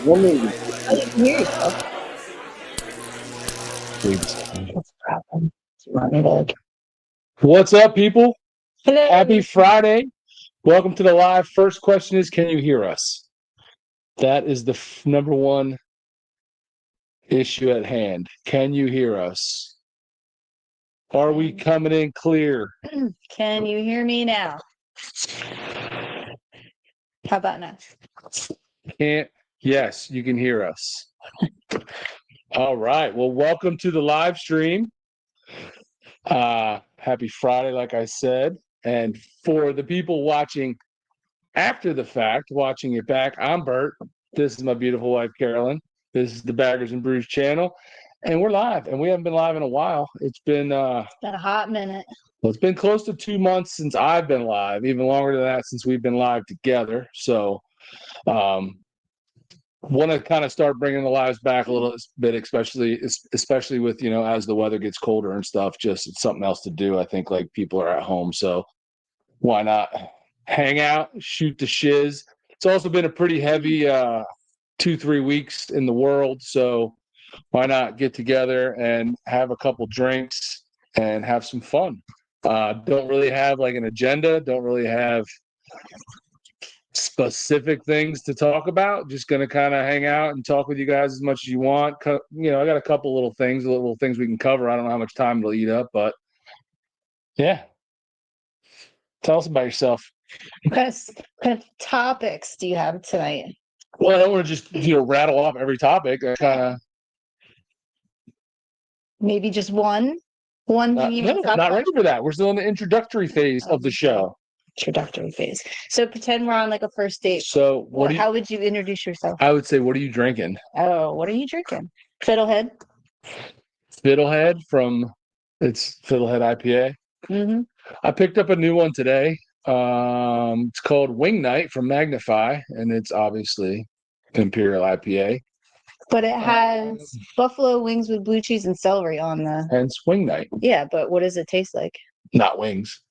woman. I can hear yourself. What's the problem? Do you want me to? What's up, people? Hello. Happy Friday. Welcome to the live. First question is, can you hear us? That is the number one issue at hand. Can you hear us? Are we coming in clear? Can you hear me now? How about now? Can't. Yes, you can hear us. All right. Well, welcome to the live stream. Happy Friday, like I said. And for the people watching after the fact, watching it back, I'm Bert. This is my beautiful wife, Carolyn. This is the Baggers and Brews channel. And we're live. And we haven't been live in a while. It's been a hot minute. Well, it's been close to 2 months since I've been live, even longer than that since we've been live together. So want to kind of start bringing the lives back a little bit, especially with, as the weather gets colder and stuff, just it's something else to do. I think like people are at home. So why not hang out, shoot the shiz. It's also been a pretty heavy 2-3 weeks in the world. So why not get together and have a couple drinks and have some fun? Don't really have like an agenda. Don't really have specific things to talk about. Just going to kind of hang out and talk with you guys as much as you want. I got a couple little things we can cover. I don't know how much time it'll eat up, but yeah. Tell us about yourself. What kind of topics do you have tonight? Well, I don't want to just rattle off every topic. I kind of maybe just one thing you want to talk not about? ready for that. We're still in the introductory phase of the show. Introductory phase. So pretend we're on like a first date. So how would you introduce yourself? I would say, what are you drinking? Oh, what are you drinking? Fiddlehead from it's Fiddlehead IPA. Mm-hmm. I picked up a new one today. It's called Wing Night from Magnify, and it's obviously Imperial IPA. But it has buffalo wings with blue cheese and celery on the. Hence Wing Night. Yeah, but what does it taste like? Not wings.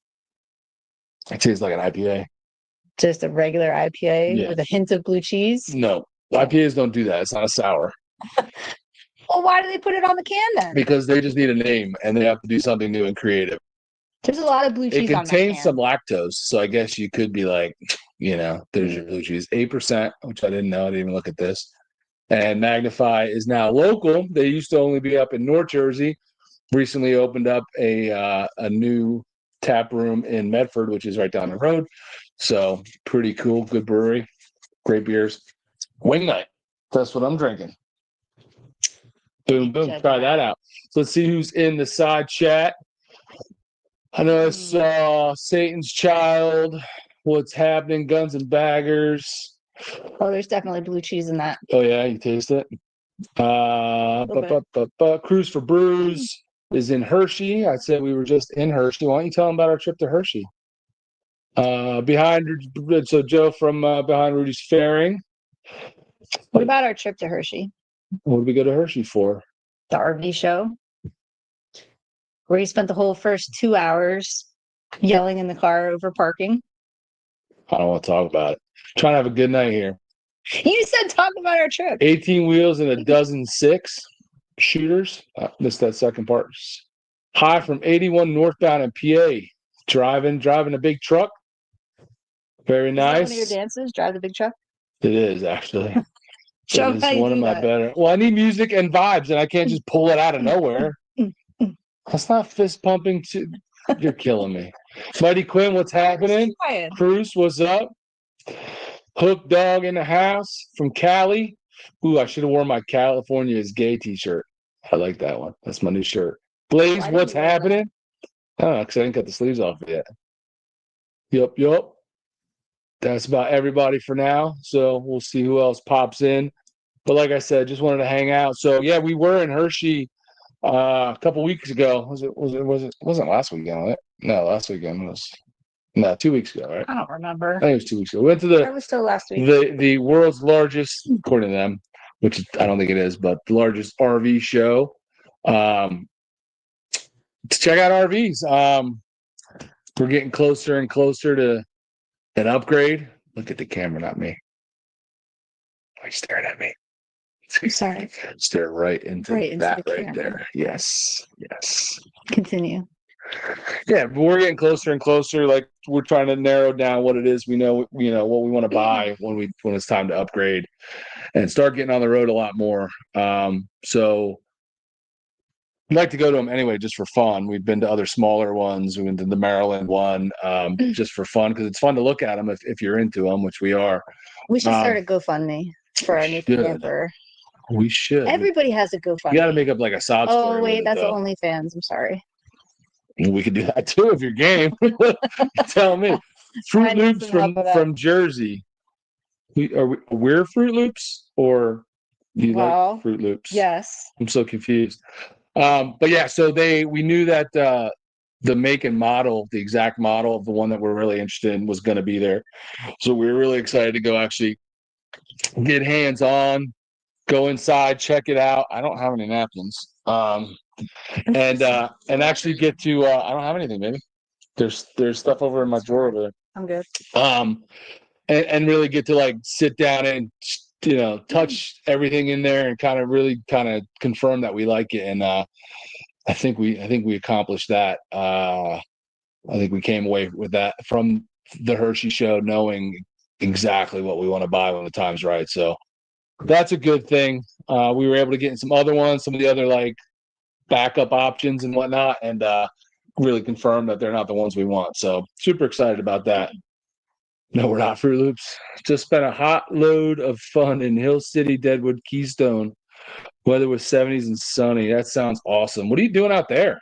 It tastes like an IPA. Just a regular IPA with a hint of blue cheese? No, IPAs don't do that. It's not a sour. Well, why do they put it on the can then? Because they just need a name and they have to do something new and creative. There's a lot of blue cheese on that can. It contains some lactose, so I guess you could be like, there's your blue cheese. 8%, which I didn't know. I didn't even look at this. And Magnify is now local. They used to only be up in North Jersey. Recently opened up a new tap room in Medford, which is right down the road. So pretty cool. Good brewery. Great beers. Wing Night. That's what I'm drinking. Boom, boom. Try that out. So let's see who's in the side chat. I know it's Satan's Child. What's happening? Guns and Baggers. Oh, there's definitely blue cheese in that. Oh, yeah? You taste it? Cruise for Brews is in Hershey. I said we were just in Hershey. Why don't you tell them about our trip to Hershey? So Joe from Behind Rudy's Fairing. What about our trip to Hershey? What did we go to Hershey for? The RV show. Where you spent the whole first 2 hours yelling in the car over parking. I don't want to talk about it. I'm trying to have a good night here. You said talk about our trip. 18 wheels and a dozen 6 shooters. I missed that second part. High from 81 northbound in PA. Driving a big truck. Very nice. Is that one of your dances? Drive the big truck? It is, actually. Show it is one of my better. Well, I need music and vibes, and I can't just pull it out of nowhere. That's not fist pumping too. You're killing me. Mighty Quinn, what's happening? Cruz, what's up? Hook Dog in the house from Cali. Ooh, I should have worn my California is Gay t-shirt. I like that one. That's my new shirt. Blaze, what's happening? I don't know, because I didn't cut the sleeves off yet. Yup. That's about everybody for now. So we'll see who else pops in. But like I said, just wanted to hang out. So yeah, we were in Hershey a couple weeks ago. Wasn't last weekend, right? No, last weekend was 2 weeks ago, right? I don't remember. I think it was 2 weeks ago. We went to That was still last week. The world's largest, according to them, which I don't think it is, but the largest RV show. To check out RVs. We're getting closer and closer to an upgrade. Look at the camera, not me. Why are you staring at me? I'm sorry. Stare right into Right into that the right camera. there. Yes. Yes. Continue. Yeah, but we're getting closer and closer. Like we're trying to narrow down what it is we know, what we want to buy when it's time to upgrade and start getting on the road a lot more. So I'd like to go to them anyway, just for fun. We've been to other smaller ones. We went to the Maryland one, just for fun, because it's fun to look at them if you're into them, which we are. We should start a GoFundMe for our new camper. We should. Everybody has a GoFundMe. You got to make up like a sob story. Oh, wait, with that's it, OnlyFans. I'm sorry. we could do that too if you're game. Tell me. Fruit Loops from Jersey. We're Fruit Loops, or do you like Fruit Loops? Yes. I'm so confused. But yeah, so we knew that the make and model, the exact model of the one that we're really interested in was going to be there. So we were really excited to go actually get hands on, go inside, check it out. I don't have any napkins. And actually get to I don't have anything, baby. There's stuff over in my drawer over there. I'm good. And really get to like sit down and touch everything in there and really confirm that we like it. And I think we accomplished that. I think we came away with that from the Hershey show, knowing exactly what we want to buy when the time's right. So that's a good thing. We were able to get in some other ones, some of the other like backup options and whatnot, and really confirm that they're not the ones we want. So super excited about that. No, we're not Fruit Loops. Just spent a hot load of fun in Hill City, Deadwood, Keystone. Weather was 70s and sunny. That sounds awesome. What are you doing out there?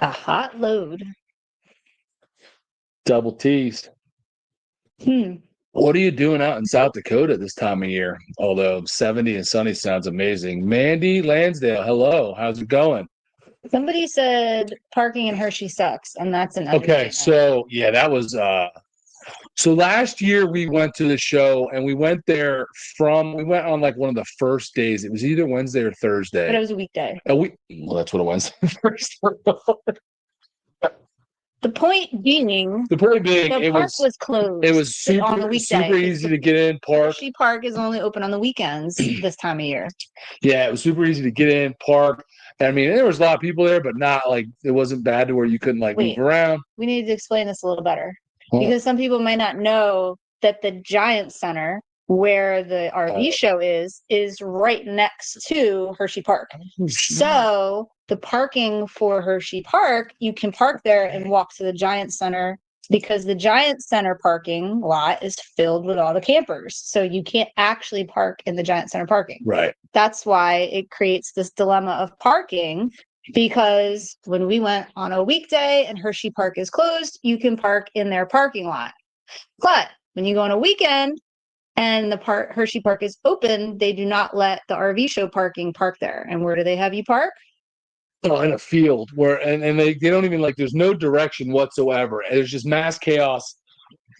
A hot load. Double T's. What are you doing out in South Dakota this time of year? Although 70 and sunny sounds amazing. Mandy Lansdale, hello. How's it going? Somebody said parking in Hershey sucks, and that's an okay. So yeah, that was so last year we went to the show and we went on like one of the first days. It was either Wednesday or Thursday. But it was a weekday. Well, that's what a Wednesday first. The point being, the park was closed. It was super easy to get in. Hershey Park is only open on the weekends this time of year. Yeah, it was super easy to get in, park. I mean, there was a lot of people there, but not like it wasn't bad to where you couldn't move around. We need to explain this a little better because some people might not know that the Giant Center, where the RV show is right next to Hershey Park. So the parking for Hershey Park, you can park there and walk to the Giant Center because the Giant Center parking lot is filled with all the campers. So you can't actually park in the Giant Center parking. Right. That's why it creates this dilemma of parking, because when we went on a weekday and Hershey Park is closed, you can park in their parking lot. But when you go on a weekend and the Hershey Park is open, they do not let the RV show park there. And where do they have you park? Oh, in a field where, and they don't even there's no direction whatsoever. There's just mass chaos,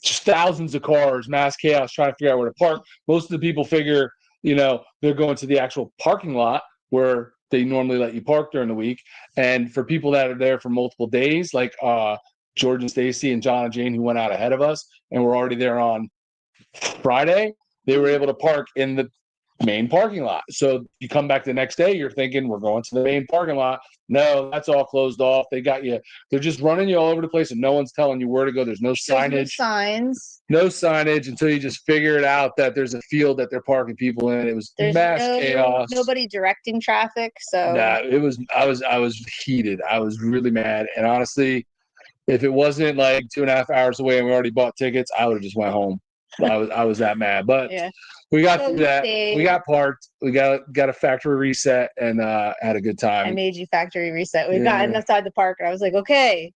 just thousands of cars, mass chaos trying to figure out where to park. Most of the people figure, they're going to the actual parking lot where they normally let you park during the week. And for people that are there for multiple days, like George and Stacy and John and Jane, who went out ahead of us and were already there on Friday, they were able to park in the main parking lot. So you come back the next day, you're thinking we're going to the main parking lot. No, that's all closed off. They got you. They're just running you all over the place and no one's telling you where to go. There's no signage. No signage until you just figure it out that there's a field that they're parking people in. It was mass chaos. Nobody directing traffic. So it was, I was heated. I was really mad. And honestly, if it wasn't 2.5 hours away and we already bought tickets, I would have just went home. I was that mad, but we got through that. We got parked. We got a factory reset and had a good time. I made you factory reset. We got inside the park, and I was like, "Okay,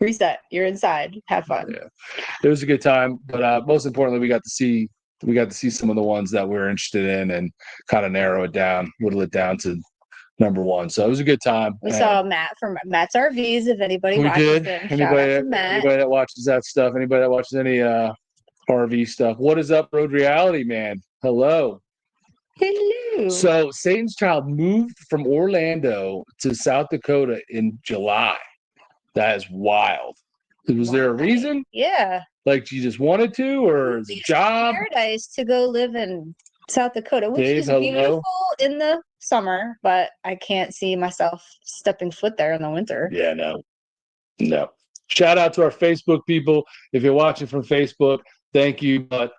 reset. You're inside. Have fun." Yeah, it was a good time. But most importantly, we got to see some of the ones that we're interested in and kind of narrow it down, whittle it down to number one. So it was a good time. We saw Matt from Matt's RVs. If anybody watches them, anybody that watches that stuff, anybody that watches any RV stuff. What is up, Road Reality, man? Hello. So Satan's Child moved from Orlando to South Dakota in July. That is wild. Was there a reason? Yeah. She just wanted to, or is it a job? Paradise to go live in South Dakota, which Dave, is hello. beautiful in the summer, but I can't see myself stepping foot there in the winter. Yeah, no. Shout out to our Facebook people. If you're watching from Facebook, thank you. But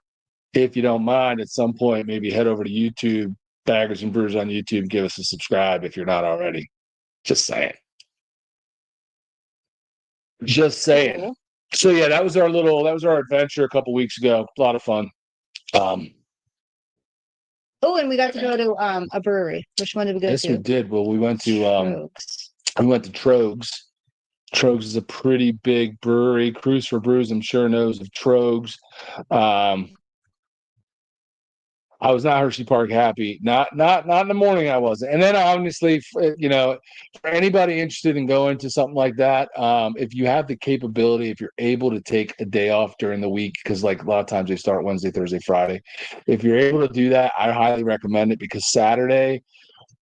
if you don't mind, at some point, maybe head over to YouTube, Baggers and Brews on YouTube, give us a subscribe if you're not already. Just saying. Just saying. Cool. So yeah, that was our adventure a couple weeks ago. A lot of fun. Oh, and we got to go to a brewery. Which one did we go Yes, to? we did. Well, we went to Trogs. Trogs. Trogs is a pretty big brewery. Cruise for Brews, I'm sure knows of Trogs. I was not Hershey Park happy. Not in the morning. I wasn't. And then obviously, for anybody interested in going to something like that, if you have the capability, if you're able to take a day off during the week, because like a lot of times they start Wednesday, Thursday, Friday. If you're able to do that, I highly recommend it because Saturday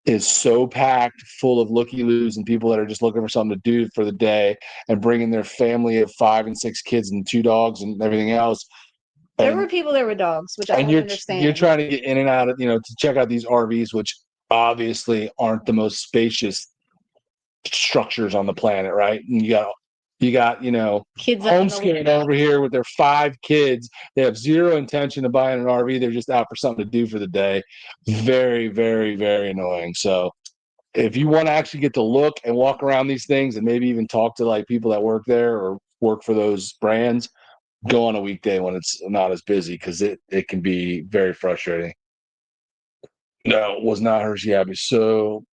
is so packed full of looky-loos and people that are just looking for something to do for the day and bringing their family of 5 and 6 kids and 2 dogs and everything else. There were people there with dogs, which I don't understand. You're trying to get in and out of, to check out these RVs, which obviously aren't the most spacious structures on the planet, right? And you got kids homeschooling over here with their 5 kids. They have zero intention of buying an RV. They're just out for something to do for the day. Very, very, very annoying. So if you want to actually get to look and walk around these things and maybe even talk to like people that work there or work for those brands, go on a weekday when it's not as busy because it can be very frustrating. No, it was not Hershey happy. So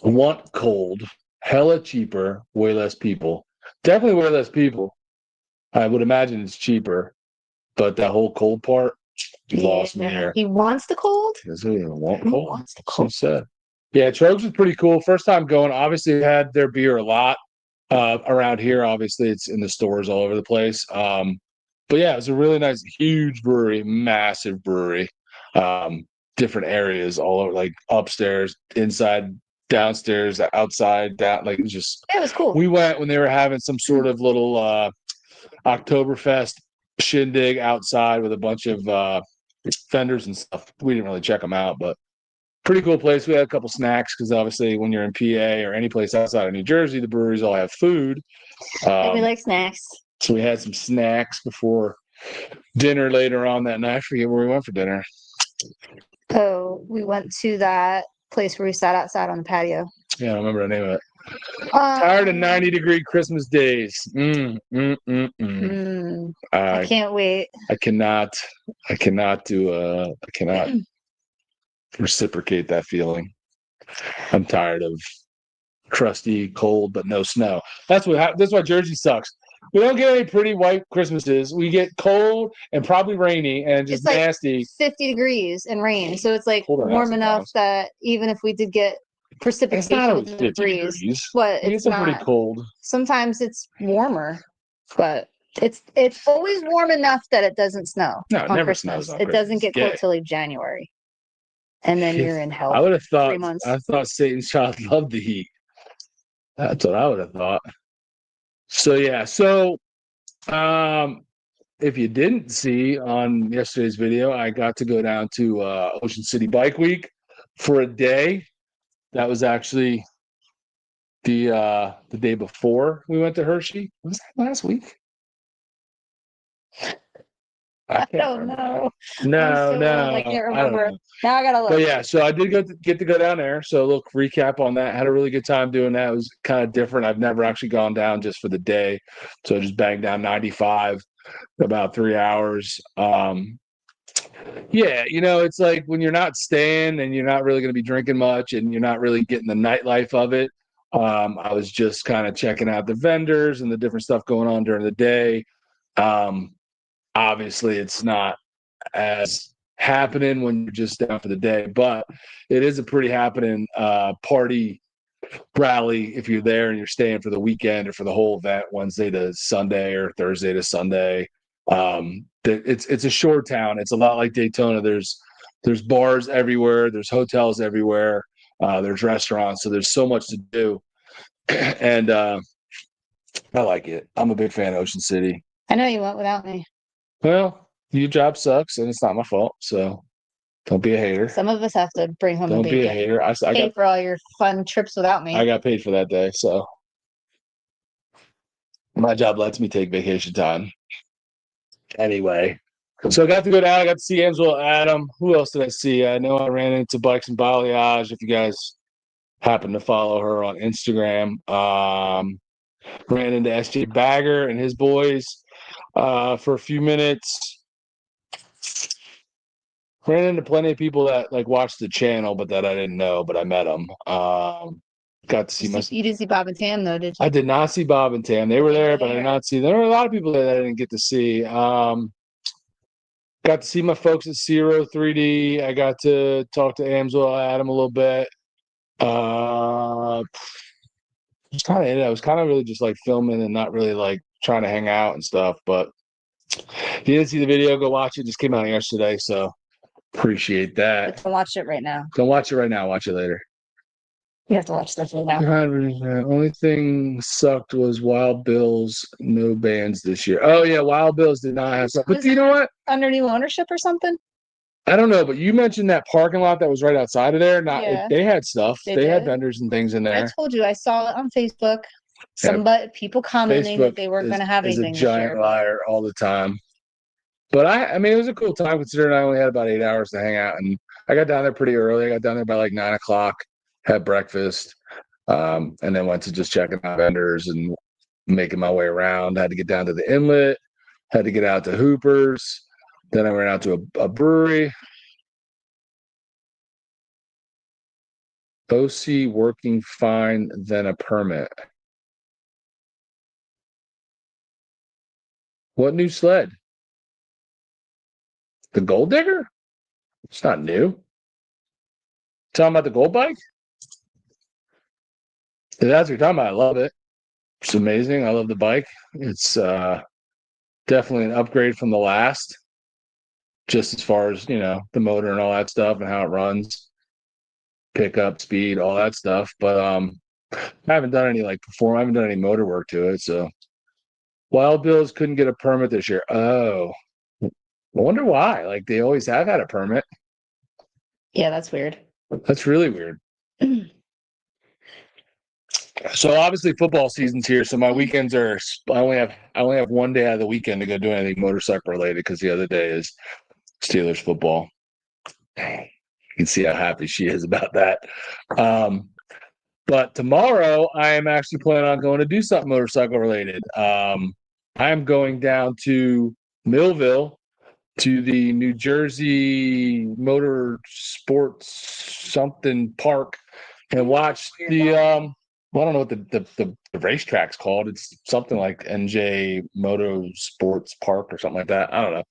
want cold, hella cheaper, way less people. Definitely way less people. I would imagine it's cheaper, but that whole cold part lost me here. He wants the cold? Does he even want He cold? wants the cold. She said. Yeah, Trogs was pretty cool. First time going. Obviously, they had their beer a lot around here. Obviously, it's in the stores all over the place. But yeah, it was a really nice, huge brewery, massive brewery. Different areas all over, like upstairs, inside, downstairs, outside, down. Like it was cool. We went when they were having some sort of little Oktoberfest shindig outside with a bunch of vendors and stuff. We didn't really check them out, but pretty cool place. We had a couple snacks because obviously when you're in PA or any place outside of New Jersey, the breweries all have food. We like snacks. So we had some snacks before dinner later on that night. I forget where we went for dinner. Oh, we went to that place where we sat outside on the patio. Yeah, I don't remember the name of it. Tired of 90-degree Christmas days. I can't wait. I cannot reciprocate that feeling. I'm tired of crusty, cold, but no snow. That's why Jersey sucks. We don't get any pretty white Christmases. We get cold and probably rainy and just like nasty. 50 degrees and rain. So it's like warm enough that even if we did get precipitation, it's not always 50 degrees. But it's not pretty cold. Sometimes it's warmer, but it's always warm enough that it doesn't snow. No, it on never Christmas. snows on It doesn't get Christmas. cold till like January. And then you're in hell. I would have thought 3 months. I thought Satan's child loved the heat. That's what I would have thought. So yeah, if you didn't see on yesterday's video, I got to go down to Ocean City Bike Week for a day. That was actually the day before we went to Hershey. Was that last week? I don't know. No. I can't remember. Now I gotta look. But yeah, so I did get to go down there. So a little recap on that. Had a really good time doing that. It was kind of different. I've never actually gone down just for the day. So I just banged down 95, about 3 hours. Yeah, it's like when you're not staying and you're not really going to be drinking much and you're not really getting the nightlife of it. I was just kind of checking out the vendors and the different stuff going on during the day. Obviously, it's not as happening when you're just down for the day, but it is a pretty happening party rally if you're there and you're staying for the weekend or for the whole event, Wednesday to Sunday or Thursday to Sunday. It's a shore town. It's a lot like Daytona. There's bars everywhere. There's hotels everywhere. There's restaurants. So there's so much to do. And I like it. I'm a big fan of Ocean City. I know you went without me. Well, your job sucks and it's not my fault. So Don't be a hater. Some of us have to bring home Don't the be a bacon. hater. I Pay got for all your fun trips without me. I got paid for that day, so my job lets me take vacation time. Anyway, so I got to go down. I got to see Angela, Adam. Who else did I see? I know I ran into Bikes and Balayage. If you guys happen to follow her on Instagram, ran into SJ Bagger and his boys for a few minutes. Ran into plenty of people that like watched the channel, but that I didn't know, but I met them. Got to see You didn't see Bob and Tam though, did you? I did not see Bob and Tam. They were there, but I did not see. There were a lot of people that I didn't get to see. Got to see my folks at Zero 3D. I got to talk to Amzil, Adam a little bit. Just kind of it. I was kind of really just like filming and not really like trying to hang out and stuff. But if you didn't see the video, go watch it. It just came out yesterday, so appreciate that. Don't watch it right now. Don't watch it right now. Watch it later. You have to watch this right now. Only thing sucked was Wild Bills, no bands this year. Oh yeah, Wild Bills did not have stuff. But you know what? Under new ownership or something? I don't know, but you mentioned that parking lot that was right outside of there. They had stuff. They had vendors and things in there. I told you, I saw it on Facebook. People commenting that they weren't going to have anything this year. Is a giant liar all the time. But I mean, it was a cool time considering I only had about 8 hours to hang out, and I got down there pretty early. I got down there by like 9 o'clock. Had breakfast, and then went to just checking out vendors and making my way around. Had to get down to the inlet, had to get out to Hooper's. Then I went out to a brewery. OC working fine, then a permit. What new sled? The Gold Digger? It's not new. Talking about the Gold Bike? If that's what you're talking about, I love it. It's amazing. I love the bike. It's definitely an upgrade from the last, just as far as, the motor and all that stuff and how it runs, pickup, speed, all that stuff. But I haven't done any I haven't done any motor work to it. So Wild Bills couldn't get a permit this year. Oh, I wonder why. Like they always have had a permit. Yeah, that's weird. That's really weird. So obviously football season's here. So my weekends are I only have one day out of the weekend to go do anything motorcycle related because the other day is Steelers football. You can see how happy she is about that. But tomorrow I am actually planning on going to do something motorcycle related. I'm going down to Millville to the New Jersey Motor Sports something park and watch the I don't know what the racetrack's called. It's something like NJ Moto Sports Park or something like that. I don't know.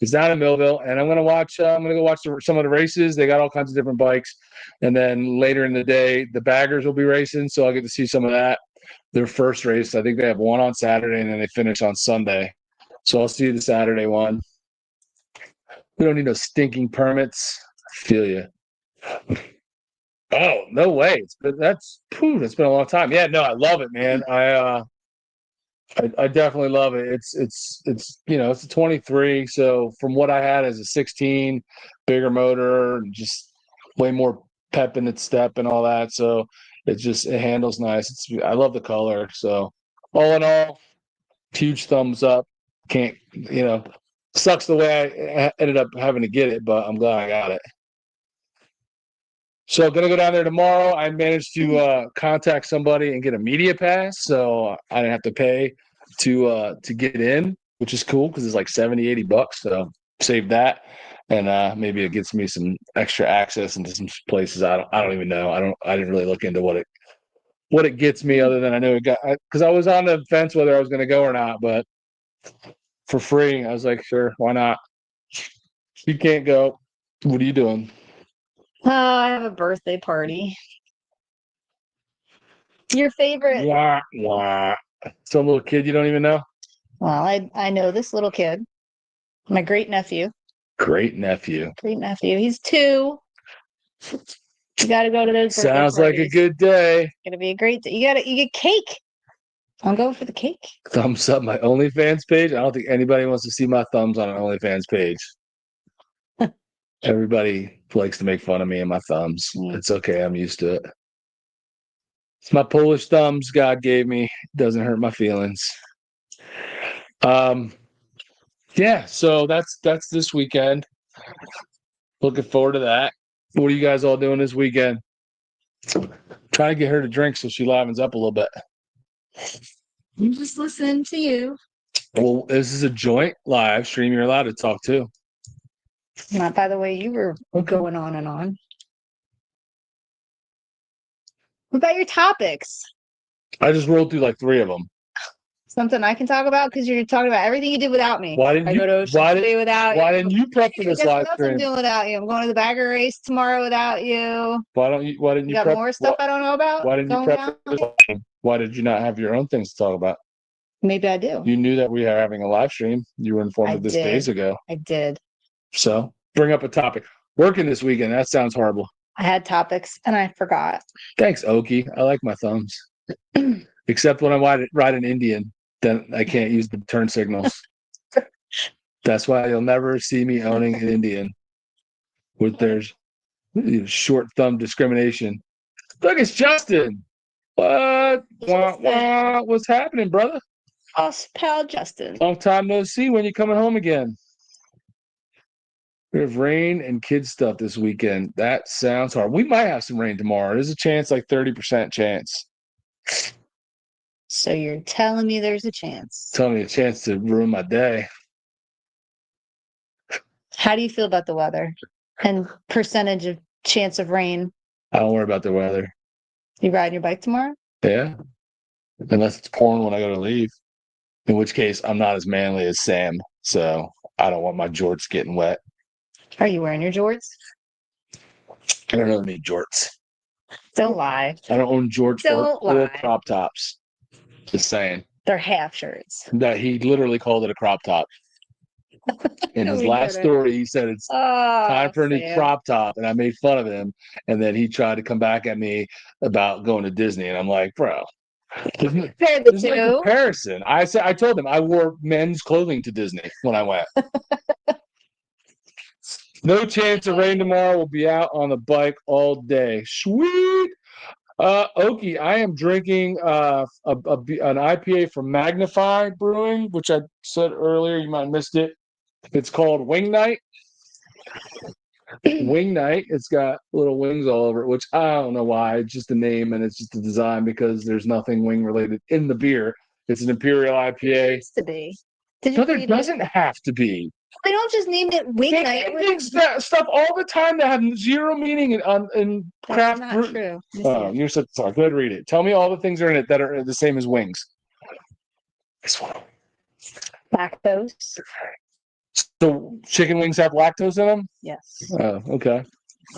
It's down in Millville, and I'm gonna go watch some of the races. They got all kinds of different bikes, and then later in the day, the baggers will be racing, so I'll get to see some of that. Their first race, I think they have one on Saturday, and then they finish on Sunday. So I'll see the Saturday one. We don't need no stinking permits. I feel you. Oh, no way. That's been a long time. Yeah, no, I love it, man. I definitely love it. It's a 23. So from what I had as a 16, bigger motor, just way more pep in its step and all that. So it handles nice. I love the color. So all in all, huge thumbs up. Can't, sucks the way I ended up having to get it, but I'm glad I got it. So going to go down there tomorrow. I managed to contact somebody and get a media pass, so I didn't have to pay to get in, which is cool because it's like $70-$80. So save that, and maybe it gets me some extra access into some places. I don't even know. I didn't really look into what it gets me, other than I know it got, because I was on the fence whether I was going to go or not, but for free, I was like, sure, why not? You can't go. What are you doing? I have a birthday party. Your favorite? Wah, wah. Some little kid you don't even know? Well, I know this little kid. My great nephew. Great nephew. He's 2. You got to go to those. Sounds like a good day. It's gonna be a great day. You get cake. I'm going for the cake. Thumbs up my OnlyFans page. I don't think anybody wants to see my thumbs on an OnlyFans page. Everybody likes to make fun of me and my thumbs. Mm. It's okay. I'm used to it. It's my Polish thumbs God gave me. Doesn't hurt my feelings. Yeah, so that's this weekend. Looking forward to that. What are you guys all doing this weekend? Trying to get her to drink so she livens up a little bit. I'm just listening to you. Well, this is a joint live stream. You're allowed to talk too. Not by the way you were going on and on. What about your topics? I just rolled through like 3 of them. Something I can talk about because you're talking about everything you did without me. Why didn't I you? go to Ocean City without Why you. didn't you prep for this Guess live what else I'm stream? doing without you? I'm going to the bagger race tomorrow without you. Why didn't you got prep? more stuff I don't know about? Why didn't you going prep without for this me? live stream? Why did you not have your own things to talk about? Maybe I do. You knew that we are having a live stream. You were informed of this days ago. I did. So bring up a topic. Working this weekend. That sounds horrible. I had topics and I forgot. Thanks, Okie. I like my thumbs. Except when I ride an Indian, then I can't use the turn signals. That's why you'll never see me owning an Indian with their short thumb discrimination. Look, it's Justin. What? What's happening, brother? Us pal Justin. Long time no see. When you coming home again? We have rain and kid stuff this weekend. That sounds hard. We might have some rain tomorrow. There's a chance, like 30% chance. So you're telling me there's a chance? Telling me a chance to ruin my day. How do you feel about the weather and percentage of chance of rain? I don't worry about the weather. You riding your bike tomorrow? Yeah. Unless it's pouring when I go to leave. In which case, I'm not as manly as Sam. So I don't want my jorts getting wet. Are you wearing your jorts? I don't really need jorts. Don't lie. I don't own jorts Don't or lie. crop tops. Just saying. They're half shirts. That he literally called it a crop top. In No, his he last didn't. story, he said it's time for a new Sam. crop top, and I made fun of him. And then he tried to come back at me about going to Disney, and I'm like, bro, Compare the there's no two. comparison. I told him I wore men's clothing to Disney when I went. No chance of rain tomorrow. We'll be out on the bike all day. Sweet. Okie, I am drinking an IPA from Magnify Brewing, which I said earlier. You might have missed it. It's called Wing Night. Wing Night. It's got little wings all over it, which I don't know why. It's just a name and it's just a design because there's nothing wing related in the beer. It's an Imperial It IPA. used to be. Did No, you there read it? doesn't have to be. They don't just name it Wing They Night. name stuff all the time that have zero meaning in craft That's brew. not true. Let me see Oh, it. you're such sorry. Go ahead, read it. Tell me all the things that are in it that are the same as wings. This one. Lactose. So chicken wings have lactose in them? Yes. Oh, okay.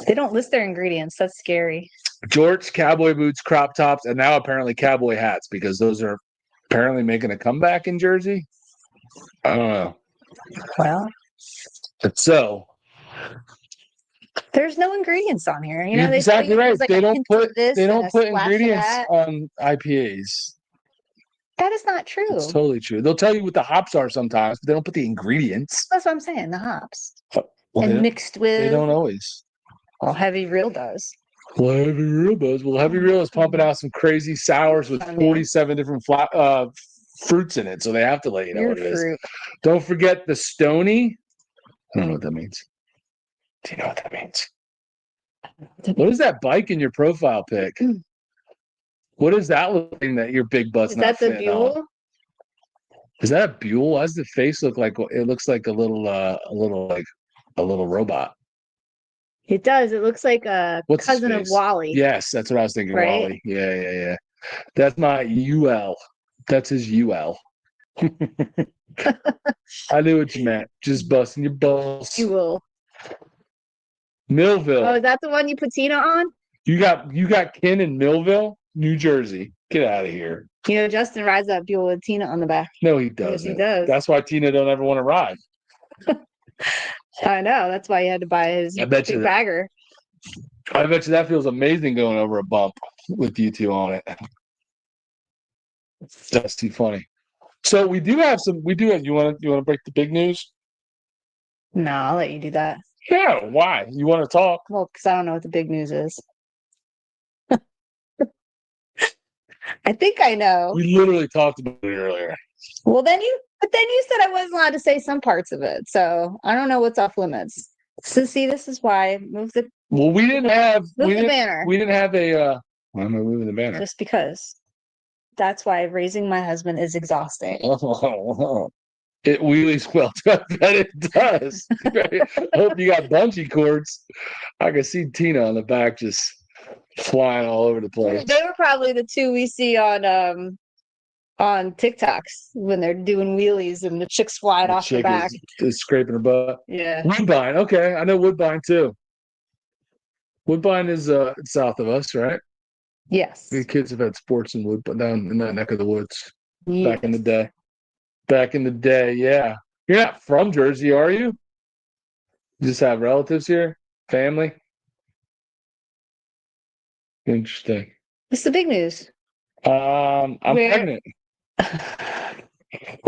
They don't list their ingredients. That's scary. Jorts, cowboy boots, crop tops, and now apparently cowboy hats because those are apparently making a comeback in Jersey. I don't know. Well, So there's no ingredients on here. You know, you're they tell exactly you right. there's like They a don't hint put of this and a splash of ingredients that. on IPAs. That is not true. It's totally true. They'll tell you what the hops are sometimes, but they don't put the ingredients. That's what I'm saying. The hops. Well, And mixed with. they don't always. Well, Heavy Real does. Well, Heavy Real does. Well, Heavy Real is pumping out some crazy sours with 47 different fruits in it, so they have to let you know Your what it is. fruit. Don't forget the Stony. I don't know what that means. Do you know what that means? What is that bike in your profile pic? What is that little thing that your big butt's Is not that the fitting on? Buell? Is that a Buell? Why does the face look like it looks like a little robot? It does. It looks like a What's his cousin of face? Wally. Yes, that's what I was thinking. Right? Wally. Yeah. That's my UL. That's his UL. I knew what you meant. Just busting your balls. You will. Millville. Oh, is that the one you put Tina on? You got kin in Millville, New Jersey. Get out of here. You know, Justin rides that Buell with Tina on the back. No, he Yes, doesn't. he does. That's why Tina don't ever want to ride. I know. That's why he had to buy his I bet you big that- bagger. I bet you that feels amazing going over a bump with you two on it. That's too funny. So we do have. You want to break the big news? No, I'll let you do that. Yeah, why? You want to talk? Well, because I don't know what the big news is. I think I know. We literally talked about it earlier. Well, then you said I wasn't allowed to say some parts of it. So I don't know what's off limits. So see, this is why Well, we didn't have the banner. We didn't have a why am I moving the banner? Just because. That's why raising my husband is exhausting. It wheelies well. I bet it does. I hope you got bungee cords. I can see Tina on the back just flying all over the place. They were probably the two we see on TikToks when they're doing wheelies and the chick's flying off the back. Is scraping her butt. Yeah. Woodbine. Okay. I know Woodbine too. Woodbine is south of us, right? Yes. The kids have had sports in Woodbine down in that neck of the woods Yes. back in the day. Back in the day, yeah. You're not from Jersey, are you? You just have relatives here? Family? Interesting. What's the big news? I'm pregnant.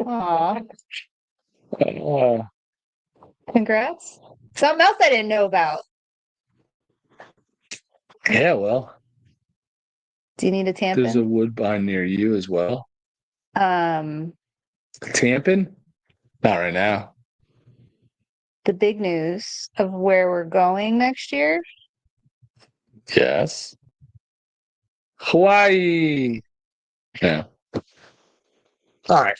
Aw. Congrats. Something else I didn't know about. Yeah, well. Do you need a tampon? There's a Woodbine near you as well. Tampon? Not right now. The big news of where we're going next year? Yes. Hawaii. Yeah. All right.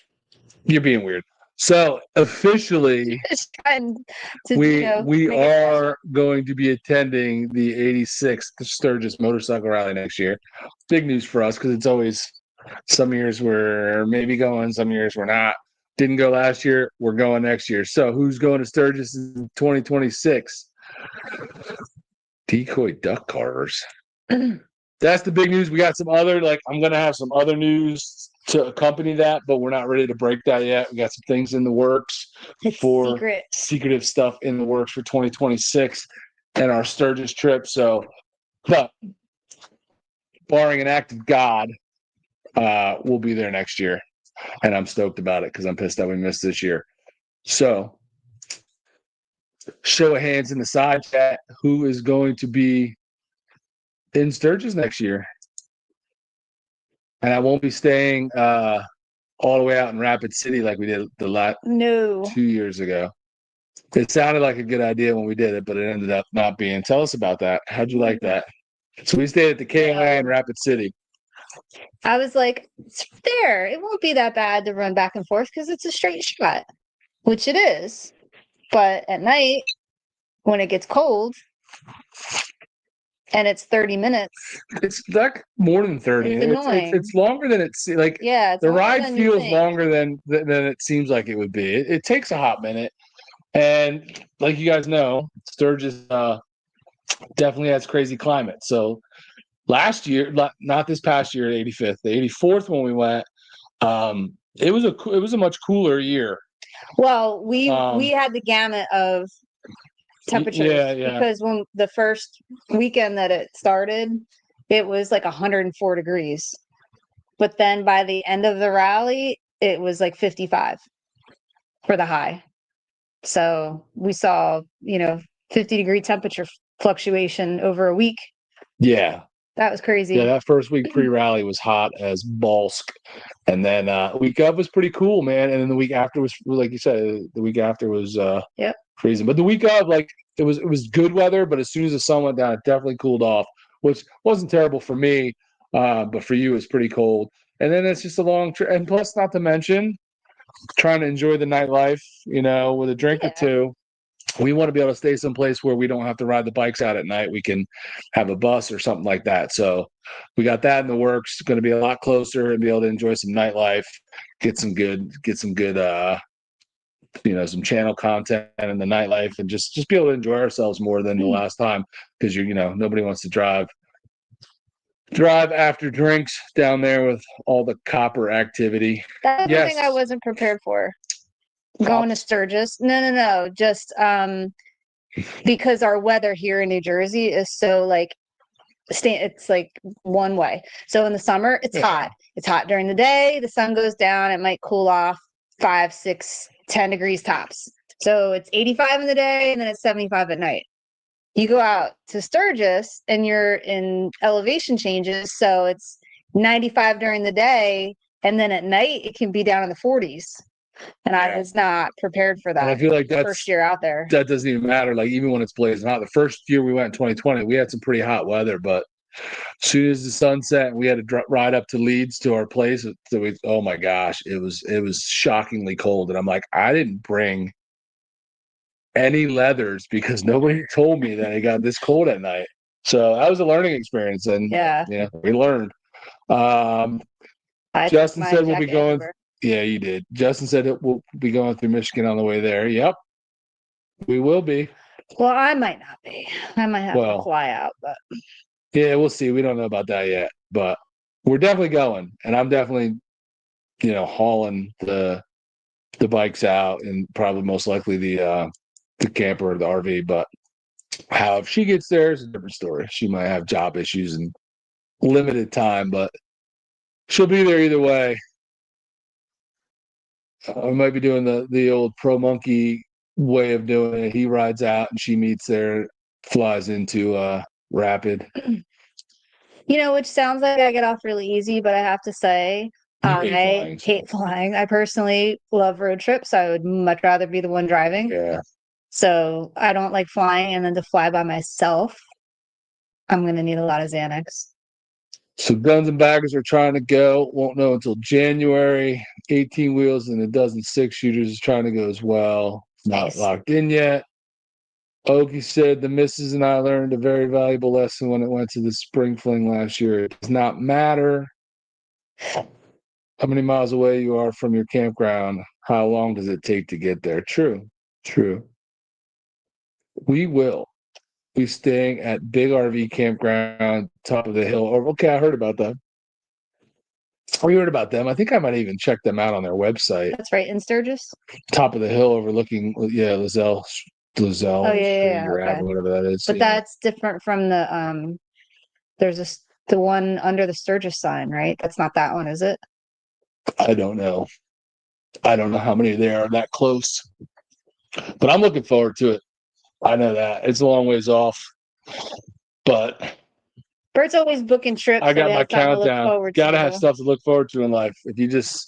You're being weird. So officially, we are going to be attending the 86th Sturgis Motorcycle Rally next year. Big news for us because it's always some years we're maybe going, some years we're not. Didn't go last year. We're going next year. So who's going to Sturgis in 2026? Decoy duck carvers. That's the big news. We got some other, I'm going to have some other news to accompany that, but we're not ready to break that yet. We got some things in the works for secretive stuff in the works for 2026 and our Sturgis trip. So, but barring an act of God, we'll be there next year. And I'm stoked about it because I'm pissed that we missed this year. So, show of hands in the side chat. Who is going to be in Sturgis next year? And I won't be staying all the way out in Rapid City like we did the last 2 years ago. It sounded like a good idea when we did it, but it ended up not being. Tell us about that. How'd you like that? So we stayed at the KOA in Rapid City. I was like, it's there. It won't be that bad to run back and forth because it's a straight shot, which it is. But at night, when it gets cold, and it's 30 minutes. It's like more than 30. It's annoying. It's longer than it's like. Yeah, the ride feels longer than it seems like it would be. It takes a hot minute, and like you guys know, Sturgis definitely has crazy climate. So last year, not this past year, 85th, the 84th when we went, it was a much cooler year. Well, we had the gamut of temperatures because when the first weekend that it started, it was like 104 degrees, but then by the end of the rally it was like 55 for the high. So we saw 50-degree temperature fluctuation over a week. That was crazy. That first week pre-rally was hot as balls, and then week up was pretty cool, man. And then the week after was, like you said, the week after was freezing. But the week of, it was good weather, but as soon as the sun went down, it definitely cooled off, which wasn't terrible for me, but for you, it's pretty cold. And then it's just a long trip, and plus, not to mention, trying to enjoy the nightlife, with a drink or two. We want to be able to stay someplace where we don't have to ride the bikes out at night. We can have a bus or something like that. So we got that in the works. Going to be a lot closer and be able to enjoy some nightlife, get some good, some channel content in the nightlife, and just be able to enjoy ourselves more than the last time, because nobody wants to drive after drinks down there with all the copper activity. That's the thing I wasn't prepared for. Going to Sturgis. No. Just because our weather here in New Jersey is so it's like one way. So in the summer, it's hot. It's hot during the day. The sun goes down. It might cool off 5, 6, 10 degrees tops. So it's 85 in the day and then it's 75 at night. You go out to Sturgis and you're in elevation changes. So it's 95 during the day. And then at night, it can be down in the 40s. And I was not prepared for that. And I feel like that's first year out there. That doesn't even matter. Like, even when it's blazing hot, the first year we went in 2020, we had some pretty hot weather, but as soon as the sun set, we had to ride up to Leeds to our place. So oh my gosh, it was shockingly cold. And I'm like, I didn't bring any leathers because nobody told me that it got this cold at night. So that was a learning experience, and we learned. Justin said we'll be going. Yeah, you did. Justin said we'll be going through Michigan on the way there. Yep, we will be. Well, I might not be. I might have to fly out, but yeah, we'll see. We don't know about that yet, but we're definitely going, and I'm definitely, hauling the bikes out, and probably most likely the camper or the RV. But how if she gets there is a different story. She might have job issues and limited time, but she'll be there either way. I might be doing the old Pro Monkey way of doing it. He rides out and she meets there, flies into Rapid. Which sounds like I get off really easy, but I have to say, I hate flying. I personally love road trips. I would much rather be the one driving. Yeah. So I don't like flying, and then to fly by myself, I'm going to need a lot of Xanax. So Guns and Baggers are trying to go. Won't know until January. 18 wheels and a dozen 6-shooters is trying to go as well. Not locked in yet. Okie said the missus and I learned a very valuable lesson when it went to the spring fling last year. It does not matter how many miles away you are from your campground. How long does it take to get there? True. We will be staying at Big RV Campground, top of the hill. Okay, I heard about that. We heard about them. I think I might even check them out on their website. That's right, in Sturgis? Top of the hill overlooking, Lozelle. Oh, yeah. Okay. Whatever that is. But that's different from the, there's the one under the Sturgis sign, right? That's not that one, is it? I don't know. I don't know how many there are that close. But I'm looking forward to it. I know that. It's a long ways off. But Bert's always booking trips. I got my countdown. Gotta have stuff to look forward to in life. If you just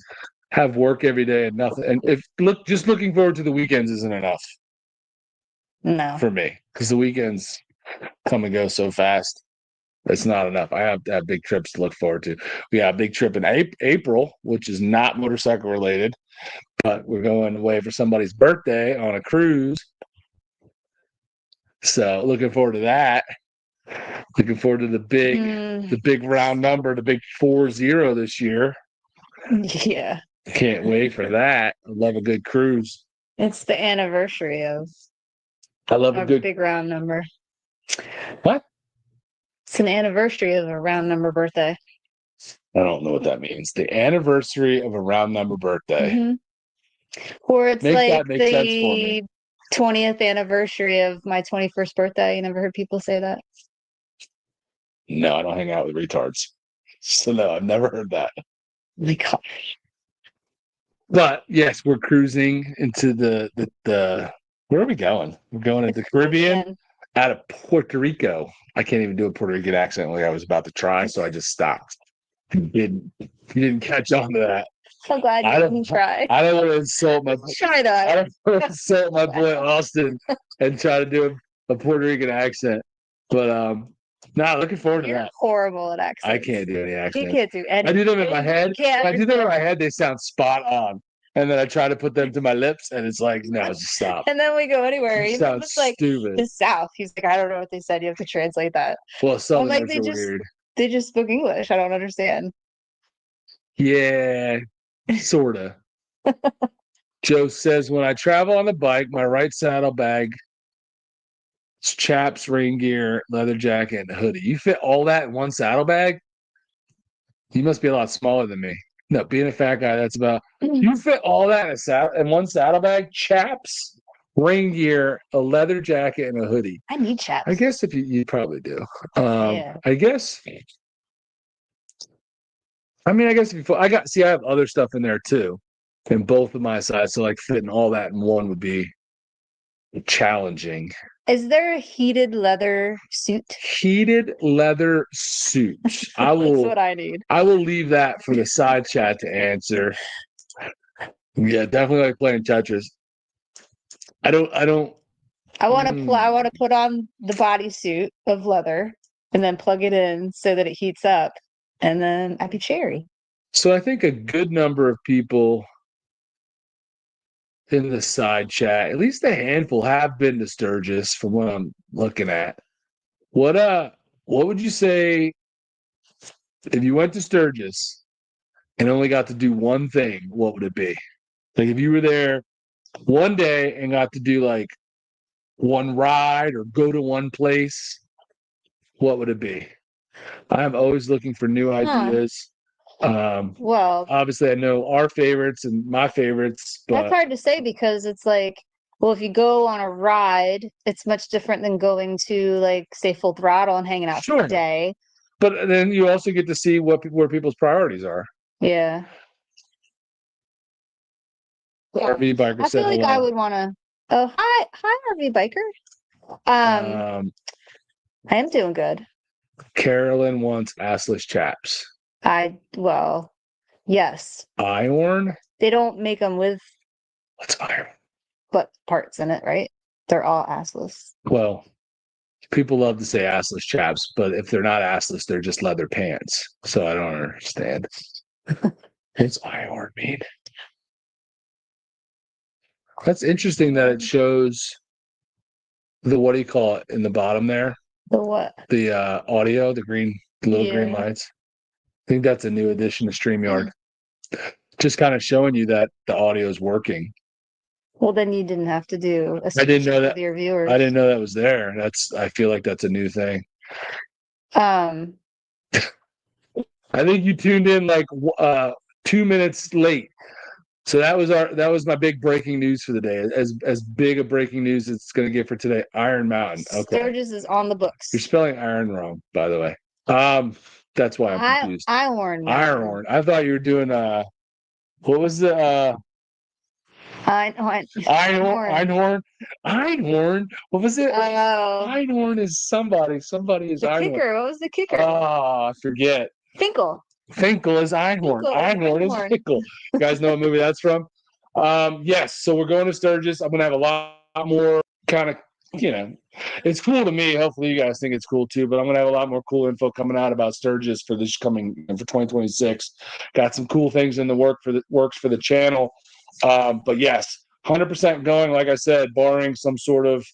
have work every day and nothing, and just looking forward to the weekends isn't enough. No. For me, because the weekends come and go so fast. It's not enough. I have to have big trips to look forward to. We got a big trip in April, which is not motorcycle related, but we're going away for somebody's birthday on a cruise. So looking forward to that. Looking forward to the big round number, the big 40 this year. Yeah. Can't wait for that. I love a good cruise. It's the anniversary of a big round number. What? It's an anniversary of a round number birthday. I don't know what that means. The anniversary of a round number birthday. Mm-hmm. Or it's like the 20th anniversary of my 21st birthday. You never heard people say that? No, I don't hang out with retards. So no, I've never heard that. Oh my gosh. But yes, we're cruising into the where are we going? We're going into the Caribbean out of Puerto Rico. I can't even do a Puerto Rican accent like I was about to try, so I just stopped. You didn't catch on to that. So glad you didn't try. I don't want to insult my try that. I don't want to insult my boy Austin and try to do a Puerto Rican accent. But looking forward to that. Horrible at accents. I can't do any accents. You can't do any. I do them in my head. When I do them in my head, they sound spot on. And then I try to put them to my lips, and it's like, no, just stop. And then we go anywhere. It sounds like stupid. The South. He's like, I don't know what they said. You have to translate that. Well, Southerners are weird. They just spoke English. I don't understand. Yeah, sorta. Joe says, when I travel on a bike, my right saddlebag, chaps, rain gear, leather jacket, and a hoodie. You fit all that in one saddlebag? You must be a lot smaller than me. No, being a fat guy, that's about. You fit all that in one saddlebag, chaps, rain gear, a leather jacket, and a hoodie. I need chaps. I guess if you probably do. Yeah. I guess. I mean, I guess if I have other stuff in there too, in both of my sides. So like fitting all that in one would be challenging. Is there a heated leather suit? Heated leather suit. I That's will. what I need. I will leave that for the side chat to answer. Yeah, definitely like playing Tetris. I don't. I want to put on the bodysuit of leather and then plug it in so that it heats up, and then I'd be cherry. So I think a good number of people in the side chat, at least a handful, have been to Sturgis from what I'm looking at. What would you say if you went to Sturgis and only got to do one thing, what would it be? Like if you were there one day and got to do like one ride or go to one place, what would it be? I'm always looking for new ideas. Well, Obviously I know our favorites and my favorites, but that's hard to say because it's like, well, if you go on a ride, it's much different than going to like say Full Throttle and hanging out for a day. But then you also get to see where people's priorities are. Yeah. RV biker. I feel like I would want to. Oh, hi, RV biker. I am doing good. Carolyn wants assless chaps. Well, yes. Iron? They don't make them with what's iron? Butt parts in it, right? They're all assless. Well, people love to say assless chaps, but if they're not assless, they're just leather pants. So I don't understand. What's iron mean? That's interesting that it shows the, what do you call it, in the bottom there? The what? The audio, the little green lights. I think that's a new addition to StreamYard. Just kind of showing you that the audio is working. Well, then you didn't have to do a I didn't know that. your viewers. I didn't know that was there. I feel like that's a new thing. I think you tuned in like 2 minutes late. So that was my big breaking news for the day. As big a breaking news as it's going to get for today. Iron Mountain. Okay. Sturgis is on the books. You're spelling iron wrong, by the way. That's why I'm confused. Iron. I thought you were doing what was the Einhorn. What was it? Einhorn is somebody. Somebody is the Einhorn. Kicker. What was the kicker? Oh, I forget. Finkel. Finkel is Einhorn. Einhorn is Finkel. You guys know what movie that's from? Yes. So we're going to Sturgis. I'm gonna have a lot more kind of, it's cool to me. Hopefully you guys think it's cool too, but I'm gonna have a lot more cool info coming out about Sturgis for 2026. Got some cool things in the works for the channel. But yes, 100% going, like I said, barring some sort of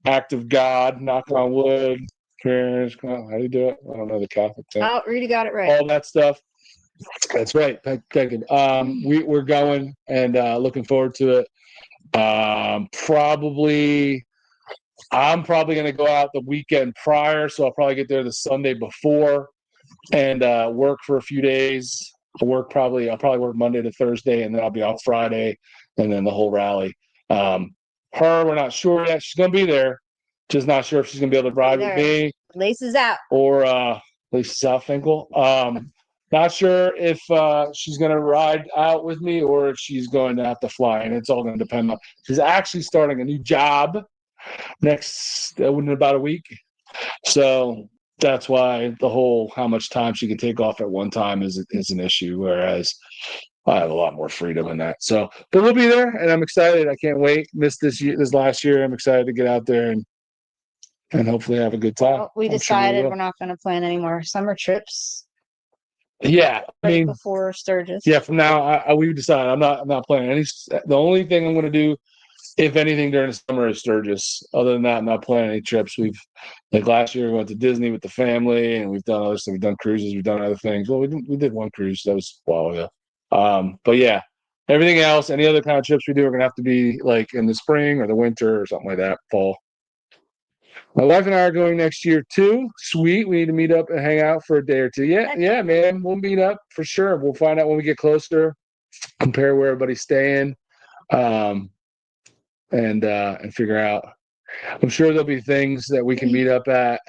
act of God, knock on wood. How do you do it? I don't know the Catholic thing. Oh, Rudy got it right. All that stuff. That's right. Thank you. We're going and looking forward to it. I'm probably going to go out the weekend prior, so I'll probably get there the Sunday before and work for a few days. I'll probably work Monday to Thursday, and then I'll be off Friday, and then the whole rally. We're not sure yet. She's going to be there. Just not sure if she's going to be able to ride with me. Laces out. Or Laces out, Finkel. Not sure if she's going to ride out with me or if she's going to have to fly, and it's all going to depend on. She's actually starting a new job in about a week. So that's why the whole how much time she can take off at one time is an issue, whereas I have a lot more freedom in that. So, but we'll be there, and I'm excited. I can't wait. Missed this last year. I'm excited to get out there and hopefully have a good time. Well, we decided we're not going to plan any more summer trips. Yeah, before Sturgis. Yeah, from now we decided I'm not planning any. The only thing I'm going to do, if anything, during the summer is Sturgis. Other than that, I'm not planning any trips. Like last year, we went to Disney with the family, and we've done other stuff. We've done cruises. We've done other things. Well, we did one cruise. That was a while ago. But yeah, everything else, any other kind of trips we do, are going to have to be like in the spring or the winter or something like that, fall. My wife and I are going next year too. Sweet. We need to meet up and hang out for a day or two. Yeah, man. We'll meet up for sure. We'll find out when we get closer, compare where everybody's staying, and figure out. I'm sure there'll be things that we can meet up at.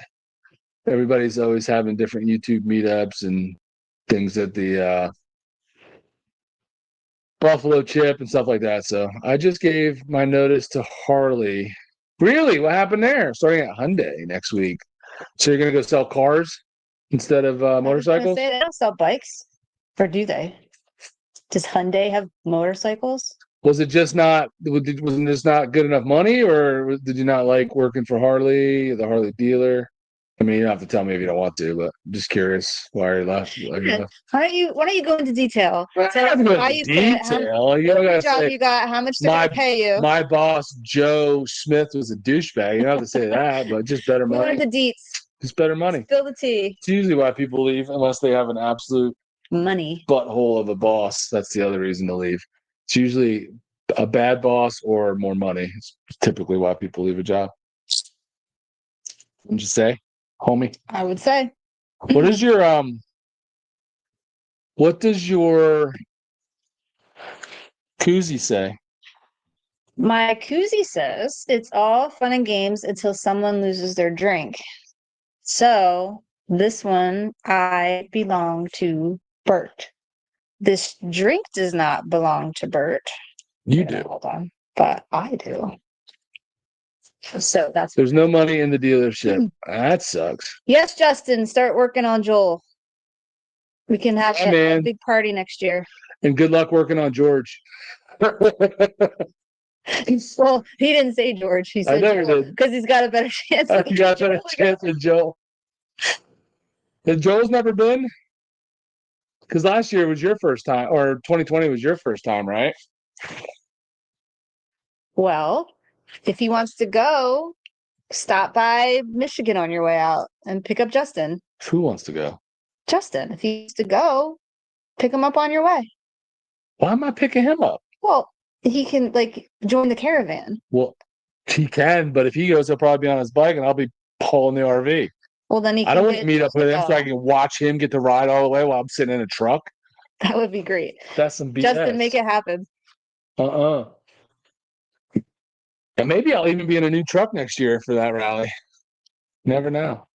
Everybody's always having different YouTube meetups and things at the Buffalo Chip and stuff like that. So I just gave my notice to Harley Really? What happened there? Starting at Hyundai next week. So you're gonna go sell cars instead of I was gonna motorcycles? say, they don't sell bikes, or do they? Does Hyundai have motorcycles? Was it just not? Wasn't this not good enough money, or did you not like working for Harley, the Harley dealer? I mean, you don't have to tell me if you don't want to, but I'm just curious why you left. Why you left. Why don't you go into detail? Well, Tell I have to us go why into you quit, detail. You don't what gotta job say you got, how much they're gonna pay you. my boss Joe Smith was a douchebag. You don't have to say that, but just better We money. want the deets. Just better money. Spill the tea. It's usually why people leave unless they have an absolute Money. butthole of a boss. That's the other reason to leave. It's usually a bad boss or more money. It's typically why people leave a job. Wouldn't you say, homie? I would say. What is your what does your koozie say? My koozie says it's all fun and games until someone loses their drink. So this one, I belong to Bert. This drink does not belong to Bert. You do. Hold on, but I do. So that's There's no money in the dealership. That sucks. yes, Justin. Start working on Joel. We can have Yeah, a man. big party next year. And good luck working on George. Well, he didn't say George. He I said know you did. because he's got a better chance. You got a better chance than Joel. And Joel's never been? Because last year was your first time, or 2020 was your first time, right? Well, if he wants to go, stop by Michigan on your way out and pick up Justin. Who wants to go? Justin, if he wants to go, pick him up on your way. Why am I picking him up? Well, he can join the caravan. Well, he can, but if he goes, he'll probably be on his bike and I'll be pulling the RV. Well, then he I can don't want to get meet up with him so I go. can watch him get to ride all the way while I'm sitting in a truck. That would be great. That's some BS. Justin, make it happen. And maybe I'll even be in a new truck next year for that rally. Never know.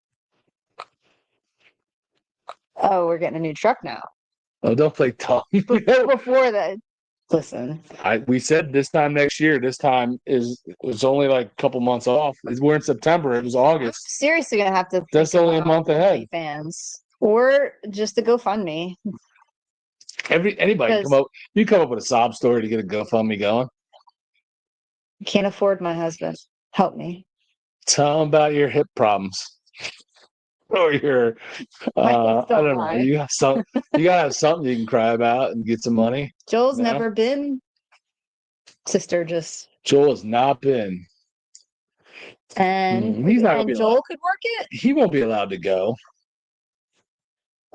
Oh, we're getting a new truck now. Oh, don't play tough. Before that, listen. We said this time next year. This time it's only like a couple months off. We're in September. It was August. Seriously, gonna have to. That's only a month ahead. Fans, or just a GoFundMe. Anybody come up. You come up with a sob story to get a GoFundMe going. Can't afford my husband. Help me. Tell him about your hip problems. Or your I don't know. You have some. You gotta have something you can cry about and get some money. Joel's never been. Sister, just Joel has not been. And he's not. And Joel could work it. He won't be allowed to go.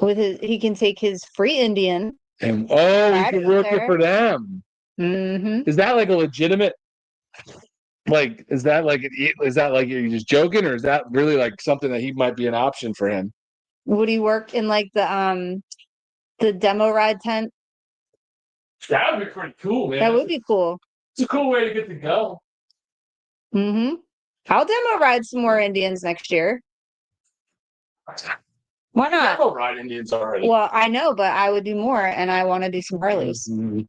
He can take his free Indian. And he can work it for them. Mm-hmm. Is that like a legitimate? Is that like you're just joking, or is that really like something that he might be an option for him? Would he work in the demo ride tent? That would be pretty cool, man. That would be cool. It's a cool way to get to go. Mm-hmm. I'll demo ride some more Indians next year. Why not? Demo ride Indians already. Well, I know, but I would do more, and I want to do some Harleys. Mm-hmm.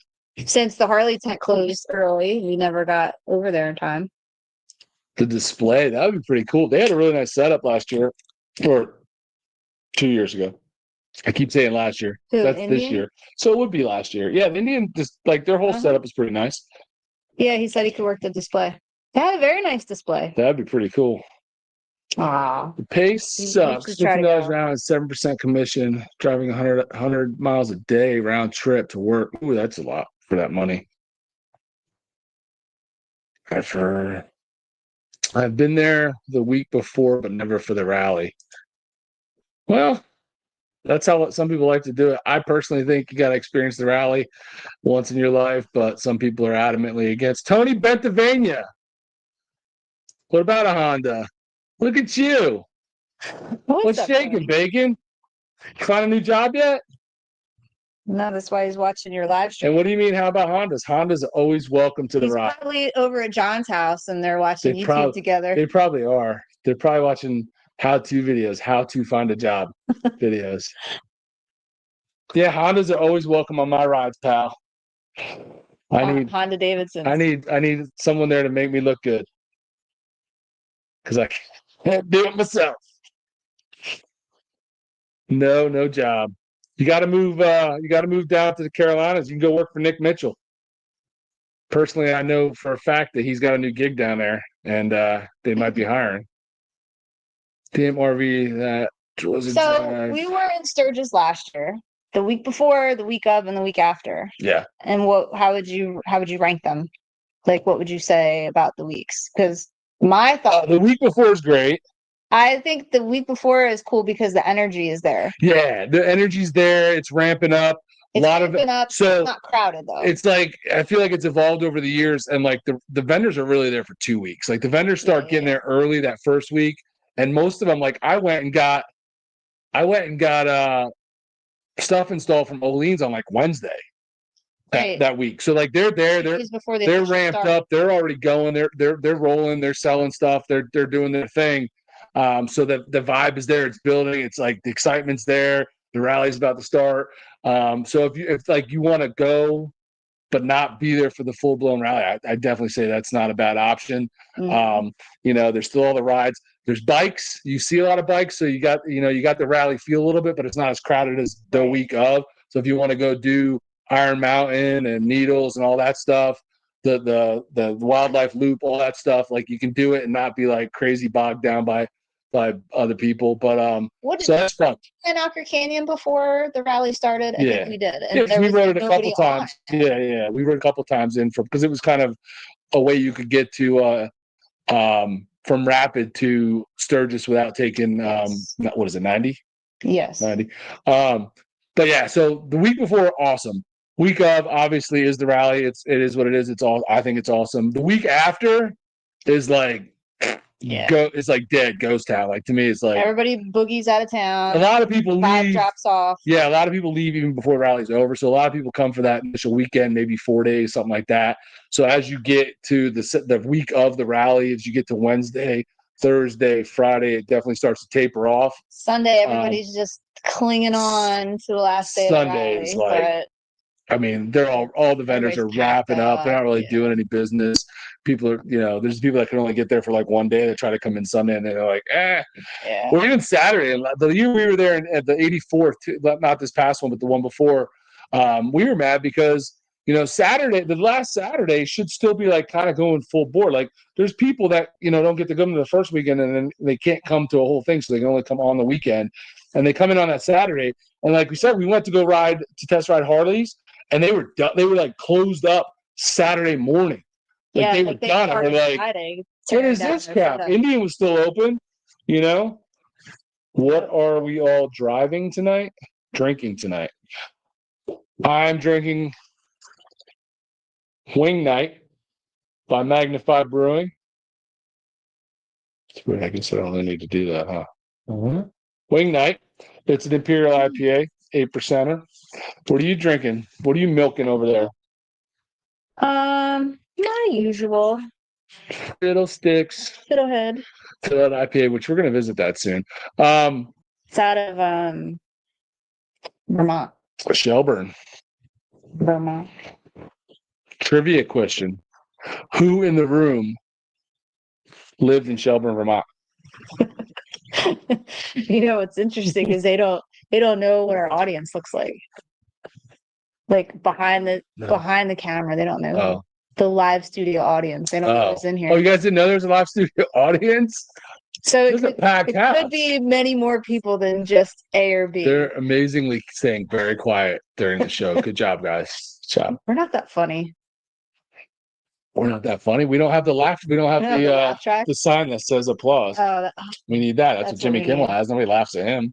Since the Harley tent closed early, we never got over there in time. The display, that would be pretty cool. They had a really nice setup last year, or 2 years ago. I keep saying last year. That's Indian? This year. So it would be last year. Yeah, the Indian, just their whole setup is pretty nice. Yeah, he said he could work the display. They had a very nice display. That'd be pretty cool. Ah, the pay sucks. $50 an hour and 7% commission. Driving 100 miles a day round trip to work. Ooh, that's a lot for that money. I've been there the week before, but never for the rally. Well, that's how some people like to do it. I personally think you got to experience the rally once in your life, but some people are adamantly against. Tony Bentavania. What about a Honda? Look at you. What's shaking, Bacon? You find a new job yet? No, that's why he's watching your live stream. And what do you mean, how about Hondas? Honda's always welcome to the ride. He's probably over at John's house and they're watching YouTube together. They probably are. They're probably watching how-to videos, how to find a job videos. Yeah, Hondas are always welcome on my rides, pal. I need Honda Davidson. I need someone there to make me look good. because I can't do it myself. No job. You got to move. You got to move down to the Carolinas. You can go work for Nick Mitchell. Personally, I know for a fact that he's got a new gig down there, and they might be hiring. Damn RV, that was a So drive. we were in Sturgis last year, the week before, the week of, and the week after. Yeah. And how would you rank them? Like, what would you say about the weeks? Because my thought, The week before is great. I think the week before is cool because the energy is there. Yeah, the energy's there. It's ramping up. It's a lot ramping of up. so It's not crowded though. it's like I feel like it's evolved over the years, and like the vendors are really there for 2 weeks. Like the vendors start getting there early that first week, and most of them, like I went and got stuff installed from Olean's on like Wednesday that week. So like they're there, they're ramped up, they're already going, they're rolling, they're selling stuff, they're doing their thing. So that the vibe is there, it's building, it's like the excitement's there, the rally's about to start. So if like you want to go but not be there for the full-blown rally, I definitely say that's not a bad option. There's still all the rides, there's bikes, you see a lot of bikes, so you got the rally feel a little bit, but it's not as crowded as the week of. So if you want to go do Iron Mountain and Needles and all that stuff, the wildlife loop, all that stuff, like you can do it and not be like crazy bogged down by other people. But so that's fun. In Knocker Canyon before the rally started, I think we did. And we rode it a couple times. Yeah, we rode a couple times in because it was kind of a way you could get to from Rapid to Sturgis without taking what is it, 90? Yes. 90. But yeah, so the week before, awesome. Week of obviously is the rally. It is what it is. I think it's awesome. The week after is like it's like dead ghost town. Like to me, it's like everybody boogies out of town. A lot of people leave. Drops off. Yeah, a lot of people leave even before the rally's over. So a lot of people come for that initial weekend, maybe 4 days, something like that. So as you get to the week of the rally, as you get to Wednesday, Thursday, Friday, it definitely starts to taper off. Sunday, everybody's just clinging on to the last day. Sunday of the rally, is like. I mean, they're all the vendors are wrapping up. They're not really doing any business. People are, there's people that can only get there for like one day. They try to come in Sunday and they're like, Or even Saturday. The year we were there at the 84th, not this past one, but the one before, we were mad because, Saturday, the last Saturday should still be like kind of going full board. Like there's people that, don't get to come to the first weekend and then they can't come to a whole thing. So they can only come on the weekend and they come in on that Saturday. And like we said, we went to go test ride Harleys. And they were like closed up Saturday morning. Like they were done. And we're like, what is this crap? Indian was still open, What are we all drinking tonight? I'm drinking Wing Night by Magnified Brewing. It's weird. I guess I don't really need to do that, huh? Wing Night. It's an Imperial IPA, 8%er. What are you drinking? What are you milking over there? My usual. Fiddlesticks. Fiddlehead IPA, which we're going to visit that soon. It's out of Vermont. Shelburne. Vermont. Trivia question. Who in the room lived in Shelburne, Vermont? What's interesting is they don't know what our audience looks like. Like behind the camera, they don't know the live studio audience. They don't know who's in here. Oh, you guys didn't know there's a live studio audience? So it could be many more people than just A or B. They're amazingly staying very quiet during the show. Good job, guys. Good job. We're not that funny. We're not that funny. We don't have the laugh. We don't have the sign that says applause. We need that. That's what Jimmy Kimmel has. Nobody laughs at him.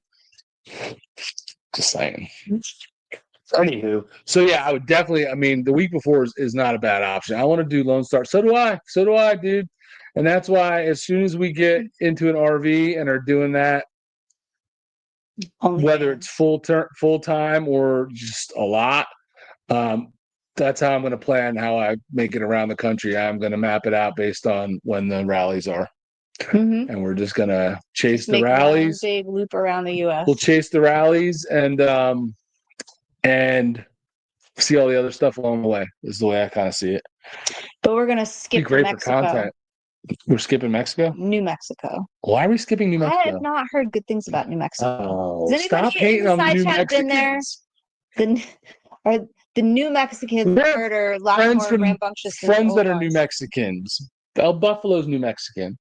Just saying. Anywho, so yeah, I would definitely. I mean, the week before is not a bad option. I want to do Lone Star. So do I, dude. And that's why as soon as we get into an RV and are doing that, whether it's full time or just a lot, that's how I'm going to plan how I make it around the country. I'm going to map it out based on when the rallies are. And we're just going to chase the rallies. Big loop around the U.S. We'll chase the rallies and see all the other stuff along the way. Is the way I kind of see it. But we're going to skip Be great Mexico. for content. We're skipping Mexico? New Mexico. Why are we skipping New I Mexico? have not heard good things about New Mexico. Oh, Has anybody stop hating on the New been there? Mexicans. The New Mexicans We have are a lot friends more from- rambunctious than Friends the that are old New ones. Mexicans. El Buffalo's New Mexican.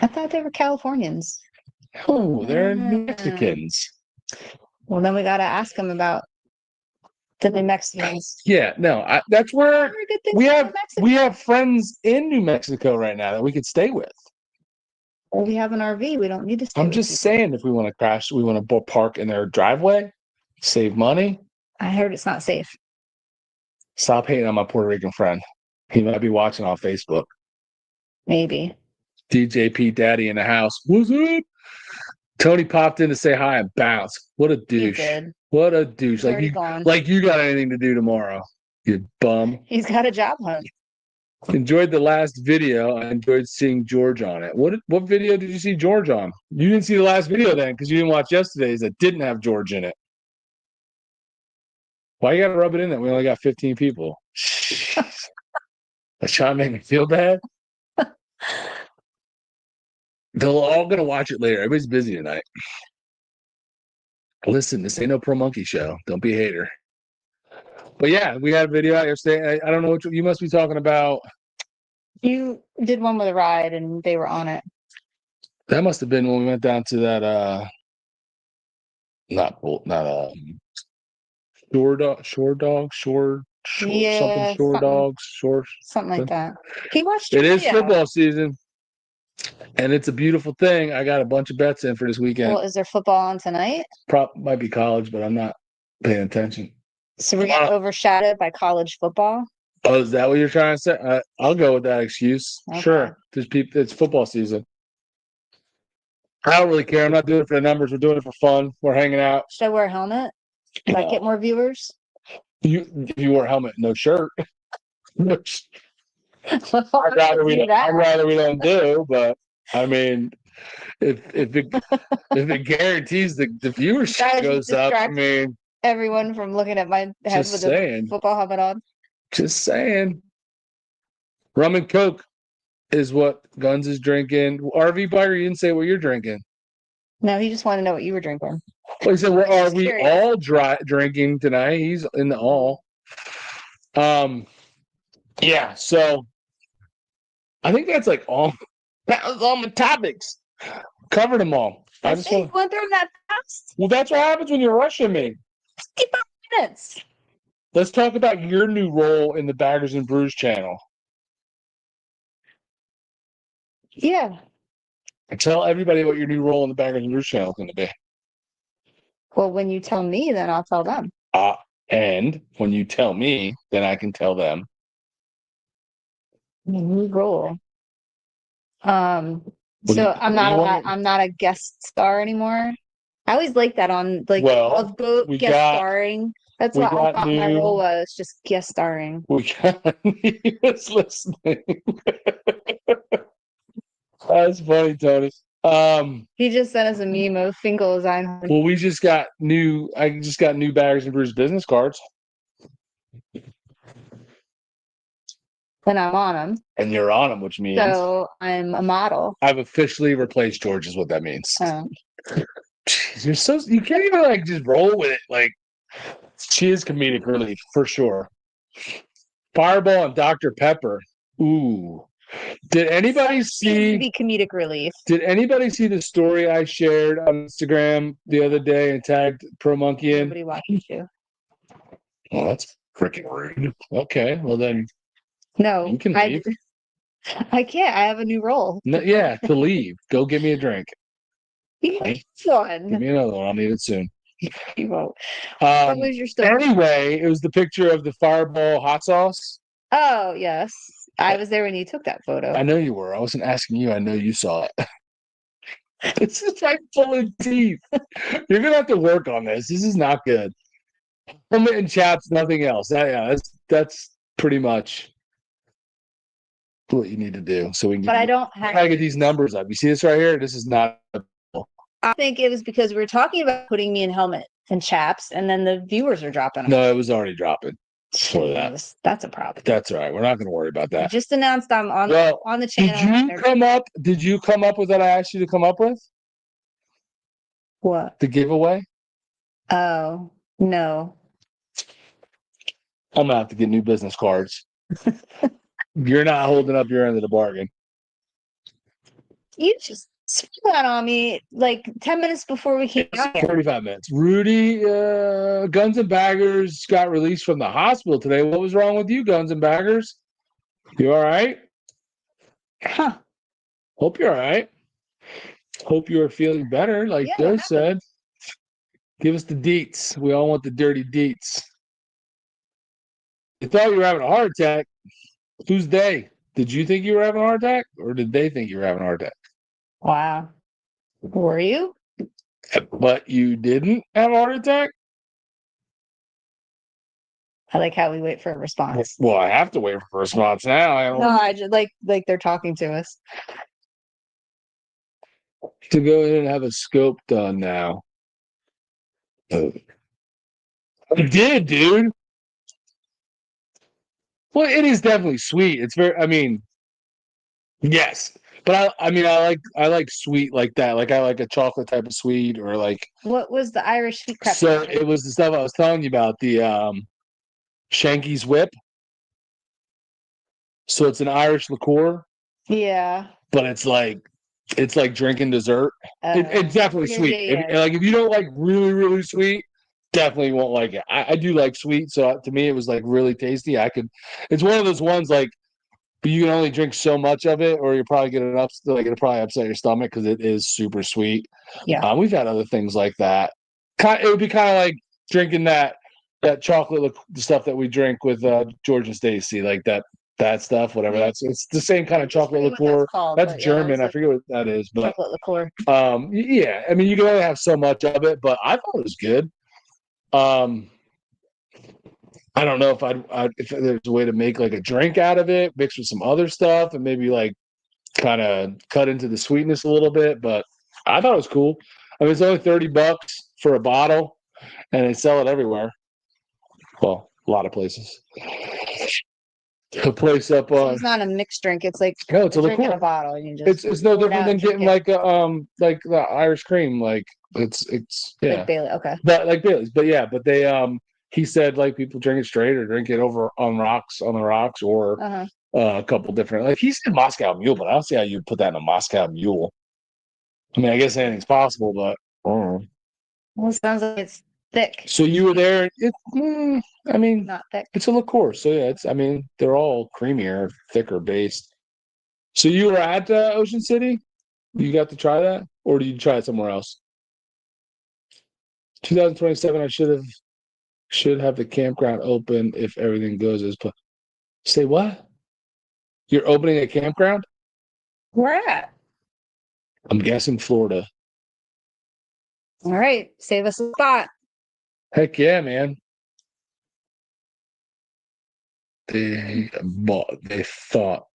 I thought they were Californians. Oh, they're New Mexicans. Well, then we got to ask them about the New Mexicans. Yeah, no, that's where Very good things we about have New Mexico. we have friends in New Mexico right now that we could stay with. Well, we have an RV. We don't need to stay I'm with just people. saying, if we want to crash, we want to park in their driveway, save money. I heard it's not safe. Stop hating on my Puerto Rican friend. He might be watching on Facebook. Maybe. DJ P Daddy in the house. What's up? Tony popped in to say hi and bounced. What a He douche. did. What a douche. He's Like already you gone. like you got anything to do tomorrow. You bum. He's got a job hunt. Enjoyed the last video. I enjoyed seeing George on it. What video did you see George on? You didn't see the last video then because you didn't watch yesterday's that didn't have George in it. Why you gotta rub it in that we only got 15 people? That's trying to make me feel bad. They're all gonna watch it later. Everybody's busy tonight. Listen, this ain't no Pro Monkey show. Don't be a hater. But yeah, we had a video out yesterday. I don't know what you must be talking about. You did one with a ride and they were on it. That must have been when we went down to that not shore dogs, Yeah, something like that. He watched your It is video. football season. And it's a beautiful thing. I got a bunch of bets in for this weekend. Well, is there football on tonight? Might be college, but I'm not paying attention. So we're getting overshadowed by college football? Oh, is that what you're trying to say? I'll go with that excuse. Okay. Sure. There's people. It's football season. I don't really care. I'm not doing it for the numbers. We're doing it for fun. We're hanging out. Should I wear a helmet? Like No. get more viewers? If you wear a helmet, no shirt. Which I'd I'd rather we don't do. But I mean, if it guarantees the viewership Guys, goes up, I distract mean, everyone from looking at my head Just with saying. a football helmet on. Just saying. Rum and Coke is what Guns is drinking. RV Bugger, you didn't say what you're drinking. No, he just wanted to know what you were drinking. Well, he said, well, are Just we curious. all drinking tonight? He's in the all. Yeah, so I think that's like all. That was all my topics. Covered them all. I just want. went through that fast. Well, that's what happens when you're rushing me. 55 minutes. Let's talk about your new role in the Baggers and Brews channel. Yeah. Tell everybody what your new role in the Baggers and Brews channel is going to be. Well, when you tell me, then I'll tell them. And when you tell me, then I can tell them. New role. What do So you- I'm what do you not want? I'm not a guest star anymore. I always like that on like Well, of both we guest got- starring. That's we what I got thought my new- role was, just guest starring. We got is listening. That's funny, Tony. He just sent us a meme of Finkel Einhorn. Well, I just got new Baggers and Brews business cards, When I'm on them. and you're on them, which means So I'm a model. I've officially replaced George. Is what that means. So Jeez, you can't even like just roll with it. Like she is comedic relief for sure. Fireball and Dr. Pepper. Ooh. Did anybody seems to see? be comedic relief. Did anybody see the story I shared on Instagram the other day and tagged Pro Monkey in? Nobody watches you. Well, that's freaking rude. Okay, well then No, you can I leave. can't. I have a new role. No, yeah, to leave. Go get me a drink. You Hey, Give Give me another one. I'll need it soon. You won't. Don't lose your stuff. Anyway, it was the picture of the Fireball hot sauce. Oh yes, I was there when you took that photo. I know you were. I wasn't asking you. I know you saw it. It's just like full of teeth. You're gonna have to work on this. This is not good. Helmet and chaps, nothing else. Yeah, that's pretty much what you need to do. So we can. But I don't gotta have. get these numbers up. You see this right here? This is not. I think it was because we were talking about putting me in helmet and chaps, and then the viewers are dropping them. No, it was already dropping. for that. Jeez, that's a problem. That's all right. We're not going to worry about I that. just announced I'm on the channel. Did you come up with that I asked you to come up with? What? The giveaway? Oh, no. I'm going to have to get new business cards. You're not holding up your end of the bargain. You just spilled that on me like 10 minutes before we came out here. 45 minutes. Rudy, Guns and Baggers got released from the hospital today. What was wrong with you, Guns and Baggers? You all right? Huh. Hope you're all right. Hope you are feeling better, like Joe said. Give us the deets. We all want the dirty deets. You thought you were having a heart attack. Who's they? Did you think you were having a heart attack, or did they think you were having a heart attack? Wow. Were you? But you didn't have a heart attack? I like how we wait for a response. Well, I have to wait for a response now. I just like they're talking to us. To go in and have a scope done now. I did, dude. Well, it is definitely sweet. It's yes. But I like sweet like that. Like I like a chocolate type of sweet, or like. What was the Irish sweet pepper? So it was the stuff I was telling you about, the Shanky's Whip. So it's an Irish liqueur. Yeah. But it's like drinking dessert. It's definitely sweet. Yeah. If you don't like really, really sweet, definitely won't like it. I do like sweet, so to me it was like really tasty. It's one of those ones like, but you can only drink so much of it, or you're probably getting it'll probably upset your stomach because it is super sweet. Yeah. We've had other things like that. It would be kind of like drinking that chocolate stuff that we drink with George and Stacy, like that stuff, whatever. Yeah. It's the same kind of chocolate liqueur. That's German. I forget what that is, but chocolate liqueur. Yeah. I mean, you can only have so much of it, but I thought it was good. I don't know if there's a way to make like a drink out of it, mixed with some other stuff, and maybe like kind of cut into the sweetness a little bit. But I thought it was cool. I mean, it's only $30 for a bottle, and they sell it everywhere. Well, a lot of places. A place up on. So it's not a mixed drink. It's like it's a liqueur. In a bottle. And you just it's no different than getting like the Irish cream. Like it's yeah. Like Bailey. Okay. But like Bailey's, but yeah, but they he said like people drink it straight or drink it over on the rocks, or a couple different. Like he said Moscow Mule, but I don't see how you put that in a Moscow Mule. I mean, I guess anything's possible, but well, it sounds like it's thick. So you were there. I mean, not thick. It's a liqueur, so yeah. They're all creamier, thicker based. So you were at Ocean City. You got to try that, or did you try it somewhere else? 2027. I should have the campground open if everything goes as planned. Say what? You're opening a campground? Where at? I'm guessing Florida. All right, save us a spot. Heck yeah, man. They thought.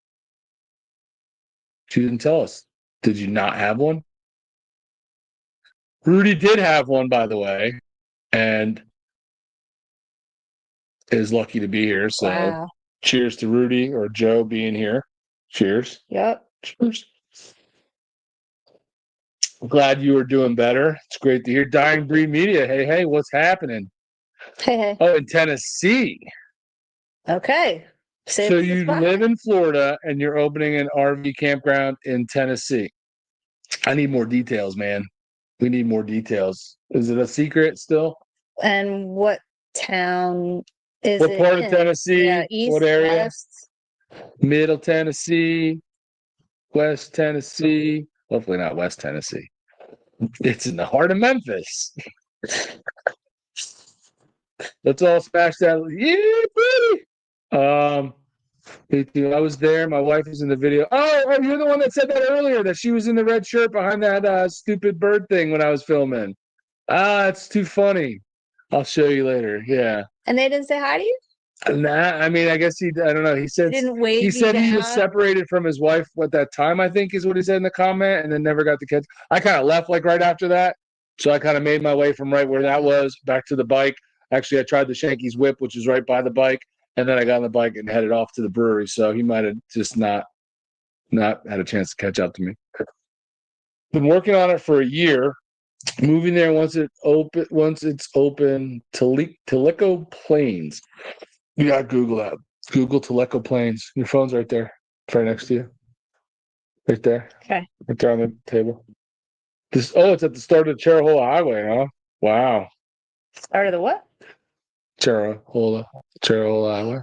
She didn't tell us. Did you not have one? Rudy did have one, by the way, and is lucky to be here. So Cheers to Rudy or Joe being here. Cheers. Yep. Cheers. I'm glad you were doing better. It's great to hear. Dying Breed Media. Hey, what's happening? Hey. Oh, in Tennessee. Okay. So you live in Florida and you're opening an RV campground in Tennessee. I need more details, man. We need more details. Is it a secret still? And what town is it? What part of Tennessee? Yeah, east, what area? West? Middle Tennessee, West Tennessee. Hopefully not West Tennessee. It's in the heart of Memphis. Let's all smash that. Yeah, buddy. I was there. My wife was in the video. Oh, you're the one that said that earlier, that she was in the red shirt behind that stupid bird thing when I was filming. It's too funny. I'll show you later. Yeah. And they didn't say hi to you? Nah, I mean, I guess I don't know. He said he was separated from his wife at that time, I think is what he said in the comment, and then never got the kids. I kind of left like right after that. So I kind of made my way from right where that was back to the bike. Actually, I tried the Shanky's Whip, which is right by the bike, and then I got on the bike and headed off to the brewery. So he might have just not had a chance to catch up to me. Been working on it for a year. Moving there once it's open. Teleco Plains. You gotta Google that. Google Teleco Plains. Your phone's right there. It's right next to you. Right there. Okay. Right there on the table. It's at the start of the Cherahola Highway, huh? Wow. Start of the what? Cherahola Highway.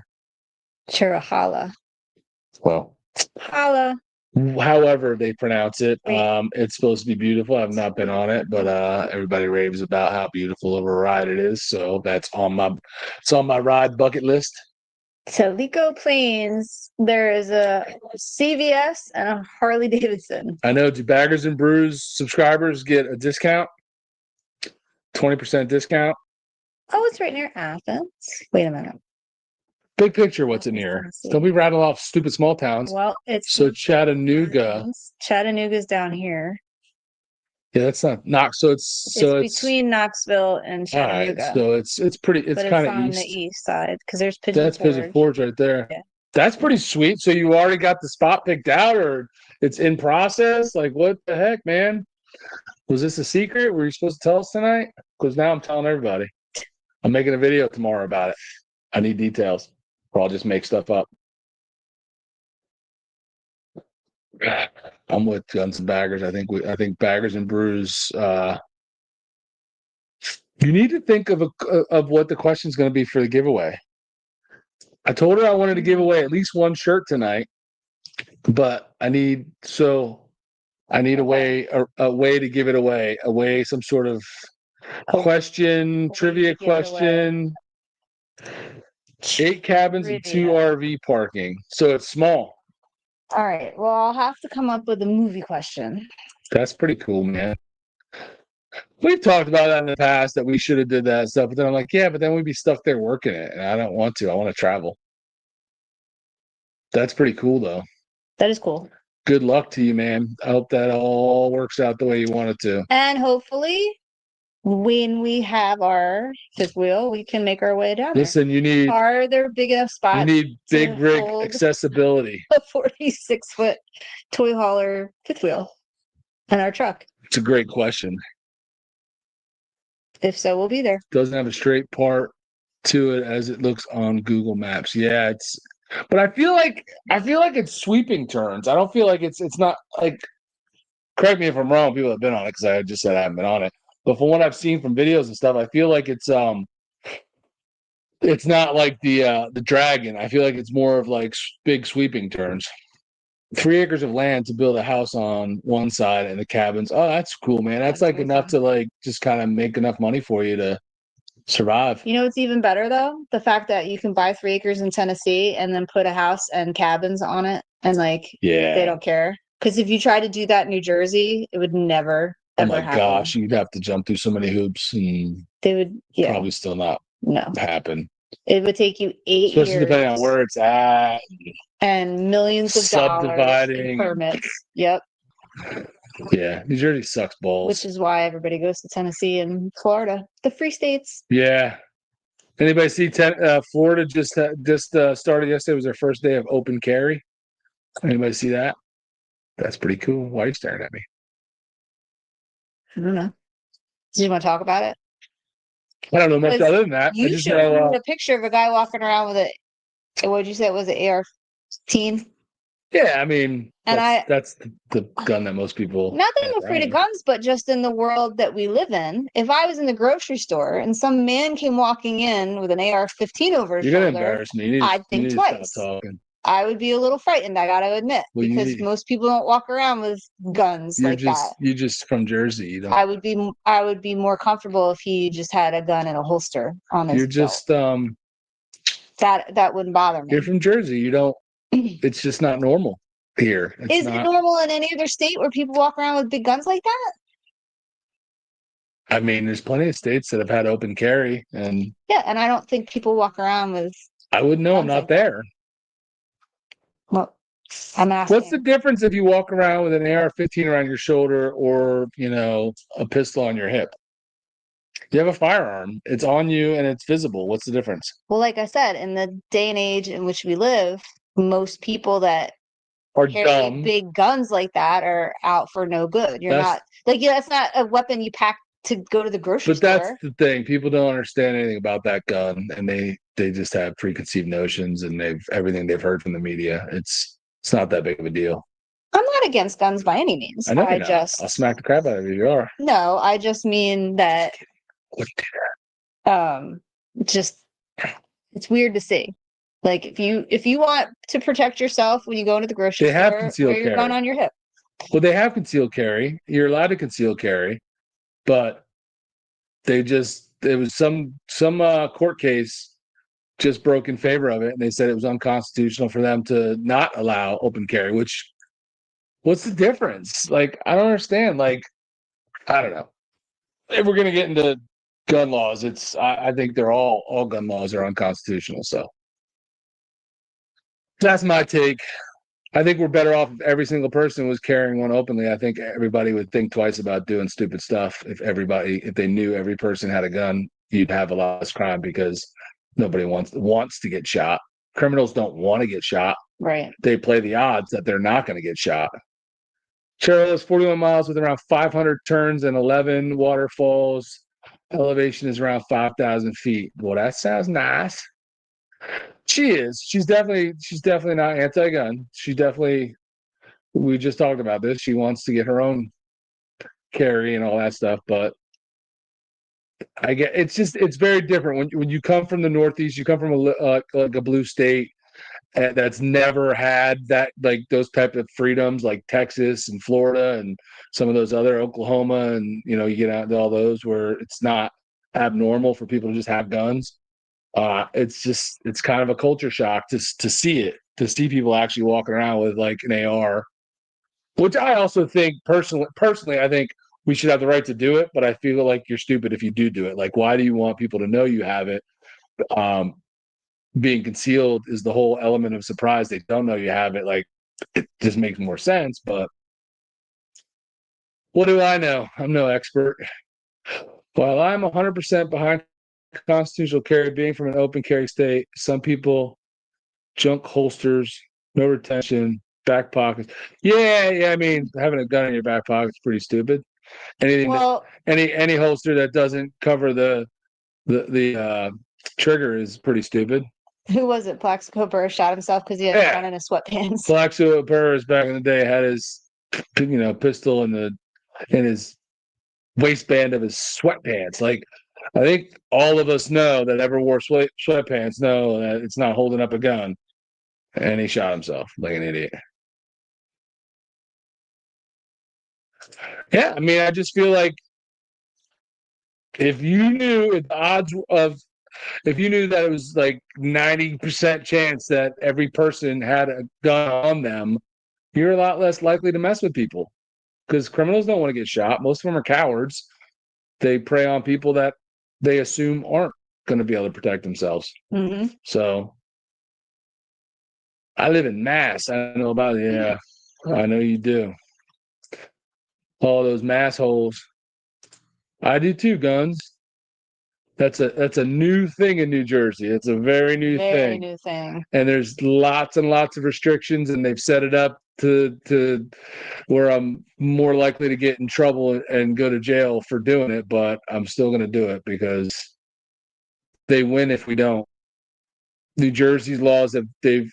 Cherahala. Well, Hala. however they pronounce it. Wait. It's supposed to be beautiful. I've not been on it, but everybody raves about how beautiful of a ride it is. So it's on my ride bucket list. Teleco Plains. There is a CVS and a Harley Davidson. I know. Do Baggers and Brews subscribers get a discount? 20% discount? Oh, it's right near Athens. Wait a minute. Big picture, what's it near? Don't be rattling off stupid small towns. Well, it's so Chattanooga. Chattanooga's down here. Yeah, that's not Knox. So it's between Knoxville and Chattanooga. Right, so it's pretty. It's kind of on the east side because there's Pigeon That's Forge. Pigeon Forge right there. Yeah. That's pretty sweet. So you already got the spot picked out, or it's in process? Like, what the heck, man? Was this a secret? Were you supposed to tell us tonight? Because now I'm telling everybody. I'm making a video tomorrow about it. I need details, or I'll just make stuff up. I'm with Guns and Baggers. I think Baggers and Brews. You need to think of what the question's going to be for the giveaway. I told her I wanted to give away at least one shirt tonight, but I need a way to give it away, some sort of question, trivia question. 8 cabins and 2 RV parking. So it's small. All right. Well, I'll have to come up with a movie question. That's pretty cool, man. We've talked about that in the past, that we should have did that stuff, but then I'm like, yeah, but then we'd be stuck there working it, and I don't want to. I want to travel. That's pretty cool, though. That is cool. Good luck to you, man. I hope that all works out the way you want it to. And hopefully, when we have our fifth wheel, we can make our way down Listen, are there big enough spots? You need big rig accessibility. A 46-foot toy hauler fifth wheel in our truck. It's a great question. If so, we'll be there. Doesn't have a straight part to it as it looks on Google Maps. Yeah, but I feel like it's sweeping turns. I don't feel like it's not like, correct me if I'm wrong, people have been on it, because I just said I haven't been on it. But from what I've seen from videos and stuff, I feel like it's not like the Dragon. I feel like it's more of like big sweeping turns. 3 acres of land to build a house on one side and the cabins. Oh, that's cool, man. That's like enough to like just kind of make enough money for you to survive. You know what's even better though? The fact that you can buy 3 acres in Tennessee and then put a house and cabins on it, and they don't care. Because if you try to do that in New Jersey, it would never ever happen. Gosh, you'd have to jump through so many hoops, and they would probably still not happen. It would take you 8 years, especially depending on where it's at, and millions of dollars in permits. Yep. Yeah, New Jersey sucks balls. Which is why everybody goes to Tennessee and Florida, the free states. Yeah. Anybody see Florida just started yesterday? Was their first day of open carry. Anybody see that? That's pretty cool. Why are you staring at me? I don't know. Do you want to talk about it? I don't know much other than that. You showed me a picture of a guy walking around with it. What did you say? It was an AR-15? Yeah, I mean, and that's the gun that most people. Not that I'm afraid of guns, but just in the world that we live in. If I was in the grocery store and some man came walking in with an AR-15 over his shoulder, you're gonna embarrass me. I'd think twice. I would be a little frightened, I gotta admit, because most people don't walk around with guns like that. You're just from Jersey. You don't. I would be more comfortable if he just had a gun in a holster on his You're just belt. That wouldn't bother me. You're from Jersey. You don't. It's just not normal here. Is it normal in any other state where people walk around with big guns like that? I mean, there's plenty of states that have had open carry, and and I don't think people walk around with. I wouldn't know. I'm not there. Well, I'm asking. What's the difference if you walk around with an AR-15 around your shoulder or, a pistol on your hip? You have a firearm. It's on you and it's visible. What's the difference? Well, like I said, in the day and age in which we live, most people that Or carry dumb. big guns like that are out for no good. You're That's- not like, yeah, that's not a weapon you pack to go to the grocery But that's store. the thing. People don't understand anything about that gun, and they just have preconceived notions, and everything they've heard from the media. It's not that big of a deal. I'm not against guns by any means. I know I you're not. just I'll smack the crap out of you. You are. no, I just mean that just it's weird to see. Like if you want to protect yourself when you go into the grocery They have store, concealed wear your gun carry. on your hip. Well, they have concealed carry. You're allowed to conceal carry, but it was some court case just broke in favor of it, and they said it was unconstitutional for them to not allow open carry. Which, what's the difference? Like, I don't understand. Like, I don't know. If we're gonna get into gun laws, I think they're all gun laws are unconstitutional. So that's my take. I think we're better off if every single person was carrying one openly. I think everybody would think twice about doing stupid stuff. If they knew every person had a gun, you'd have a lot less crime because nobody wants to get shot. Criminals don't want to get shot. Right. They play the odds that they're not going to get shot. Cheryl is 41 miles with around 500 turns and 11 waterfalls. Elevation is around 5,000 feet. Well, that sounds nice. She is. She's definitely not anti-gun. We just talked about this. She wants to get her own carry and all that stuff, but I get it's very different when you come from the Northeast. You come from like a blue state that's never had that, like those type of freedoms, like Texas and Florida and some of those other, Oklahoma, and you get out to all those where it's not abnormal for people to just have guns. It's kind of a culture shock to see people actually walking around with like an AR, which I also think personally, I think we should have the right to do it, but I feel like you're stupid if you do it. Like, why do you want people to know you have it? Being concealed is the whole element of surprise. They don't know you have it. Like, it just makes more sense, but what do I know? I'm no expert. While I'm 100% behind constitutional carry being from an open carry state, some people junk holsters, no retention, back pockets. Yeah. I mean, having a gun in your back pocket is pretty stupid. Any holster that doesn't cover the trigger is pretty stupid. Who was it? Plaxico Burress shot himself because he had a gun in his sweatpants. Plaxico Burress back in the day had his pistol in his waistband of his sweatpants. Like, I think all of us know that ever wore sweatpants know that it's not holding up a gun. And he shot himself like an idiot. Yeah, I mean, I just feel like if you knew that it was like 90% chance that every person had a gun on them, you're a lot less likely to mess with people because criminals don't want to get shot. Most of them are cowards. They prey on people that they assume aren't going to be able to protect themselves. Mm-hmm. So I live in Mass. I know about it. Yeah, I know you do. All those mass holes. I do too, guns. That's a new thing in New Jersey. It's a very new thing. And there's lots and lots of restrictions, and they've set it up to where I'm more likely to get in trouble and go to jail for doing it, but I'm still going to do it because they win if we don't. New Jersey's laws they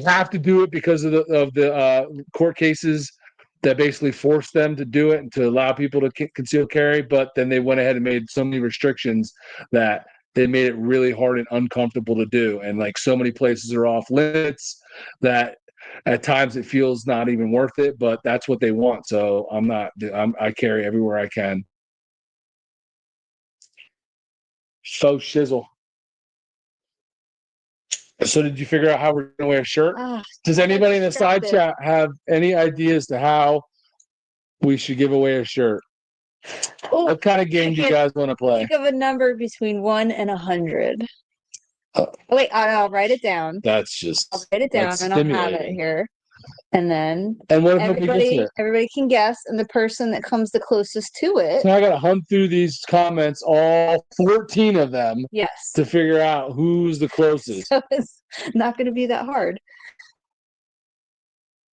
have to do it because of the court cases that basically forced them to do it and to allow people to conceal carry. But then they went ahead and made so many restrictions that they made it really hard and uncomfortable to do. And like so many places are off limits that at times it feels not even worth it, but that's what they want. So I carry everywhere I can. Faux shizzle. So did you figure out how we're going to wear a shirt? Does anybody in the side chat have any ideas to how we should give away a shirt? What kind of game do you guys want to play? Think of a number between 1 and 100. Wait, I'll write it down. I'll write it down and I'll have it here. And what if nobody gets it? everybody can guess, and the person that comes the closest to it. So I got to hunt through these comments, all 14 of them, Yes, to figure out who's the closest. So it's not going to be that hard.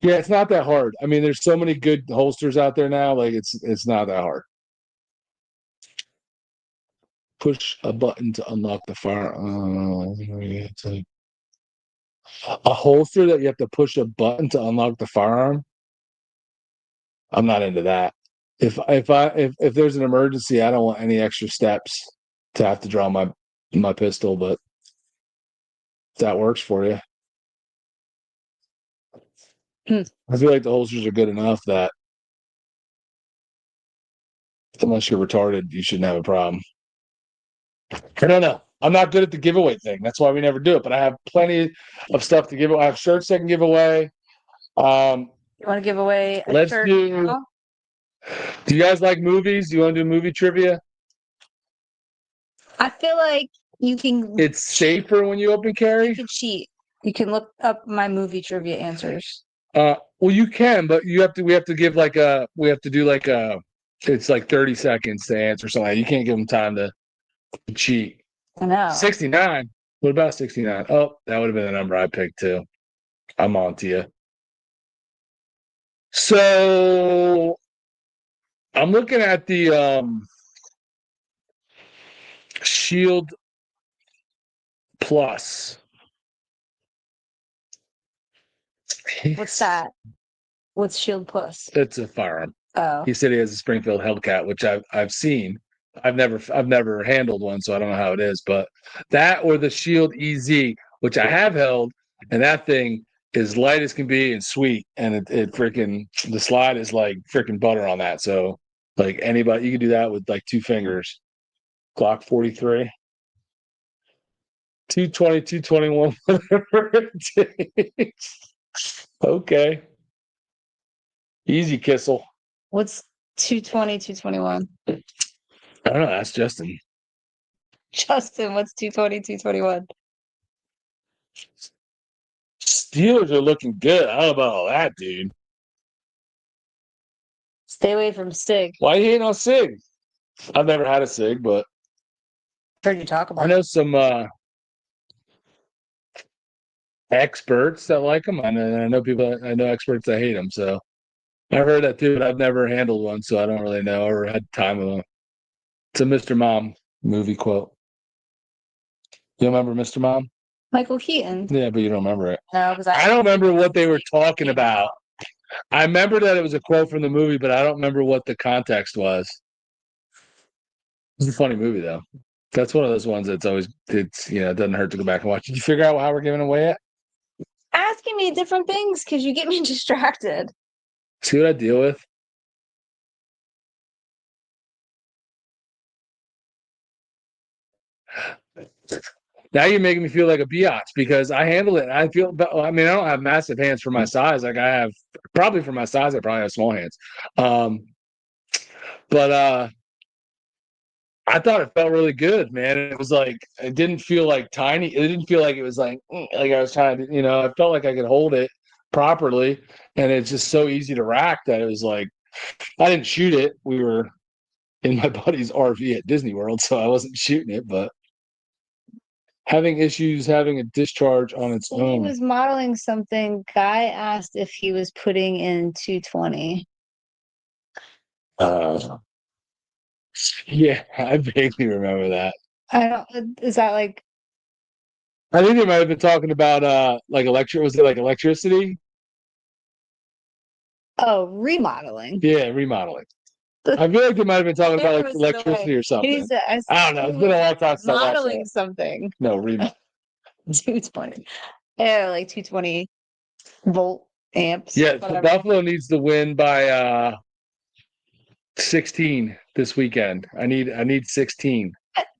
Yeah, it's not that hard. I mean, there's so many good holsters out there now. Like it's not that hard. Push a button to unlock the firearm. A holster that you have to push a button to unlock the firearm. I'm not into that. If there's an emergency, I don't want any extra steps to have to draw my pistol. But if that works for you. I feel like the holsters are good enough that unless you're retarded, you shouldn't have a problem. I don't know. I'm not good at the giveaway thing. That's why we never do it. But I have plenty of stuff to give away. I have shirts I can give away. You want to give away a shirt? Do you guys like movies? Do you want to do movie trivia? I feel like you can. It's safer when you open carry. You can cheat. You can look up my movie trivia answers. Well, you can, but we have to give it's like 30 seconds to answer something. You can't give them time to cheat. I know. 69. What about 69? Oh, that would have been the number I picked too. I'm on to you. So I'm looking at the Shield Plus. What's that? What's Shield Plus? It's a firearm. Oh. He said he has a Springfield Hellcat, which I've seen. I've never handled one, so I don't know how it is. But that or the Shield EZ, which I have held, and that thing is light as can be and sweet, and it freaking the slide is like freaking butter on that. So like anybody, you can do that with like 2 fingers. Glock 43, 220, 221, whatever it takes. Okay. Easy, Kissel. What's 220, 221? I don't know. That's Justin. Justin, what's 220, 221? Steelers are looking good. I don't know about all that, dude. Stay away from SIG. Why are you hating on SIG? I've never had a SIG, but heard you talk about I know some experts that like them. I know experts that hate them. So I've heard that too, but I've never handled one, so I don't really know or had time with them. It's a Mr. Mom movie quote. You remember Mr. Mom? Michael Keaton. Yeah, but you don't remember it. No, because I don't remember what they were talking about. I remember that it was a quote from the movie, but I don't remember what the context was. It's a funny movie, though. That's one of those ones that's always, it doesn't hurt to go back and watch. Did you figure out how we're giving away it? Asking me different things because you get me distracted. See what I deal with? Now you're making me feel like a biatch because I handle it. I don't have massive hands for my size. Like I have, probably for my size, I probably have small hands. But I thought it felt really good, man. It was like, it didn't feel like tiny. It didn't feel like it was like I was trying to, I felt like I could hold it properly. And it's just so easy to rack that it was like, I didn't shoot it. We were in my buddy's RV at Disney World, so I wasn't shooting it, but having issues having a discharge on its own. He was modeling something. Guy asked if he was putting in 220. Yeah, I vaguely remember that. Is that like? I think they might have been talking about like was it like electricity? Oh, remodeling. Yeah, remodeling. I feel like they might have been talking about like electricity or something. I don't know. It's been a long time since modeling something. No, remodeling. 220. Yeah, like 220 volt amps. Yeah, so Buffalo needs to win by 16 this weekend. I need 16.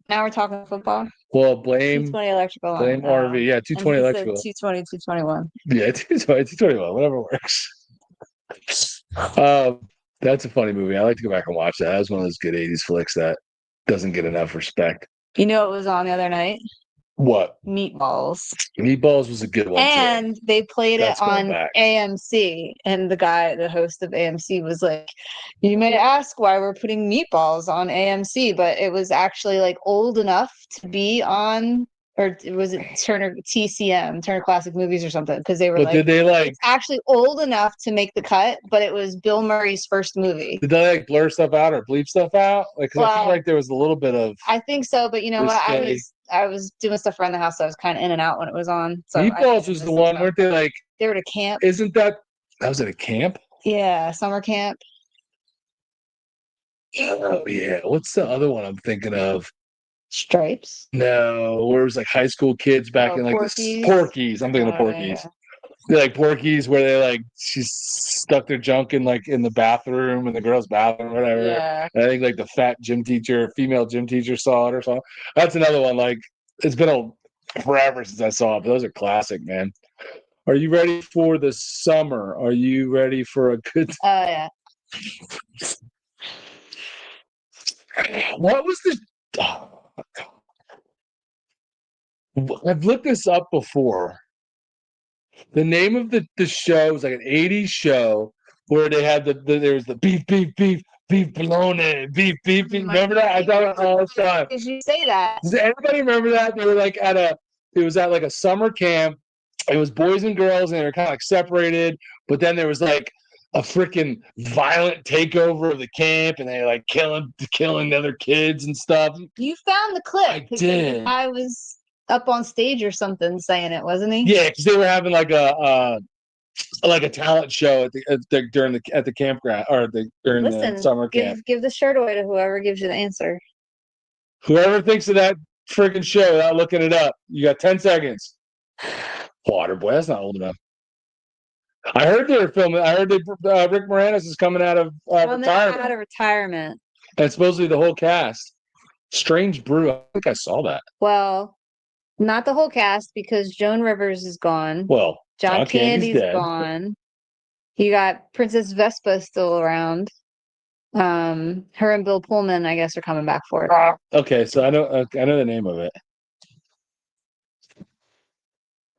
Now we're talking football. Well, blame 220 electrical. Blame RV. Yeah, 220 electrical. 220, 221. Yeah, 220, 221, whatever works. That's a funny movie. I like to go back and watch that. That was one of those good 80s flicks that doesn't get enough respect. You know what was on the other night? What? Meatballs. Meatballs was a good one And too. they played That's it going on back. AMC, and the host of AMC was like, "You may ask why we're putting meatballs on AMC, but it was actually like old enough to be on, or was it Turner TCM, Turner Classic Movies or something? Because they were But like, did they like? it's actually old enough to make the cut, but it was Bill Murray's first movie." Did they like blur stuff out or bleep stuff out? Like, 'cause I feel Well, like there was a little bit of I think so, but you know what? risque. I was doing stuff around the house, so I was kind of in and out when it was on. So I Meatballs didn't was the miss one, stuff. weren't they? Like, They were at a camp. isn't that was at a camp? Yeah, summer camp. Oh yeah. What's the other one I'm thinking of? Stripes. No, where it was like high school kids back in like Porky's. the Porkies. I'm thinking of Oh, Porkies. yeah. They're like Porkies where they like she stuck their junk in like in the bathroom in the girls' bathroom, whatever. Yeah. And I think like the fat gym teacher, female gym teacher saw it or something. That's another one. Like it's been forever since I saw it, but those are classic, man. Are you ready for the summer? Are you ready for a good? Oh yeah. What was the? Oh, I've looked this up before. The name of the show was like an 80s show where they had there was the beef bologna, beef. Remember that? I thought it all the time. Did you say that? Does anybody remember that? They were like it was at like a summer camp. It was boys and girls, and they were kind of like separated. But then there was like a freaking violent takeover of the camp, and they like killing other kids and stuff. You found the clip. I did. I was up on stage or something saying it, wasn't he? Yeah, because they were having like a talent show at the campground or during the summer camp. Give the shirt away to whoever gives you the answer. Whoever thinks of that freaking show without looking it up, you got 10 seconds. Waterboy, that's not old enough. I heard they were filming. I heard Rick Moranis is coming out of retirement. Out of retirement. And supposedly the whole cast. Strange Brew. I think I saw that. Well, not the whole cast because Joan Rivers is gone. Well, John Candy's gone. You got Princess Vespa still around. Her and Bill Pullman, I guess, are coming back for it. Okay, so I know the name of it.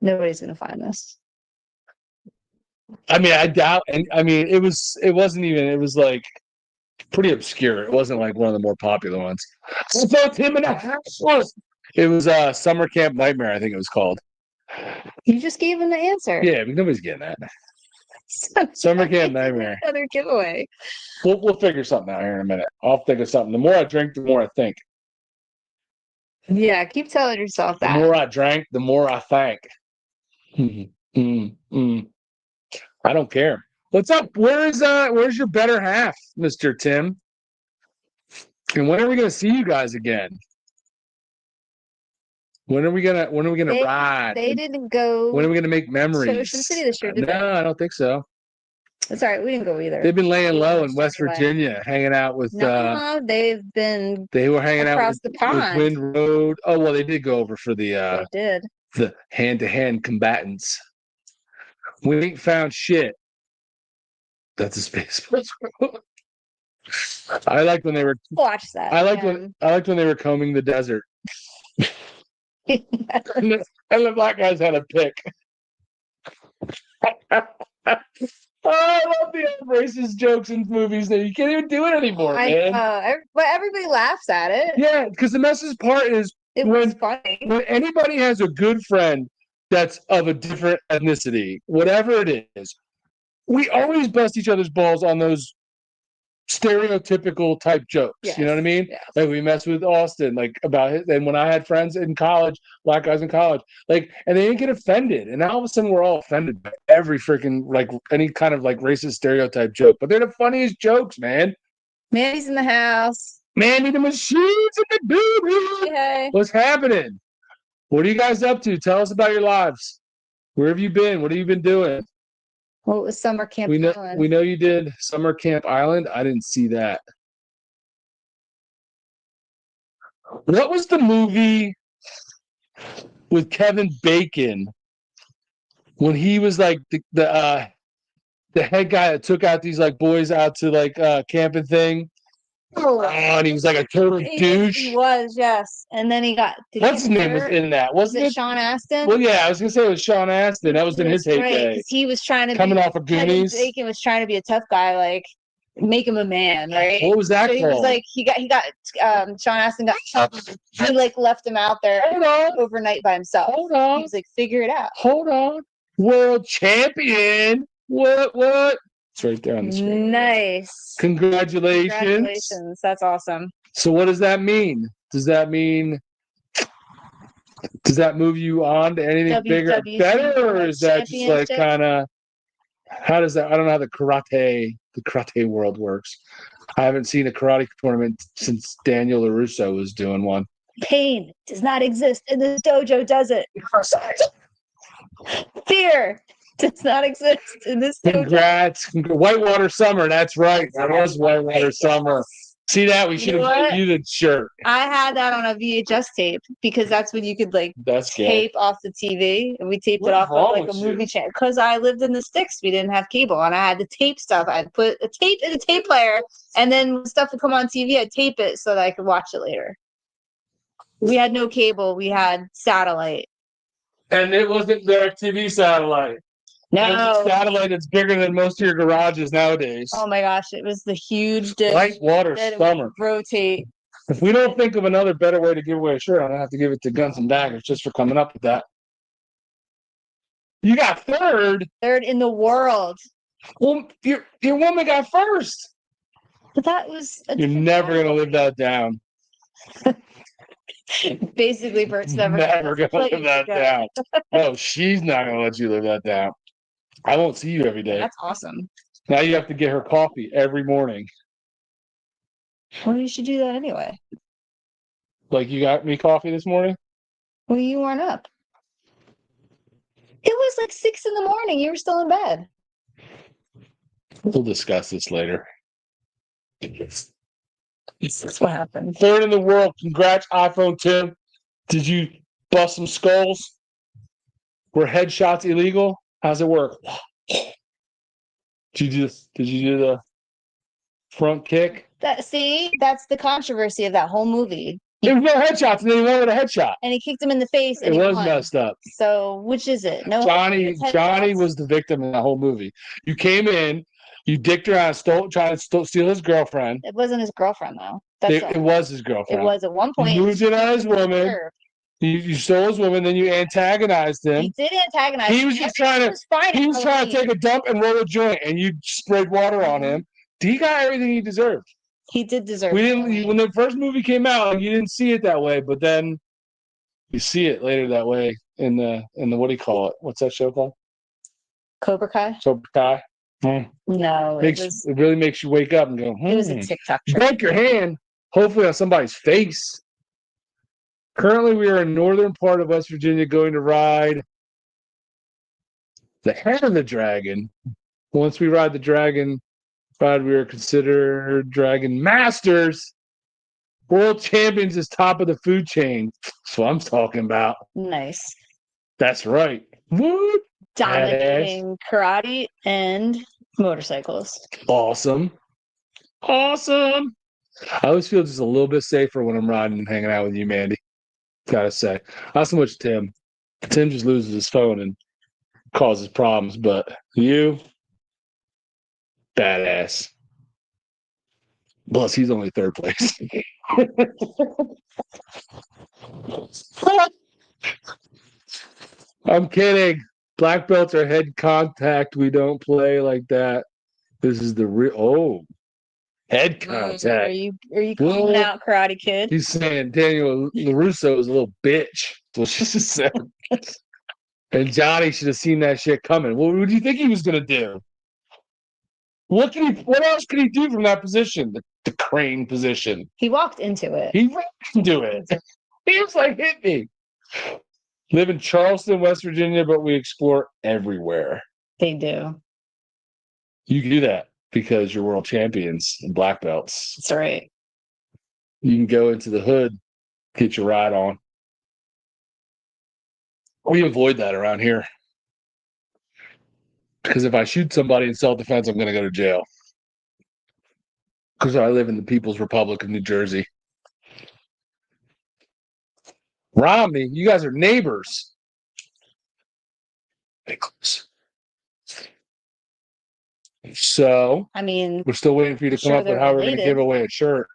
Nobody's gonna find this. I mean, I doubt, and I mean, it wasn't even. It was like pretty obscure. It wasn't like one of the more popular ones. I thought him in a house. It was Summer Camp Nightmare, I think it was called. You just gave him the answer. Yeah, but nobody's getting that. Summer Camp Nightmare. Another giveaway. We'll figure something out here in a minute. I'll think of something. The more I drink, the more I think. Yeah, keep telling yourself that. The more I drank, the more I think. I don't care. What's up? Where's your better half, Mr. Tim? And when are we gonna see you guys again? When are we gonna ride? They didn't go. When are we gonna make memories? Ocean City this year, did they? No, I don't think so. That's all right. We didn't go either. They've been laying low in West Virginia, hanging out with. No, they were hanging out across the pond. With Wind Road. Oh well, they did go over for the. They did. The hand-to-hand combatants. We ain't found shit. That's a space. I liked when they were. Watch that. I liked when they were combing the desert. and the black guys had a pick. I love the racist jokes in movies that you can't even do it anymore, man. But everybody laughs at it. Yeah, because the message part is was funny. When anybody has a good friend that's of a different ethnicity, whatever it is, we always bust each other's balls on those stereotypical type jokes. Yes. You know what I mean? Yes. Like we messed with Austin, like about his, and when I had friends in college, black guys in college, like, and they didn't get offended. And now all of a sudden we're all offended by every freaking, like any kind of like racist stereotype joke, but they're the funniest jokes, man. Mandy's in the house. Mandy the Machine's in the baby. Hey. What's happening? What are you guys up to? Tell us about your lives. Where have you been? What have you been doing? Well, it was Summer Camp Island. We know you did Summer Camp Island. I didn't see that. What was the movie with Kevin Bacon when he was like the head guy that took out these like boys out to like camping thing? and he was like a total douche. He was, yes. And then he got. What's his name was in that? Wasn't it Sean Astin? Well, yeah, I was gonna say it was Sean Astin. That was in his heyday. Because he was trying to coming off of Goonies. Bacon was trying to be a tough guy, like make him a man, right? What was that so he called? was like he got Sean Astin got he like left him out there overnight by himself. Hold on. He was like, figure it out. Hold on. World champion. What? It's right there on the screen. Nice. Congratulations. That's awesome. So what does that mean? Does that move you on to anything bigger or better, or is that just like kind of how does that? I don't know how the karate world works. I haven't seen a karate tournament since Daniel LaRusso was doing one. Pain does not exist in this dojo, does it? Fear does not exist in this dojo. Congrats. Whitewater Summer, that's right. That was Whitewater Summer. See that? We should have given you the shirt. I had that on a VHS tape because that's when you could tape off the TV, and we taped it off of like a movie channel. Because I lived in the sticks, we didn't have cable, and I had to tape stuff. I'd put a tape in a tape player, and then when stuff would come on TV, I'd tape it so that I could watch it later. We had no cable; we had satellite, and it wasn't DirecTV satellite. No, satellite that's bigger than most of your garages nowadays. Oh my gosh, it was the huge dish. Whitewater Summer. Rotate. If we don't think of another better way to give away a shirt, I'm gonna have to give it to Guns and Daggers just for coming up with that. You got third. Third in the world. Well, your woman got first. But that was. You're never gonna live that down. Basically, Bert's never gonna live that down. No, she's not gonna let you live that down. I won't see you every day. That's awesome. Now you have to get her coffee every morning. Well, you should do that anyway. Like you got me coffee this morning? Well, you weren't up. It was like 6 a.m. You were still in bed. We'll discuss this later. That's what happened. Third in the world. Congrats, iPhone 2. Did you bust some skulls? Were headshots illegal? How's it work? Did you do the front kick? That's the controversy of that whole movie. There was no headshots, and then he wanted a headshot. And he kicked him in the face. And it was won. Messed up. So which is it? No, Johnny was the victim in the whole movie. You came in, you dicked around, trying to steal his girlfriend. It wasn't his girlfriend though. It was his girlfriend. It was at one point. You moved in on his woman. You stole his woman, then you antagonized him. He did antagonize. He was just trying to take a dump and roll a joint, and you sprayed water on him. He got everything he deserved. He did deserve. When the first movie came out, you didn't see it that way, but then you see it later that way in the what do you call it? What's that show called? Cobra Kai. Cobra Kai. No, it really makes you wake up and go. It was a TikTok. Break your hand, hopefully on somebody's face. Currently, we are in northern part of West Virginia going to ride the head of the dragon. Once we ride the dragon ride, we are considered dragon masters. World champions is top of the food chain. That's what I'm talking about. Nice. That's right. Woo! Dominating karate and motorcycles. Awesome. I always feel just a little bit safer when I'm riding and hanging out with you, Mandy. Gotta say. Not so much Tim. Tim just loses his phone and causes problems, but you, badass. Plus, he's only third place. I'm kidding. Black belts are head contact. We don't play like that. This is the real. Head contact. Are you calling out Karate Kid? He's saying Daniel LaRusso is a little bitch. That's what she just said. And Johnny should have seen that shit coming. What do you think he was gonna do? What else could he do from that position? The crane position. He walked into it. He ran into it. He was like, hit me. Live in Charleston, West Virginia, but we explore everywhere. They do. You can do that because you're world champions in black belts. That's right. You can go into the hood, get your ride on. We avoid that around here. Because if I shoot somebody in self-defense, I'm going to go to jail. Because I live in the People's Republic of New Jersey. Romney, you guys are neighbors. So, I mean, we're still waiting for you to come sure up with they're how we're going to related. give away a shirt.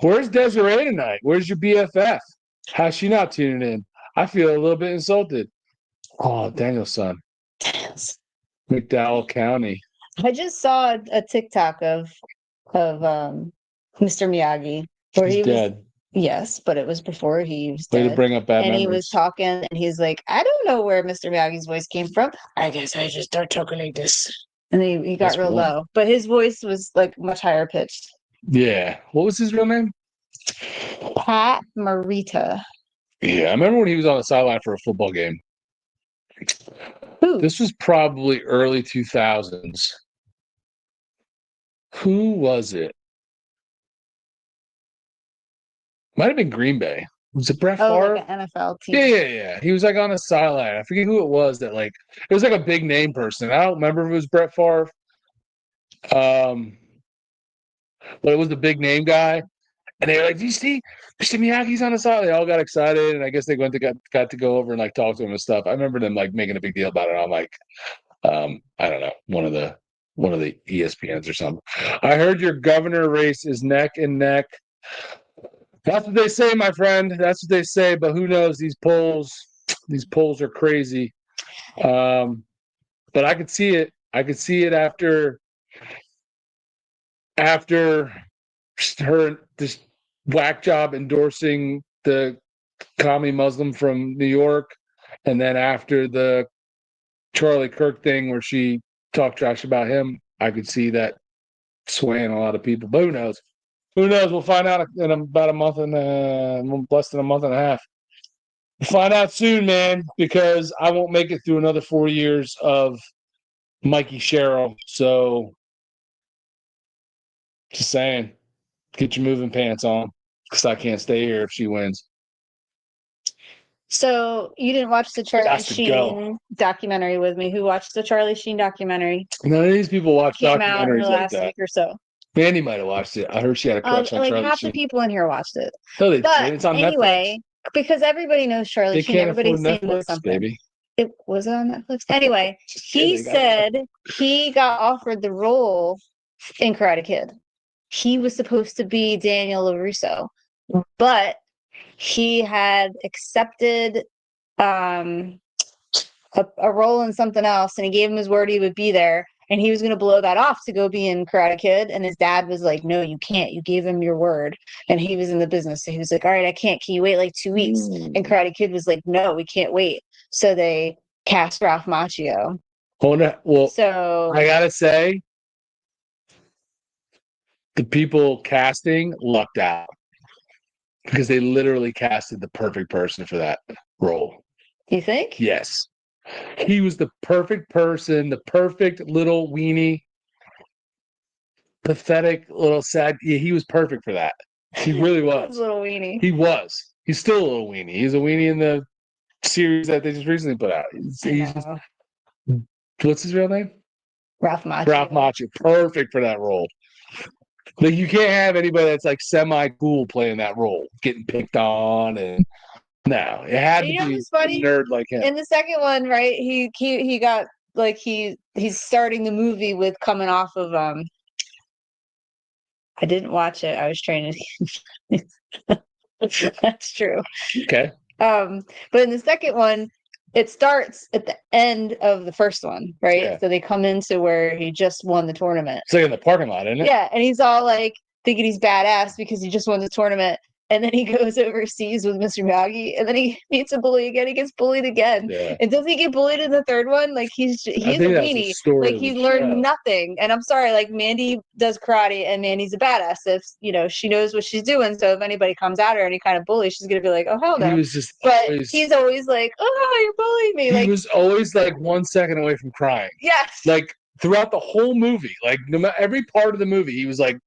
Where's Desiree tonight? Where's your BFF? How's she not tuning in? I feel a little bit insulted. Oh, Daniel's son. McDowell County. I just saw a TikTok of Mr. Miyagi where He's he was dead. yes, but it was before he was Way dead. to bring up bad And memories. he was talking and he's like, I don't know where Mr. Miyagi's voice came from. I guess I just start talking like this. And he got That's real cool. low. But his voice was like much higher pitched. Yeah. What was his real name? Pat Morita. Yeah, I remember when he was on the sideline for a football game. Who? This was probably early 2000s. Who was it? Might have been Green Bay. Was it Brett Favre? Like an NFL team. Yeah. He was like on the sideline. I forget who it was that like it was like a big name person. I don't remember if it was Brett Favre. But it was the big name guy. And they were like, "Do you see Mr. Miyagi's on the side?" They all got excited, and I guess they got to go over and like talk to him and stuff. I remember them like making a big deal about it. I'm like, I don't know, one of the ESPNs or something. I heard your governor race is neck and neck. That's what they say, my friend. That's what they say. But who knows? These polls are crazy. But I could see it. I could see it after her this whack job endorsing the commie Muslim from New York, and then after the Charlie Kirk thing where she talked trash about him, I could see that swaying a lot of people. But who knows? Who knows? We'll find out in about a month and less than a month and a half. We'll find out soon, man, because I won't make it through another 4 years of Mikey Sherrill. So, just saying, get your moving pants on, because I can't stay here if she wins. So you didn't watch the Charlie Sheen documentary with me. Who watched the Charlie Sheen documentary? None of these people watch Came out in documentaries the like last that. week or so. Mandy might have watched it. I heard she had a crush on like Charlie half Sheen. the people in here watched it. No, they But did. It's on anyway, Netflix. because everybody knows Charlie They Sheen. can't Everybody's afford seen Netflix, something. baby. It was on Netflix. Anyway, he kidding. said he got offered the role in Karate Kid. He was supposed to be Daniel LaRusso, but he had accepted a role in something else, and he gave him his word he would be there, and he was going to blow that off to go be in Karate Kid, and his dad was like, no, you can't, you gave him your word, and he was in the business, so he was like, all right, I can't, can you wait like 2 weeks? And Karate Kid was like, no, we can't wait. So they cast Ralph Macchio. Well, so I gotta say, the people casting lucked out, because they literally casted the perfect person for that role. You think? Yes. He was the perfect person, the perfect little weenie, pathetic little sad. Yeah, he was perfect for that. He really was. Little weenie. He was. He's still a little weenie. He's a weenie in the series that they just recently put out. What's his real name? Ralph Macchio. Ralph Macchio. Perfect for that role. Like, you can't have anybody that's like semi-cool playing that role, getting picked on, and no, it had to be a nerd like him. In the second one, right? He got like he's starting the movie with coming off of I didn't watch it. I was training. That's true. Okay. But in the second one, it starts at the end of the first one, right? Yeah. So they come into where he just won the tournament. It's like in the parking lot, isn't it? Yeah, and he's all like thinking he's badass because he just won the tournament. And then he goes overseas with Mr. Miyagi, and then he meets a bully again. He gets bullied again. Yeah. And does he get bullied in the third one? Like he's a weenie. Like he learned nothing. And I'm sorry, like Mandy does karate, and Mandy's a badass. If she knows what she's doing. So if anybody comes at her any kind of bully, she's gonna be like, oh hell no. He was just he's always like, oh, you're bullying me. He was always like 1 second away from crying. Yes. Like throughout the whole movie, like no matter every part of the movie, he was like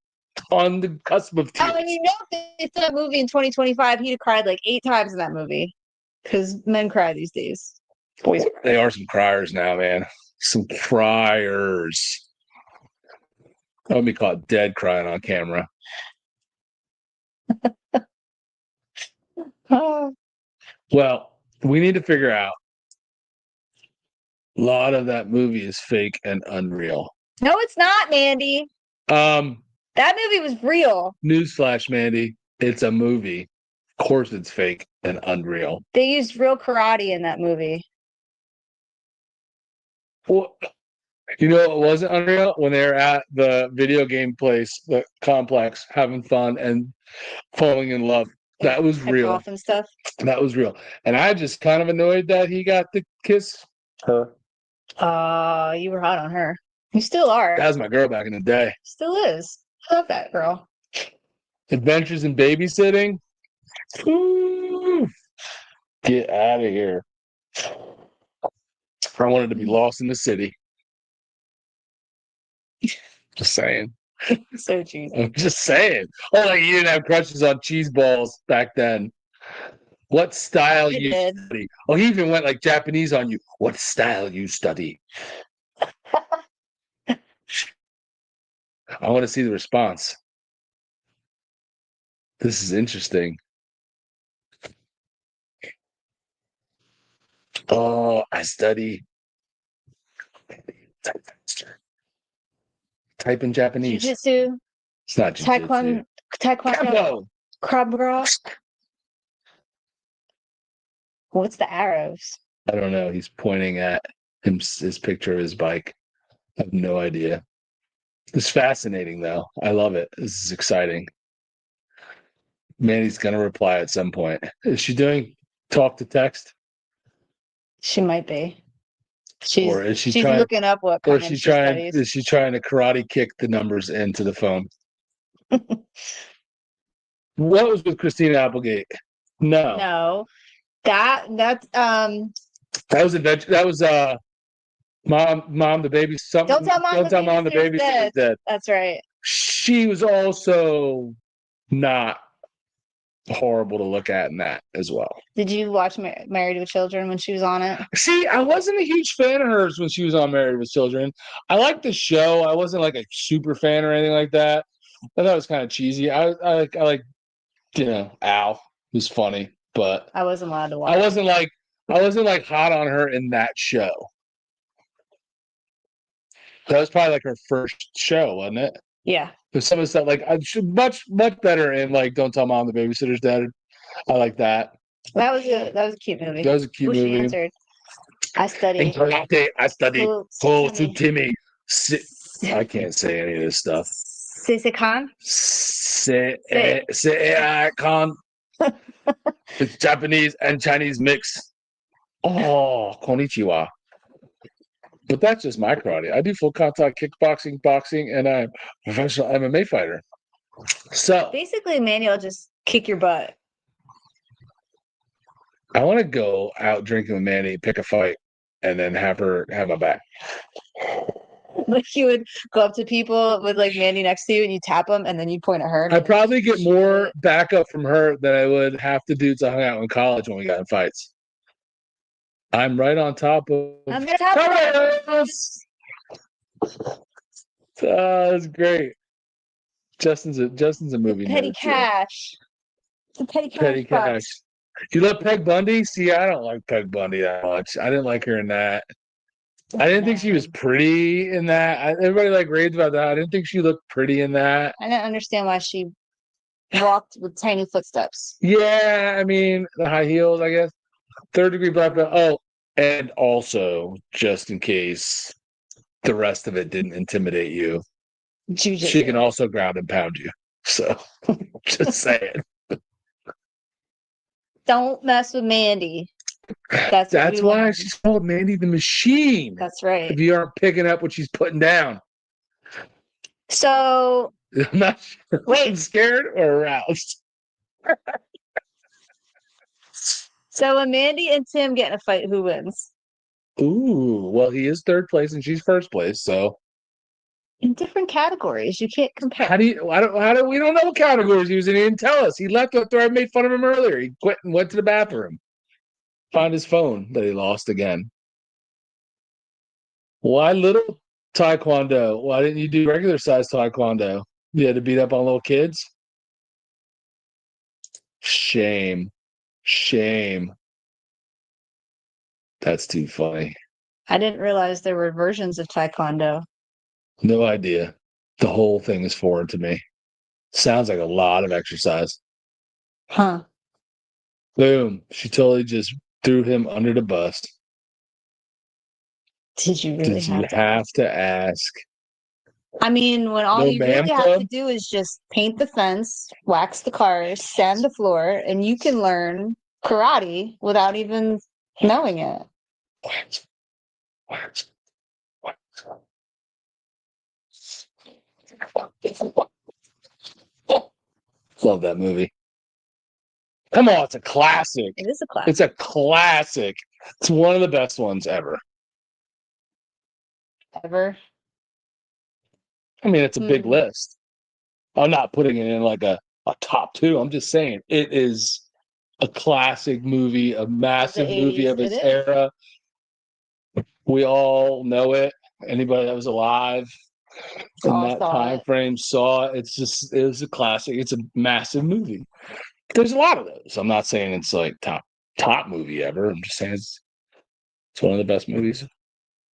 on the cusp of tears. Oh, and if it's a movie in 2025, he'd have cried like 8 times in that movie. Because men cry these days. Boys cry. They are some criers now, man. Some criers. I'll be caught dead crying on camera. Well, we need to figure out. A lot of that movie is fake and unreal. No, it's not, Mandy. That movie was real. Newsflash, Mandy. It's a movie. Of course it's fake and unreal. They used real karate in that movie. Well, you know it wasn't unreal? When they were at the video game place, the complex, having fun and falling in love. That was real. And stuff. That was real. And I just kind of annoyed that he got to kiss her. You were hot on her. You still are. That was my girl back in the day. Still is. I love that girl. Adventures in Babysitting. Ooh, get out of here. I wanted to be lost in the city. Just saying. So cheesy. I'm just saying. Oh, like you didn't have crushes on cheese balls back then. What style you study? Oh, he even went like Japanese on you. What style you study? I want to see the response. This is interesting. Oh, I study. Type faster. Type in Japanese. Jiu-jitsu. It's not jiu-jitsu. Taekwondo. Krav Maga. What's the arrows? I don't know. He's pointing at his picture of his bike. I have no idea. It's fascinating, though. I love it. This is exciting. Mandy's going to reply at some point. Is she doing talk to text? She might be. Or is she's looking up what or she's trying is she trying to karate kick the numbers into the phone? What was with Christina Applegate? No. That was adventure. That was mom the baby something. Don't tell mom the baby's dead. That's right. She was also not horrible to look at in that as well. Did you watch Married with Children when she was on it? See, I wasn't a huge fan of hers when she was on Married with Children. I liked the show. I wasn't like a super fan or anything like that. I thought it was kind of cheesy. I like Al. It was funny, but I wasn't allowed to watch. I wasn't like hot on her in that show. That was probably like her first show, wasn't it? Yeah. There's some of the stuff like I should much better in like Don't Tell Mom the Babysitter's Dead. I like that. That was a cute movie. That was a cute movie. She answered. I studied. I studied. Oh, to Timmy. I can't say any of this stuff. Sisekan? Sisekan. It's Japanese and Chinese mix. Oh, konnichiwa. But that's just my karate. I do full contact kickboxing, boxing, and I'm a professional MMA fighter. So basically, Manny will just kick your butt. I want to go out drinking with Manny, pick a fight, and then have her have my back. Like you would go up to people with like Mandy next to you and you tap them and then you point at her. I'd probably get more backup from her than I would have to do to hang out in college when we got in fights. I'm right on top of covers. That's great. Justin's a movie. Petty cash. The petty cash. Cash. You love Peg Bundy? See, I don't like Peg Bundy that much. I didn't like her in that. I didn't think she was pretty in that. Everybody like raved about that. I didn't think she looked pretty in that. I didn't understand why she walked with tiny footsteps. Yeah, I mean the high heels, I guess. Third degree black belt. Oh, and also just in case the rest of it didn't intimidate you, Jiu-jitsu. She can also ground and pound you. So just saying. Don't mess with Mandy. That's why she's called Mandy the Machine. That's right. If you aren't picking up what she's putting down. So I'm not sure. Wait. I'm scared or aroused. So when Mandy and Tim get in a fight, who wins? Ooh, well, he is third place and she's first place, so in different categories, you can't compare. How do we don't know what categories he was in? He didn't tell us. He left after I made fun of him earlier. He quit and went to the bathroom. Found his phone that he lost again. Why little Taekwondo. Why didn't you do regular size Taekwondo? You had to beat up on little kids? Shame. Shame. That's too funny. I didn't realize there were versions of Taekwondo. No idea. The whole thing is foreign to me. Sounds like a lot of exercise. Huh. Boom. She totally just threw him under the bus. Did you really Did you have to ask? I mean, when all No you ma'am really have club? to do is just paint the fence, wax the cars, sand the floor, and you can learn karate without even knowing it. What? What? What? Love that movie. Come on, it's a classic. It is a class. It's a classic. It's one of the best ones ever. Ever. I mean, it's a big Hmm. list. I'm not putting it in like a top two. I'm just saying it is a classic movie, a massive movie 80s, of its it is. era. We all know it. Anybody that was alive in All that saw time it. frame saw it. It was a classic. It's a massive movie. There's a lot of those. I'm not saying it's like top movie ever. I'm just saying it's one of the best movies.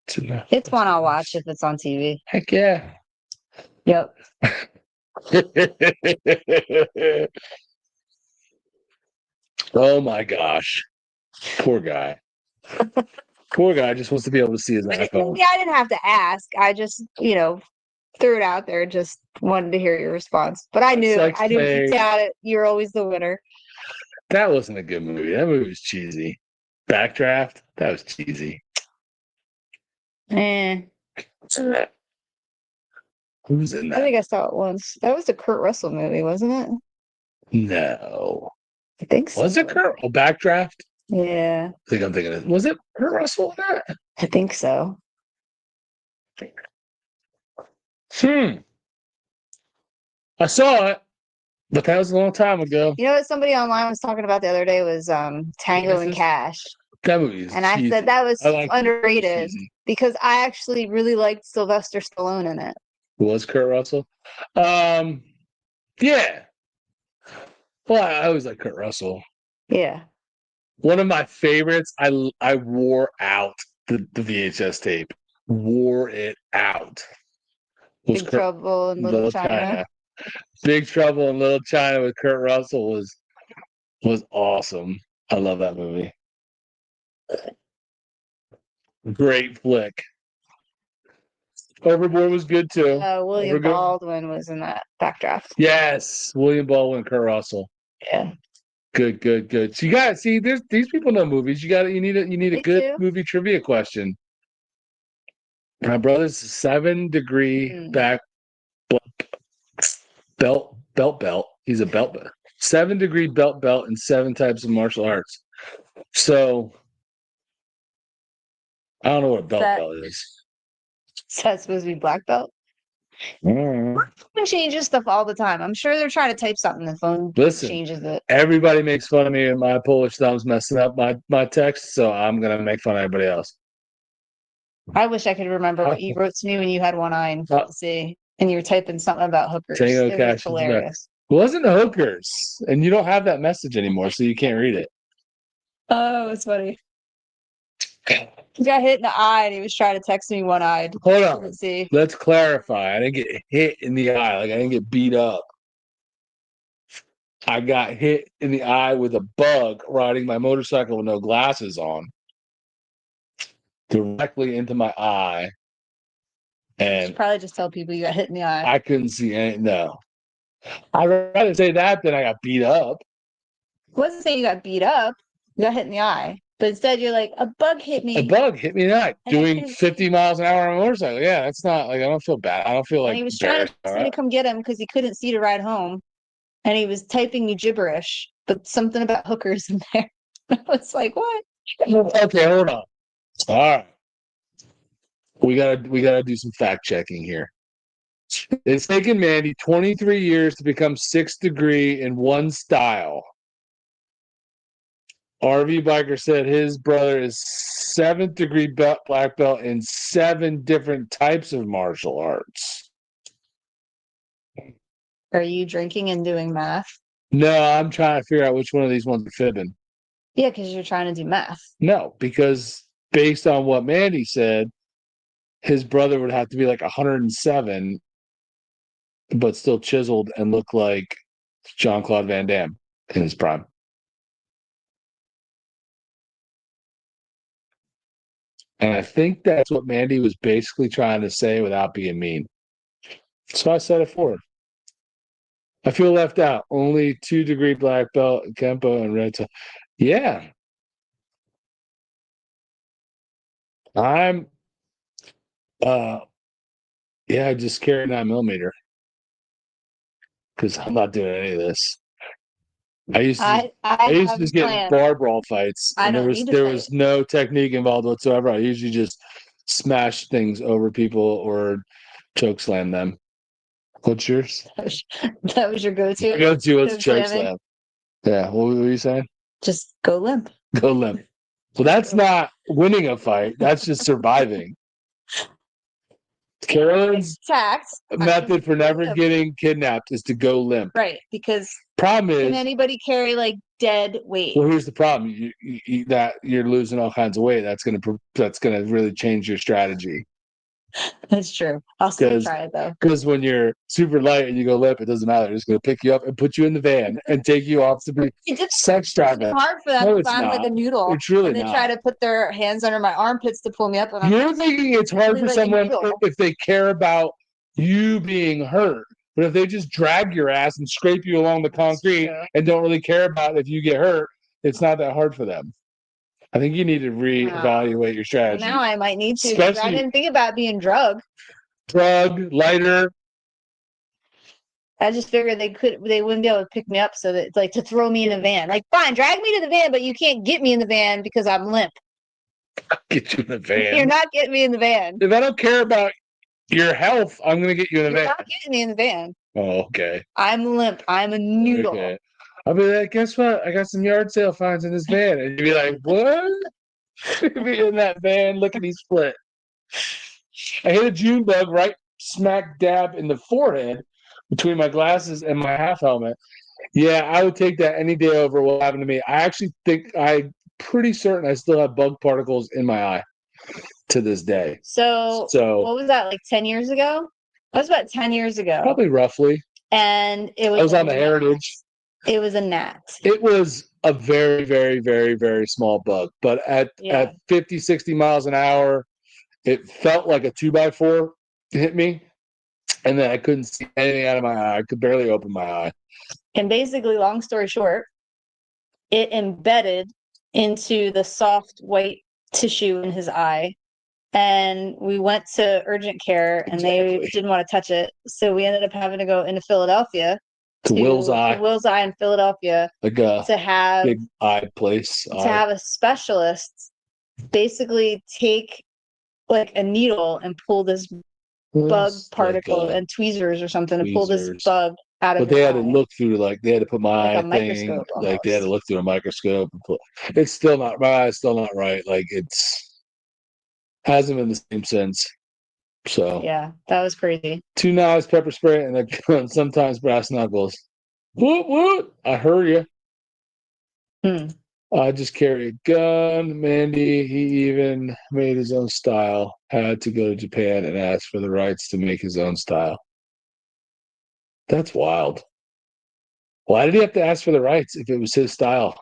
It's one I'll watch if it's on TV. Heck yeah. Yep. Oh my gosh. Poor guy. Poor guy just wants to be able to see his iPhone. Yeah, I didn't have to ask. I just, threw it out there. Just wanted to hear your response. But I knew, like I knew saying- deep down it. You're always the winner. That wasn't a good movie. That movie was cheesy. Backdraft, that was cheesy. Eh, Who's in I that? think I saw it once. That was the Kurt Russell movie, wasn't it? No. I think so. Was it Kurt? Oh, Backdraft? Yeah, I think I'm thinking of, was it Kurt Russell in that? I think so. I saw it, but that was a long time ago. You know what somebody online was talking about the other day was Tango and Cash. That movie is And I cheesy. said that was I like underrated cheesy. because I actually really liked Sylvester Stallone in it. Who was Kurt Russell? Yeah. Well, I always like Kurt Russell. Yeah. One of my favorites, I wore out the VHS tape. Wore it out. Was Big Trouble in Little China. Big Trouble in Little China with Kurt Russell was awesome. I love that movie. Great flick. Overboard was good too. William Baldwin was in that Backdraft. Yes, William Baldwin, Kurt Russell. Yeah. Good. So you got to see. These people know movies. You need a good movie trivia question. My brother's 7-degree back belt. He's a belt. 7-degree belt and 7 types of martial arts. So I don't know what a belt is. So that's supposed to be black belt? Phone changes stuff all the time. I'm sure they're trying to type something. The phone changes it. Everybody makes fun of me and my Polish thumbs messing up my text, so I'm gonna make fun of everybody else. I wish I could remember what you wrote to me when you had one eye and see, and you were typing something about hookers. Tango It Cash was hilarious. It wasn't hookers, and you don't have that message anymore, so you can't read it. Oh, it's funny. He got hit in the eye and he was trying to text me one-eyed. Hold on. Let's see. Let's clarify. I didn't get hit in the eye. Like I didn't get beat up. I got hit in the eye with a bug riding my motorcycle with no glasses on. Directly into my eye. And you should probably just tell people you got hit in the eye. I couldn't see any. No. I'd rather say that than I got beat up. I wasn't saying you got beat up. You got hit in the eye. But instead, you're like, a bug hit me. A bug hit me in the eye doing 50 miles an hour on a motorcycle. Yeah, that's not like I don't feel bad. I don't feel like. And he was trying to ask me to come get him because he couldn't see to ride home. And he was typing me gibberish, but something about hookers in there. I was like, what? Okay, hold on. All right. We gotta do some fact checking here. It's taken Mandy 23 years to become 6th degree in one style. RV Biker said his brother is 7th degree black belt in 7 different types of martial arts. Are you drinking and doing math? No, I'm trying to figure out which one of these ones are fibbing. Yeah, because you're trying to do math. No, because based on what Mandy said, his brother would have to be like 107, but still chiseled and look like Jean-Claude Van Damme in his prime. And I think that's what Mandy was basically trying to say without being mean. So I said it for her. I feel left out. Only 2-degree black belt, Kempo, and red. Yeah. I'm I just carry 9mm because I'm not doing any of this. I used to just get in bar brawl fights, and there was no technique involved whatsoever. I usually just smash things over people or choke slam them. What's yours? That was your go-to? My go-to was choke slam. Yeah, what were you saying? Just go limp. Go limp. Well, that's not winning a fight. That's just surviving. Carolyn's method for never getting kidnapped is to go limp. Right, because problem is, can anybody carry like dead weight? Well, here's the problem: that you're losing all kinds of weight. That's gonna really change your strategy. That's true. I'll still try it though. Because when you're super light and you go limp, it doesn't matter. They're just gonna pick you up and put you in the van and take you off to be sex trafficked. It's hard for them to find like a noodle. It's really and they try to put their hands under my armpits to pull me up. And you're thinking it's hard for someone if they care about you being hurt. But if they just drag your ass and scrape you along the concrete and don't really care about if you get hurt, it's not that hard for them. I think you need to reevaluate your strategy. Now I might need to. I didn't think about being drugged. Lighter. I just figured they wouldn't be able to pick me up, so that like to throw me in a van. Like, fine, drag me to the van, but you can't get me in the van because I'm limp. I'll get you in the van. You're not getting me in the van. If I don't care about your health, I'm going to get you in the van. You're not getting me in the van. Oh, okay. I'm limp. I'm a noodle. Okay. I'll be like, guess what? I got some yard sale finds in this van. And you'd be like, what? You'd be in that van, lickety split. I hit a June bug right smack dab in the forehead between my glasses and my half helmet. Yeah, I would take that any day over what happened to me. I actually think I'm pretty certain I still have bug particles in my eye to this day. So what was that, like 10 years ago? That was about 10 years ago. Probably roughly. And it was I was on the Heritage. It was a gnat. It was a very, very, very, very small bug. But at 50, 60 miles an hour, it felt like a 2x4 hit me. And then I couldn't see anything out of my eye. I could barely open my eye. And basically, long story short, it embedded into the soft white tissue in his eye. And we went to urgent care and they didn't want to touch it. So we ended up having to go into Philadelphia. To Will's Eye. Will's Eye in Philadelphia. Like a to have big eye place. To have a specialist basically take like a needle and pull this bug particle and tweezers or something to pull this bug out of But they had to look through, they had to put my like eye thing, almost. they had to look through a microscope. It's still not, my eye's still not right. Like hasn't been the same since. So yeah, that was crazy. 2 knives, pepper spray, and a gun, sometimes brass knuckles. What? I heard you. I just carry a gun. Mandy, he even made his own style. Had to go to Japan and ask for the rights to make his own style. That's wild. Why did he have to ask for the rights if it was his style?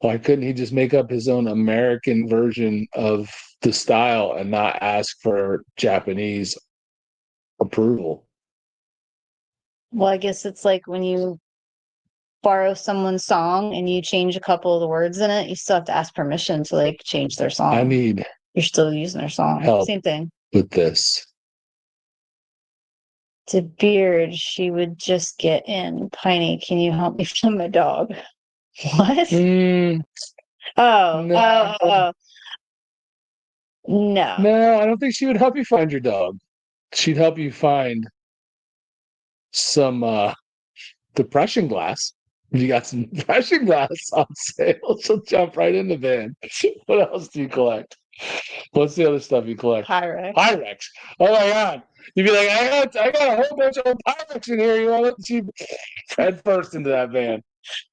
Why couldn't he just make up his own American version of the style and not ask for Japanese approval? Well, I guess it's like when you borrow someone's song and you change a couple of the words in it, you still have to ask permission to change their song. You're still using their song. Help Same thing with this. DaBEARD, she would just get in. Piney, can you help me find my dog? What? No. No. No, I don't think she would help you find your dog. She'd help you find some depression glass. You got some flashing glass on sale, so jump right in the van. What else do you collect? What's the other stuff you collect? Pyrex. Pyrex. Oh my God. You'd be like, I got a whole bunch of old Pyrex in here. You want to head first into that van.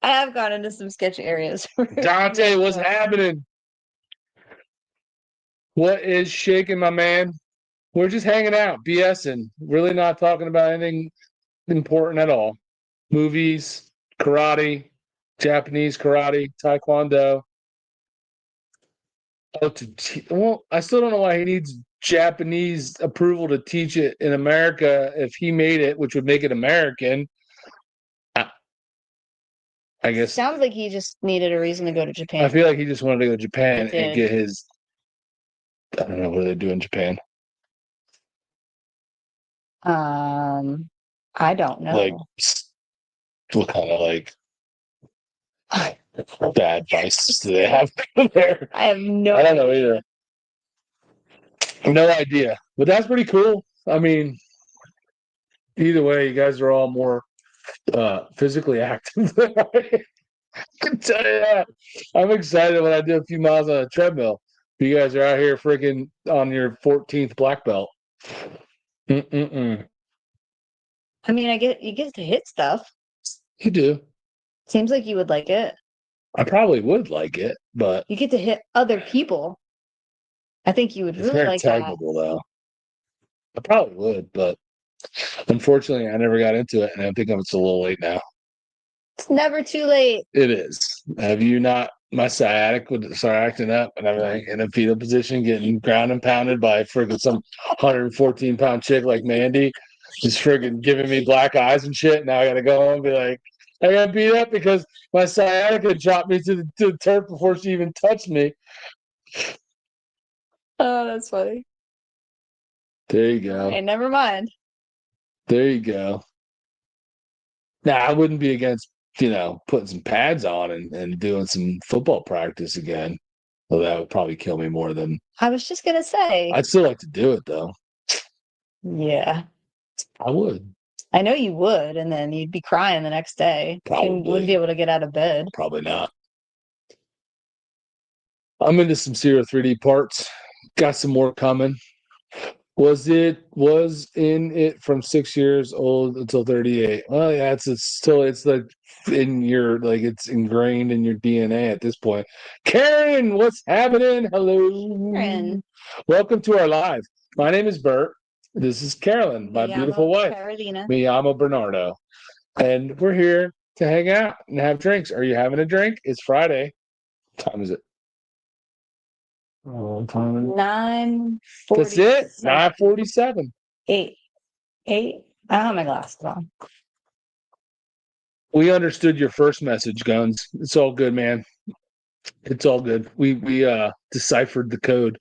I have gone into some sketchy areas. Dante, what's happening? What is shaking, my man? We're just hanging out, BSing. Really not talking about anything important at all. Movies, karate, Japanese karate, taekwondo. Well, I still don't know why he needs Japanese approval to teach it in America if he made it, which would make it American. I guess. Sounds like he just needed a reason to go to Japan. I feel like he just wanted to go to Japan and get his. I don't know what they do in Japan. I don't know. Like, what kind of like bad vices do they have there? I have no. I don't know either. No idea, but that's pretty cool. I mean, either way, you guys are all more physically active than I can tell you that. I'm excited when I do a few miles on a treadmill. You guys are out here freaking on your 14th black belt. I mean, you get to hit stuff. You do. Seems like you would like it. I probably would like it, but you get to hit other people. I think you would really like that. It's very taggable, though. I probably would, but unfortunately, I never got into it, and I think it's a little late now. It's never too late. It is. Have you not? My sciatic would start acting up, and I'm like in a fetal position, getting ground and pounded by friggin' some 114-pound chick like Mandy, just friggin' giving me black eyes and shit. Now I gotta go home and be like, I got beat up because my sciatica dropped me to the turf before she even touched me. Oh, that's funny. There you go. Hey, never mind. There you go. Now, I wouldn't be against, putting some pads on and doing some football practice again. Well, that would probably kill me more than. I was just going to say. I'd still like to do it, though. Yeah. I would. I know you would, and then you'd be crying the next day. Probably. You wouldn't be able to get out of bed. Probably not. I'm into some Zero 3D parts. Got some more coming. Was in it from 6 years old until 38. Well, yeah, it's like in your, like, it's ingrained in your DNA at this point. Karen, what's happening? Hello. Karen. Welcome to our live. My name is Bert. This is Carolyn, my beautiful wife. Carolina. Me llamo Bernardo. And we're here to hang out and have drinks. Are you having a drink? It's Friday. What time is it? 9:47. That's it. 9:47. 8. I don't have my glasses on. We understood your first message, Guns. It's all good, man. It's all good. We deciphered the code.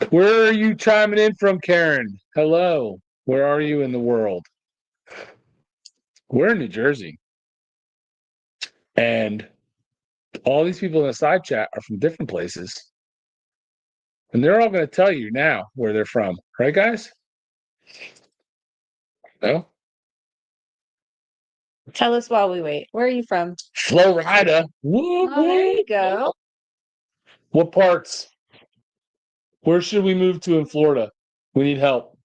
Where are you chiming in from, Karen? Hello. Where are you in the world? We're in New Jersey. And all these people in the side chat are from different places. And they're all going to tell you now where they're from. Right, guys? No? Tell us while we wait. Where are you from? Florida. Oh, there you go. What parts? Where should we move to in Florida? We need help.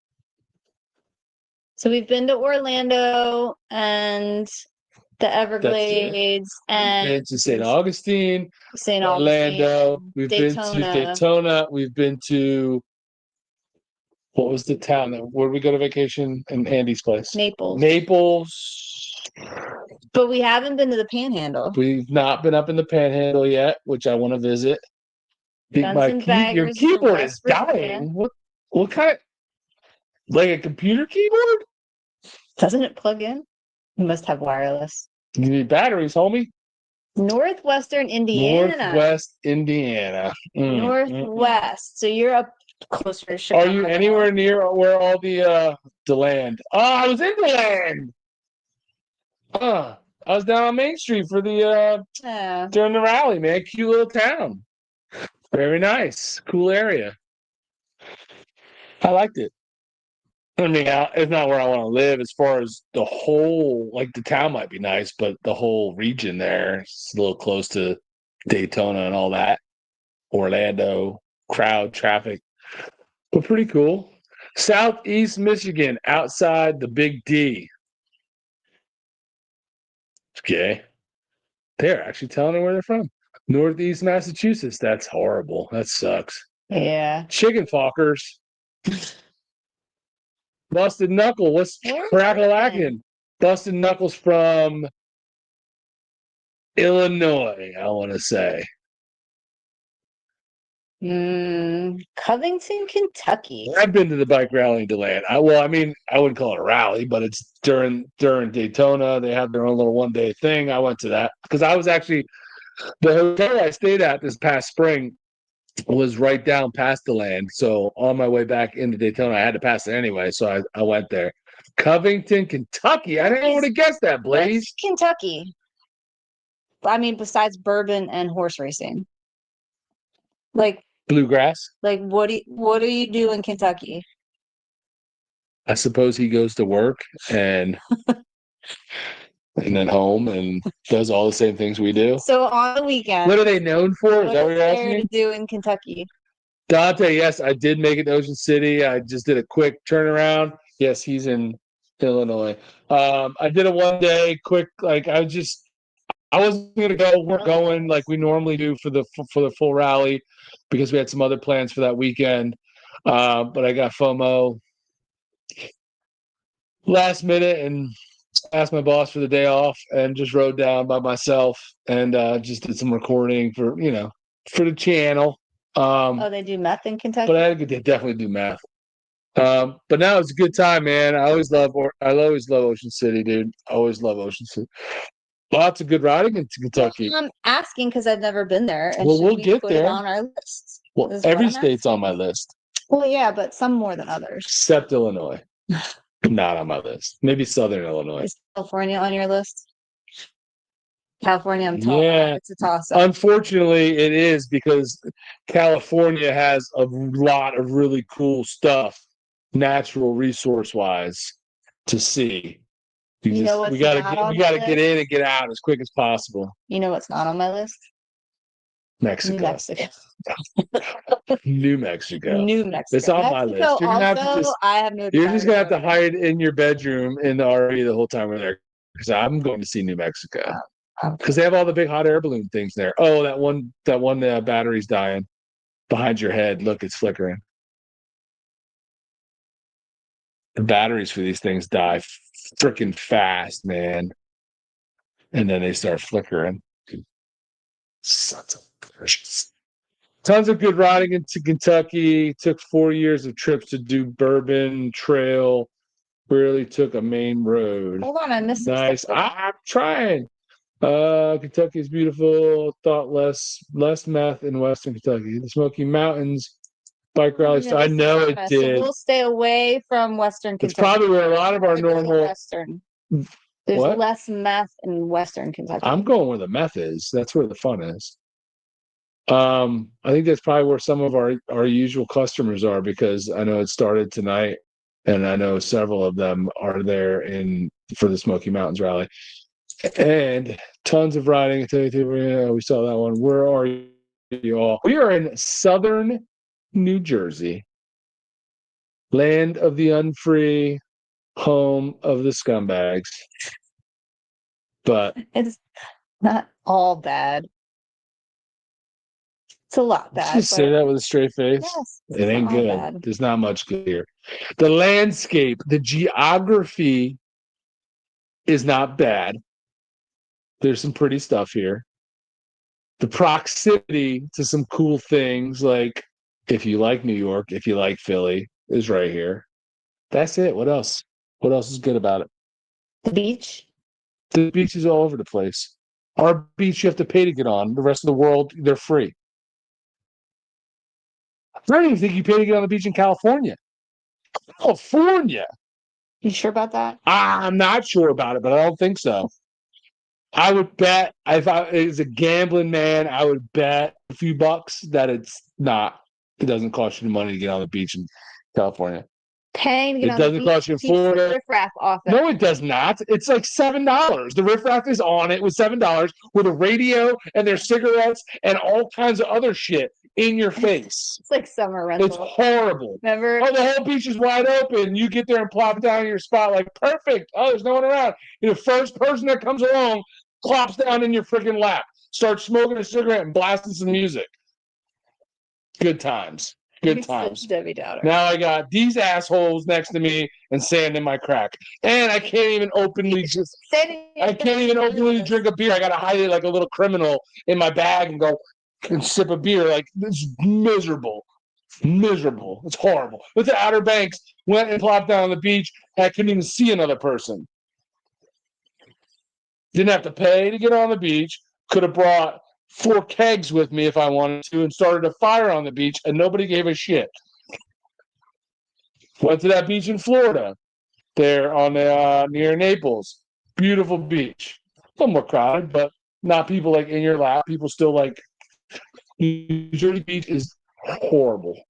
So we've been to Orlando and the Everglades and been to St. Augustine, Orlando. We've Daytona. been to Daytona. We've been to, what was the town where we go to vacation in Andy's place? Naples. But we haven't been to the Panhandle. We've not been up in the Panhandle yet, which I want to visit. Your keyboard is dying. What kind of, like a computer keyboard? Doesn't it plug in? You must have wireless. You need batteries, homie. Northwestern Indiana. Northwest Indiana. Northwest. So you're up closer to Chicago. Are you anywhere near where all the land? Oh, I was in the land. I was down on Main Street for the during the rally, man. Cute little town. Very nice. Cool area. I liked it. I mean, it's not where I want to live as far as the whole, like the town might be nice, but the whole region there is a little close to Daytona and all that. Orlando, crowd, traffic, but pretty cool. Southeast Michigan, outside the Big D. Okay. They're actually telling them where they're from. Northeast Massachusetts. That's horrible. That sucks. Yeah. Chicken Fockers. Busted Knuckle. What's crack-a-lackin'? Busted Knuckles from Illinois, I want to say. Covington, Kentucky. I've been to the bike rally in DeLand. I wouldn't call it a rally, but it's during Daytona. They have their own little one-day thing. I went to that because I was actually the hotel I stayed at this past spring was right down past DeLand. So on my way back into Daytona, I had to pass it anyway. So I went there. Covington, Kentucky. I didn't want to guess that, Blaze. Kentucky. I mean, besides bourbon and horse racing, like bluegrass. Like what do you do in Kentucky? I suppose he goes to work and then home and does all the same things we do. So on the weekend, what are they known for? Is that what you're asking? To do in Kentucky? Dante, yes, I did make it to Ocean City. I just did a quick turnaround. Yes, he's in Illinois. I did a one day quick, like I wasn't gonna go. We're going like we normally do for the full rally because we had some other plans for that weekend. But I got FOMO last minute and asked my boss for the day off and just rode down by myself and just did some recording for the channel. They do meth in Kentucky? But they definitely do meth. But now it's a good time, man. I always love Ocean City, dude. I always love Ocean City. Lots of good riding in Kentucky. I'm asking because I've never been there. And well, we'll get there. On our list. Well, every state's on my list. Well, yeah, but some more than others. Except Illinois. Not on my list. Maybe Southern Illinois. Is California on your list? California, I'm talking. Yeah, it's a toss-up. Unfortunately, it is because California has a lot of really cool stuff, natural resource-wise, to see. We gotta get in and get out as quick as possible. You know what's not on my list? Mexico. New Mexico. It's on my list. You're just gonna have to hide in your bedroom in the RV the whole time we're there. Because I'm going to see New Mexico. Because they have all the big hot air balloon things there. Oh, that one battery's dying behind your head. Look, it's flickering. The batteries for these things die freaking fast, man. And then they start flickering. Sons of bitches. Tons of good riding into Kentucky. Took 4 years of trips to do bourbon trail. Really took a main road. Hold on, I missed nice. I'm trying. Kentucky is beautiful. Thought less meth in Western Kentucky. The Smoky Mountains bike rally. I know it did. So we'll stay away from Western Kentucky. It's probably where a lot of our normal Western. There's less meth in Western Kentucky. I'm going where the meth is. That's where the fun is. I think that's probably where some of our usual customers are because I know it started tonight, and I know several of them are there for the Smoky Mountains rally. And tons of riding. We saw that one. Where are you all? We are in southern New Jersey, land of the unfree, home of the scumbags. But it's not all bad. It's a lot bad. Just say that with a straight face. Yes, it ain't good. Bad. There's not much good here. The landscape, the geography is not bad. There's some pretty stuff here. The proximity to some cool things, like if you like New York, if you like Philly, is right here. That's it. What else? What else is good about it? The beach. The beach is all over the place. Our beach you have to pay to get on. The rest of the world, they're free. I don't even think you pay to get on the beach in California. California. You sure about that? I'm not sure about it, but I don't think so. I would bet if I was a gambling man, I would bet a few bucks that it's not. It doesn't cost you the money to get on the beach in California. Paying to get It on the doesn't beach cost you in keeps the Florida. riffraff off it. No, it does not. It's like $7. The riffraff is on it with $7 with a radio and their cigarettes and all kinds of other shit in your face. It's like summer rental. It's horrible. Remember? Oh, the whole beach is wide open. You get there and plop down in your spot like perfect. Oh, there's no one around. The first person that comes along plops down in your freaking lap, starts smoking a cigarette and blasting some music. Good times. Good times. Debbie Downer. Now I got these assholes next to me and sand in my crack, and I can't even openly drink a beer. I gotta hide it like a little criminal in my bag and go and sip a beer. Like it's miserable. It's horrible. But the Outer Banks went and plopped down on the beach. And I couldn't even see another person. Didn't have to pay to get on the beach. Could have brought 4 kegs with me if I wanted to and started a fire on the beach, and nobody gave a shit. Went to that beach in Florida, there on the near Naples. Beautiful beach. A little more crowded, but not people like in your lap. People still like. New Jersey Beach is horrible.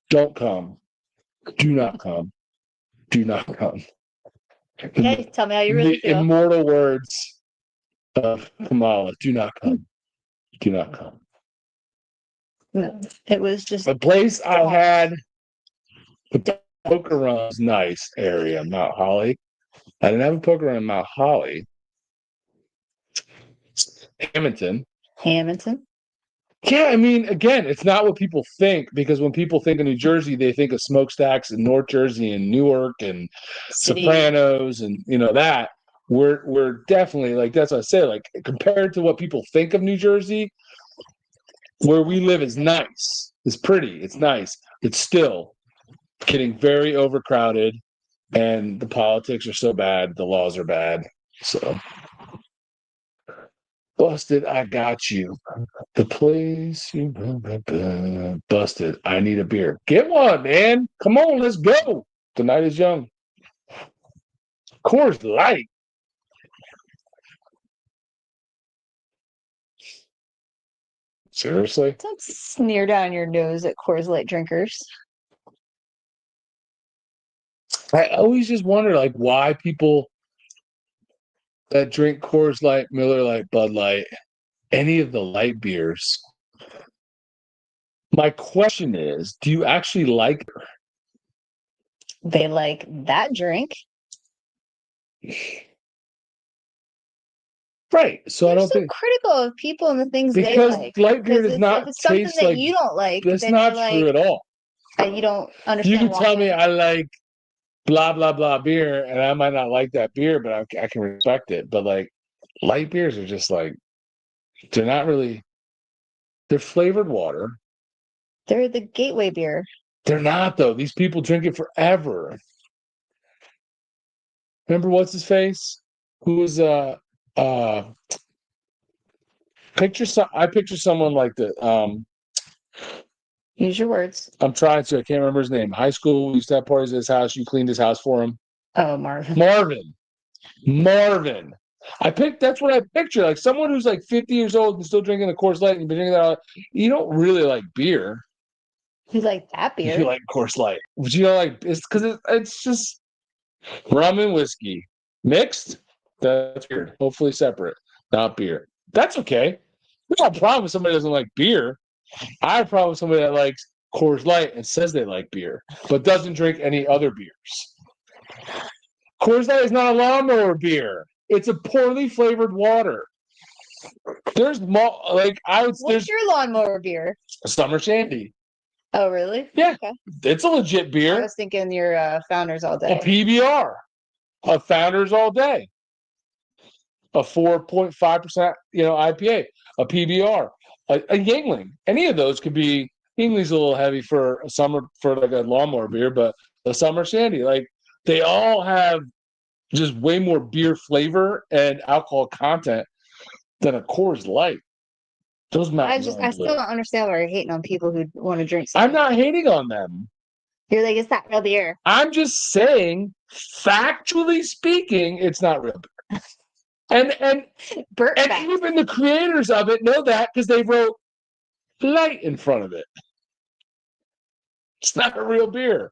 Don't come. Do not come. Do not come. Okay, tell me how you really the feel. Immortal words of Kamala. Do not come. Do not come. No, it was just The place I had the poker run was nice area, Mount Holly. I didn't have a poker run in Mount Holly. Hamilton. Yeah, I mean, again, it's not what people think, because when people think of New Jersey, they think of smokestacks in North Jersey and Newark and Sopranos and that. We're definitely like, that's what I say, like compared to what people think of New Jersey, where we live is nice. It's pretty, it's nice. It's still getting very overcrowded, and the politics are so bad, the laws are bad. So busted, I got you. The place you busted. I need a beer. Get one, man. Come on, let's go. The night is young. Coors Light. Seriously? Don't sneer down your nose at Coors Light drinkers. I always just wonder, like, why people that drink Coors Light, Miller Lite, Bud Light, any of the light beers. My question is, do you actually like her? They like that drink. Right. So I don't think critical of people and the things because they like. light beer does If not it's something taste that like you don't like, that's then not you're true like, at all. you don't understand. You can why. tell me I like blah blah blah beer, and I might not like that beer, but I can respect it. But like light beers are just like they're not really. They're flavored water. They're the gateway beer. They're not though. These people drink it forever. Remember what's his face? Who was I picture someone like the Use your words. I'm trying to. I can't remember his name. High school, we used to have parties at his house. You cleaned his house for him. Oh, Marvin. Marvin. That's what I picture. Like someone who's like 50 years old and still drinking the Coors Light, and you've been drinking that all. You don't really like beer. You like that beer? You like Coors Light, but you don't like it's because it's just rum and whiskey mixed. That's weird. Hopefully separate, not beer. That's okay. We don't have a problem with somebody who doesn't like beer. I have a problem with somebody that likes Coors Light and says they like beer, but doesn't drink any other beers. Coors Light is not a lawnmower beer. It's a poorly flavored water. There's What's your lawnmower beer? Summer Shandy. Oh, really? Yeah, okay. It's a legit beer. I was thinking your Founders All Day. A PBR, a Founders All Day, a 4.5% IPA, a PBR, a Yingling. Any of those could be. Yingling's a little heavy for a summer for like a lawnmower beer, but a Summer Shandy, like they all have just way more beer flavor and alcohol content than a Coors Light. Those I still don't understand why you're hating on people who want to drink something. I'm not hating on them. You're like, it's not real beer. I'm just saying, factually speaking, it's not real beer. And even the creators of it know that because they wrote light in front of it. It's not a real beer.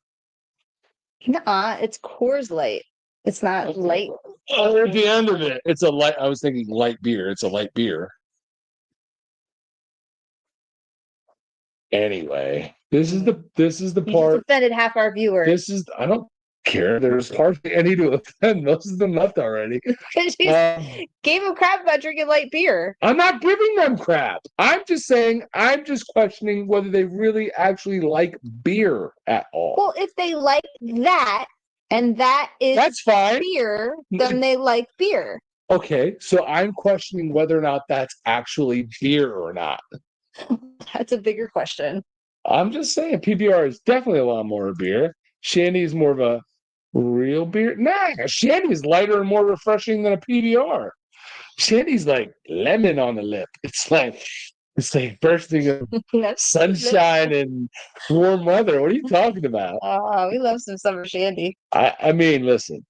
Nuh-uh, it's Coors Light. It's not light. At the end of it, it's a light. I was thinking light beer. It's a light beer. Anyway, this is the You just part. offended half our viewers. I don't care. There's hardly any to offend. Most of them left already. Because you gave them crap about drinking light beer. I'm not giving them crap. I'm just saying, I'm just questioning whether they really actually like beer at all. Well, if they like that, and that's fine. Beer, then they like beer. Okay, so I'm questioning whether or not that's actually beer or not. That's a bigger question. I'm just saying, PBR is definitely a lot more of beer. Shandy is more of a real beer. Nah, Shandy is lighter and more refreshing than a PBR. Shandy's like lemon on the lip. It's like bursting of sunshine and warm weather. What are you talking about? Oh, we love some summer shandy. I mean, listen,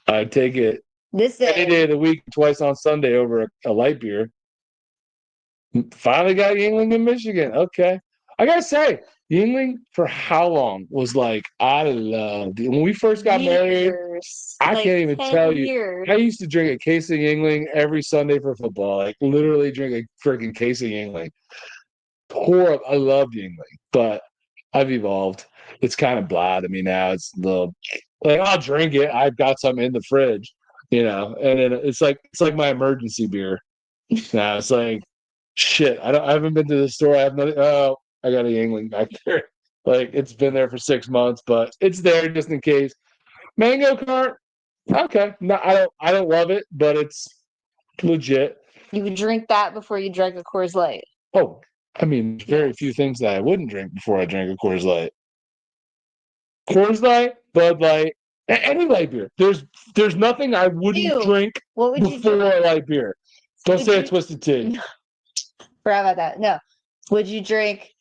I take it any day of the week, twice on Sunday over a light beer. Finally got Yingling in Michigan. Okay. I gotta say, Yingling for how long was like, I loved it. When we first got married, I can't even tell you. I used to drink a case of Yingling every Sunday for football. Like literally drink a freaking case of Yingling. Horrible. I loved Yingling, but I've evolved. It's kind of blah to me now. It's a little like I'll drink it. I've got some in the fridge, and then it's like my emergency beer. Now it's like shit. I haven't been to the store. I have nothing. Oh, I got a Yingling back there. Like it's been there for 6 months, but it's there just in case. Mango cart. Okay. No, I don't love it, but it's legit. You would drink that before you drank a Coors Light. Oh, I mean, very few things that I wouldn't drink before I drank a Coors Light. Coors Light, Bud Light, any light beer. There's nothing I wouldn't drink before a light beer. Don't say a Twisted Tea. Forgot about that. No. Would you drink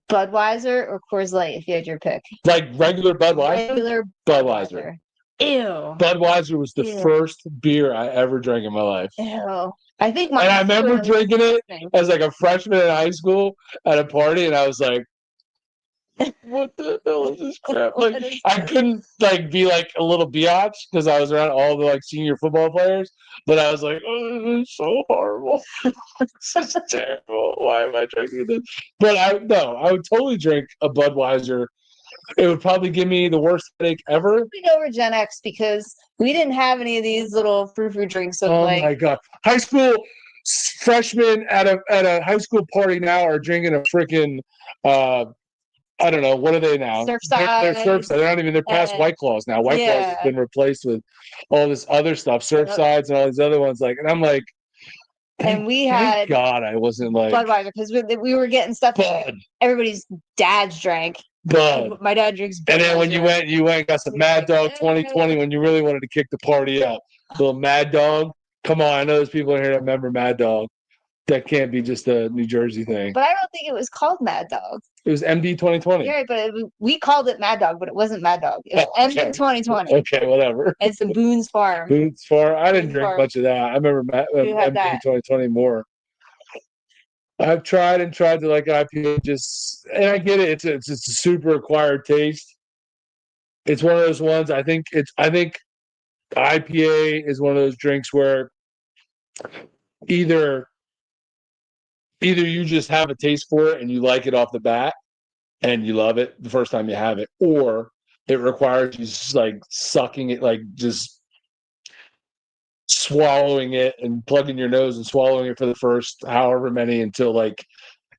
Budweiser or Coors Light if you had your pick? Like regular Budweiser? Regular Budweiser. Ew. Budweiser was the first beer I ever drank in my life. Ew. I think and I remember drinking it as like a freshman in high school at a party, and I was like, what the hell is this crap? Like I couldn't like be like a little biatch because I was around all the like senior football players, but I was like, oh, this is so horrible. Such terrible. Why am I drinking this? But I would totally drink a Budweiser. It would probably give me the worst headache ever. Over Gen X because we didn't have any of these little frou-frou drinks. Oh my god! High school freshmen at a high school party now are drinking a freaking I don't know, what are they now? Surfside. They're Surfside. They're not even. They're past White Claws now. White Claws has been replaced with all this other stuff, Surfsides and all these other ones. Like, and I'm like, and we had God, I wasn't like Budweiser because we were getting stuff that everybody's dads drank. Bud. My dad drinks Budweiser. And then when you went and got some Mad Dog 2020 when you really wanted to kick the party up. Little Mad Dog. Come on, I know there's people in here that remember Mad Dog. That can't be just a New Jersey thing. But I don't think it was called Mad Dog. It was MD 2020. Yeah, but we called it Mad Dog, but it wasn't Mad Dog. It was MD 2020. Okay, whatever. It's the Boone's Farm. Boone's Farm. I didn't drink much of that. I remember MD 2020 more. I've tried to like IPA, and I get it. It's a super acquired taste. It's one of those ones. I think IPA is one of those drinks where either you just have a taste for it and you like it off the bat and you love it the first time you have it, or it requires you just like sucking it, like just swallowing it and plugging your nose and swallowing it for the first however many until like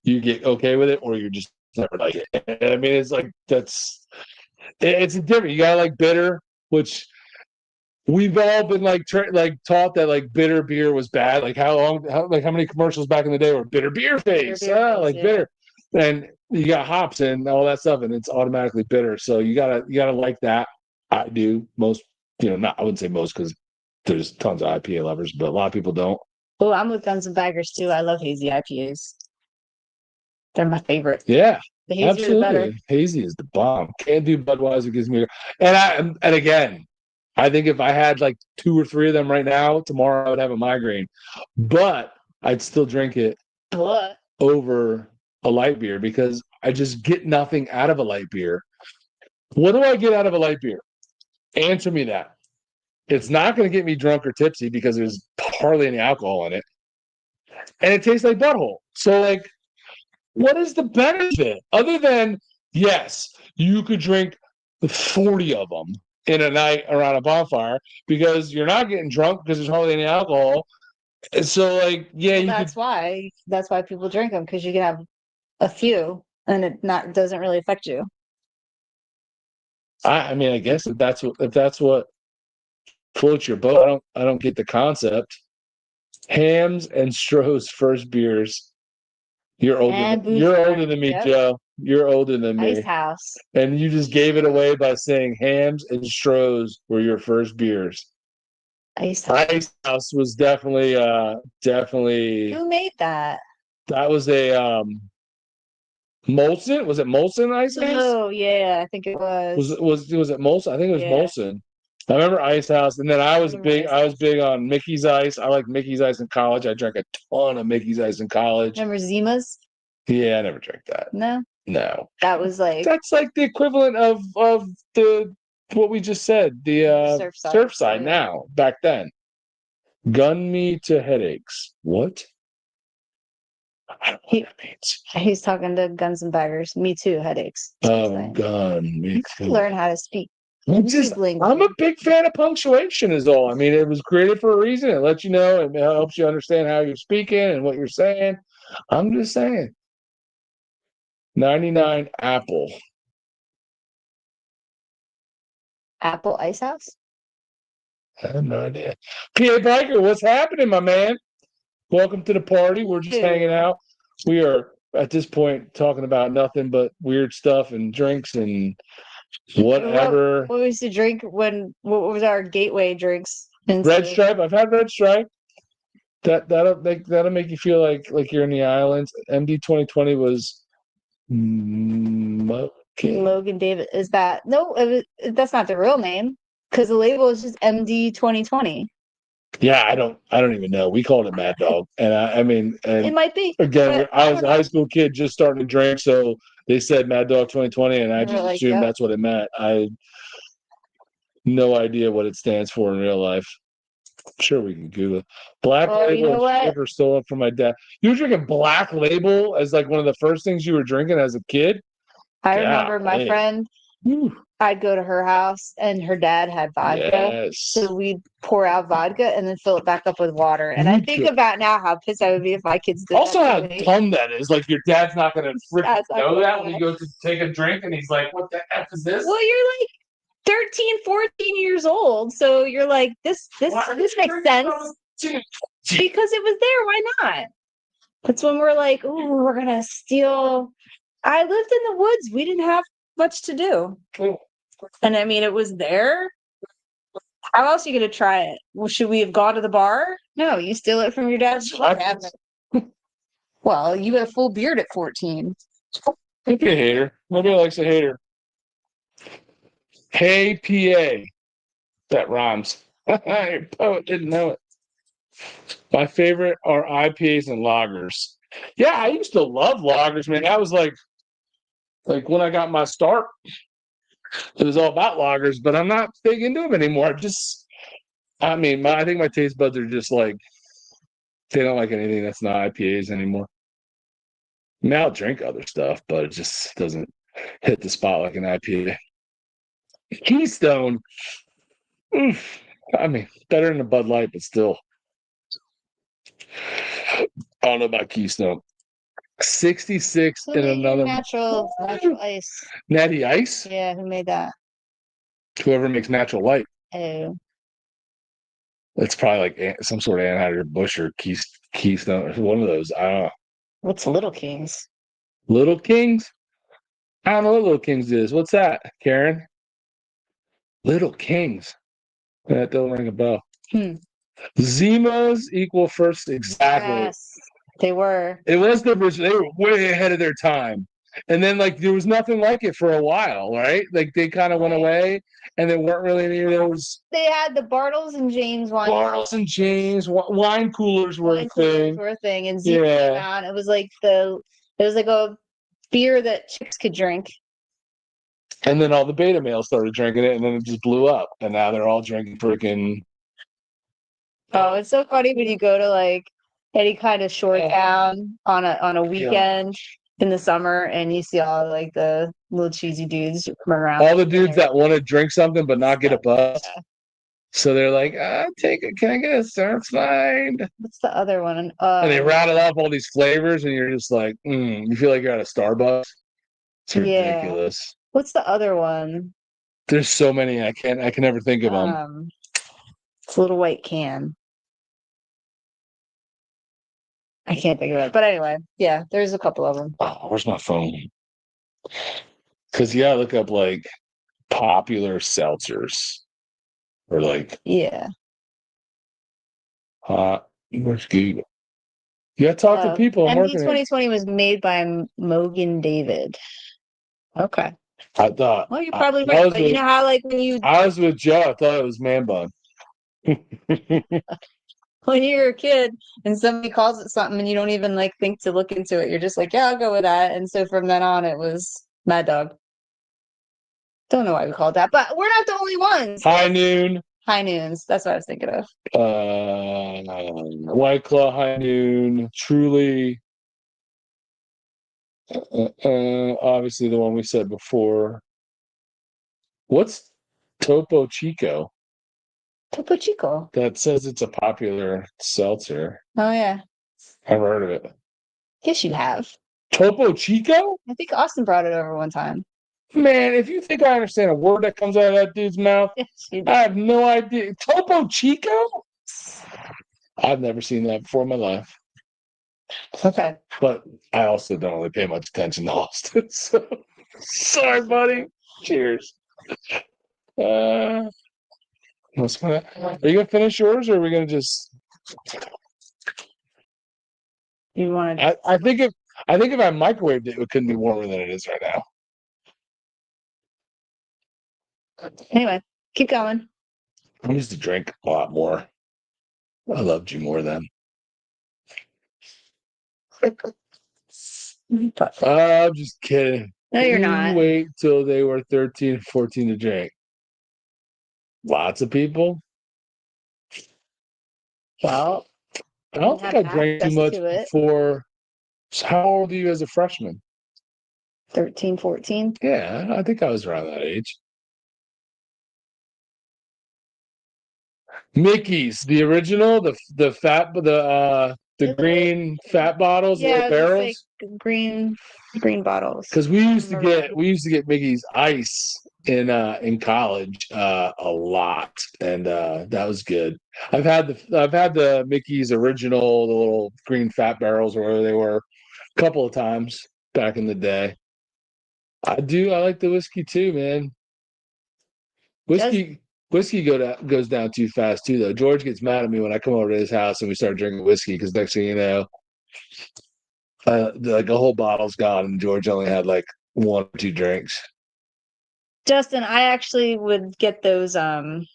you get okay with it, or you're just never like it. I mean, it's like it's different. You gotta like bitter, which we've all been like taught that like bitter beer was bad. Like how many commercials back in the day were bitter beer face? Bitter, and you got hops and all that stuff, and it's automatically bitter. So you gotta like that. I do. Most, not I wouldn't say most because there's tons of IPA lovers, but a lot of people don't. Oh, I'm with Guns and Baggers too. I love hazy IPAs. They're my favorite. Yeah. The hazy is better. Hazy is the bomb. Can't do Budweiser gives me, and again, I think if I had like 2 or 3 of them right now, tomorrow I would have a migraine. But I'd still drink it over a light beer because I just get nothing out of a light beer. What do I get out of a light beer? Answer me that. It's not going to get me drunk or tipsy because there's hardly any alcohol in it. And it tastes like butthole. So, like, what is the benefit other than, yes, you could drink 40 of them in a night around a bonfire because you're not getting drunk because there's hardly any alcohol. And so, like, yeah, Well, that's why people drink them, because you can have a few and it doesn't really affect you. I mean, I guess if that's what floats your boat, I don't get the concept. Hams and Stroh's first beers. You're older than me, yep. Joe. You're older than me. Ice House. And you just gave it away by saying Hams and Stroh's were your first beers. Ice House. Ice House was definitely. Who made that? That was a Molson. Was it Molson Ice House? Oh yeah, I think it was. Was it Molson? I think it was Molson. I remember Ice House, and then I was big on Mickey's Ice. I like Mickey's Ice in college. I drank a ton of Mickey's Ice in college. Remember Zima's? Yeah, I never drank that. No. That's like the equivalent of the what we just said, the Surfside now, back then. Gun me to headaches. What? I don't know what that means. He's talking to Guns and Baggers. Me too, headaches. Oh, gun me too. Learn how to speak. I'm a big fan of punctuation is all. I mean, it was created for a reason. It lets you know, it helps you understand how you're speaking and what you're saying. I'm just saying. 99 Apple. Apple Ice House? I have no idea. PA Biker, what's happening, my man? Welcome to the party. We're just hanging out. We are, at this point, talking about nothing but weird stuff and drinks and whatever. What we used to drink what was our gateway drinks? Red Stripe. I've had Red Stripe. That'll make you feel like you're in the islands. MD 2020 was Logan David. Is that that's not the real name, because the label is just MD 2020. Yeah, I don't even know. We called it Mad Dog, and I mean, it might be. Again, I was a high school kid just starting to drink, so they said Mad Dog 2020, and I just assumed that's what it meant. I had no idea what it stands for in real life. I'm sure we can Google it. Black Label sugar stolen from my dad. You were drinking Black Label as like one of the first things you were drinking as a kid? I remember my friend. I'd go to her house and her dad had vodka. Yes. So we'd pour out vodka and then fill it back up with water. And I think about now how pissed I would be if my kids did also that. How dumb that is. Like, your dad's not going to freaking know that when he goes to take a drink and he's like, what the F is this? Well, you're like 13, 14 years old. So you're like, this makes sense. Because it was there. Why not? That's when we're like, oh, we're going to steal. I lived in the woods. We didn't have much to do. And I mean, it was there. How else are you going to try it? Well, should we have gone to the bar? No, you steal it from your dad's. Well, you had a full beard at 14. Don't be a hater. Nobody likes a hater. Hey, PA. That rhymes. Your poet didn't know it. My favorite are IPAs and lagers. Yeah, I used to love lagers, man. That was like when I got my start, it was all about lagers, but I'm not big into them anymore. I think my taste buds are just like, they don't like anything that's not IPAs anymore. I mean, I'll drink other stuff, but it just doesn't hit the spot like an IPA. Keystone, I mean, better than a Bud Light, but still. I don't know about Keystone. 66 in another natural ice. Natty Ice? Yeah, who made that? Whoever makes natural light. Oh. It's probably like some sort of Anheuser-Busch or Keystone, or one of those. I don't know. What's Little Kings? Little Kings? I don't know what Little Kings is. What's that, Karen? Little Kings. That don't ring a bell. Zimas equal first, exactly. Yes, they were. It was the original. They were way ahead of their time. And then, like, there was nothing like it for a while, right? Like, they kind of went away, and there weren't really any of those. They had the Bartles and James wine. Bartles and James wine coolers were a thing. And Zima came out. It was like a beer that chicks could drink. And then all the beta males started drinking it, and then it just blew up. And now they're all drinking freaking. Oh, it's so funny when you go to like any kind of shore town on a weekend in the summer, and you see all like the little cheesy dudes come around. All the dudes that want to drink something but not get a buzz. Yeah. So they're like, take it. Can I get a Surfside? What's the other one? And they rattle off all these flavors, and you're just like, you feel like you're at a Starbucks. It's ridiculous. What's the other one? There's so many. I can never think of them. It's a little white can. I can't think of it. But anyway, yeah, there's a couple of them. Oh, where's my phone? Because you gotta look up like popular seltzers. Or like where's Google? You gotta talk to people. MD 2020 was made by Mogan David. Okay. I thought. Well, you're probably right. But you know how like when you I was with Joe, I thought it was Man Bun. When you're a kid and somebody calls it something and you don't even like think to look into it, you're just like, yeah, I'll go with that. And so from then on, it was Mad Dog. Don't know why we called that, but we're not the only ones. High Noon. High Noons. That's what I was thinking of. White Claw, High Noon, Truly. Obviously the one we said before. What's Topo Chico? Topo Chico. That says it's a popular seltzer. Oh yeah. I've heard of it. Yes, you have. Topo Chico? I think Austin brought it over one time. Man, if you think I understand a word that comes out of that dude's mouth, yes, I have no idea. Topo Chico? I've never seen that before in my life. Okay. But I also don't really pay much attention to Austin. So sorry, buddy. Cheers. Are you gonna finish yours, or are we gonna just? You want to? I think if I microwaved it, it couldn't be warmer than it is right now. Anyway, keep going. I used to drink a lot more. I loved you more then. I'm just kidding. No, you're not. Wait till they were 13, 14 to drink. Lots of people. Well, I don't think I drank too much before. So how old are you as a freshman? 13, 14. Yeah, I think I was around that age. Mickey's, the original, the green fat bottles, little barrels. Like green bottles. Because we used to get Mickey's Ice in college a lot, and that was good. I've had the Mickey's original, the little green fat barrels or whatever they were, a couple of times back in the day. I like the whiskey too, man. Whiskey goes down too fast too, though. George gets mad at me when I come over to his house and we start drinking whiskey because next thing you know, like a whole bottle's gone and George only had like 1 or 2 drinks. Justin, I actually would get those Lynchburg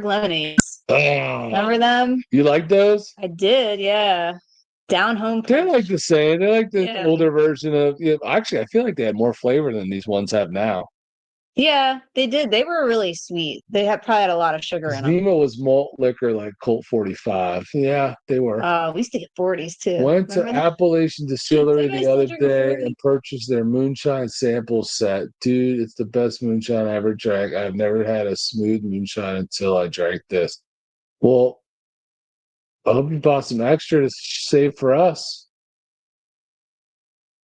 lemonades. Oh, remember them? You like those? I did, yeah. Down home. They're like the same. They're like the older version of. Actually, I feel like they had more flavor than these ones have now. Yeah, they did. They were really sweet. They probably had a lot of sugar in them. Zima was malt liquor like Colt 45. Yeah, they were. We used to get 40s too. Went to Appalachian Distillery the other day and purchased their moonshine sample set. Dude, it's the best moonshine I ever drank. I've never had a smooth moonshine until I drank this. Well, I hope you bought some extra to save for us.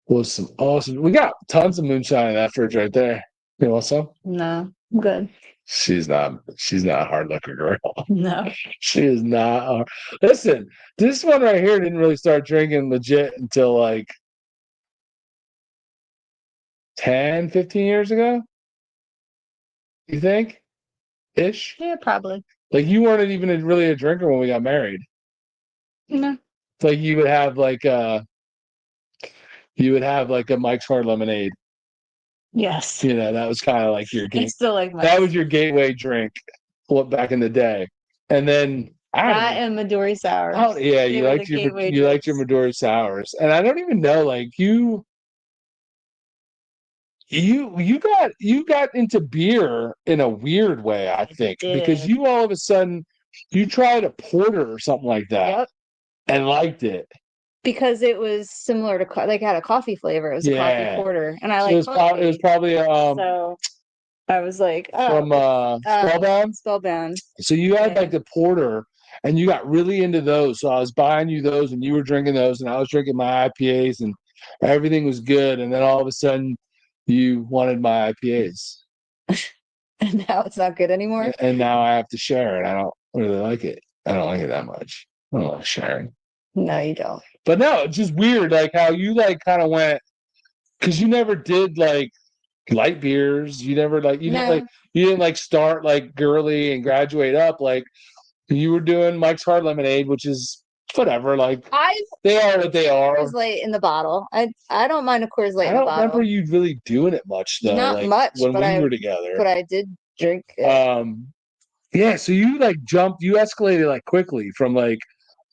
Was some awesome. We got tons of moonshine in that fridge right there. You want some? No, I'm good. She's not a hard liquor girl. No. She is not. Listen, this one right here didn't really start drinking legit until like 10, 15 years ago. You think? Ish? Yeah, probably. Like you weren't even really a drinker when we got married. No. It's like you would have like a Mike's Hard Lemonade. Yes. That was kind of like your game. Still like that was your gateway drink back in the day. And then and Midori sours. Oh yeah, you liked your Midori sours. And I don't even know, like you you got into beer in a weird way, I think, because you all of a sudden you tried a porter or something like that. Yep. And liked it. Because it was similar to like had a coffee flavor. It was a coffee porter, and I So like it was probably so I was like, from Spellbound. Spellbound. So you had like the porter, and you got really into those. So I was buying you those, and you were drinking those, and I was drinking my IPAs, and everything was good. And then all of a sudden, you wanted my IPAs, and now it's not good anymore. And now I have to share it. I don't really like it. I don't like it that much. I don't like sharing. No, you don't. But no, it's just weird, like how you like kind of went, because you never did like light beers. You never like you didn't like start like girly and graduate up. Like you were doing Mike's Hard Lemonade, which is whatever. Like they are what they are. Coors Light in the bottle. I don't mind a Coors Light. I don't remember you really doing it much though. Not like, much when we were together. But I did drink it. Yeah. So you like you escalated like quickly from like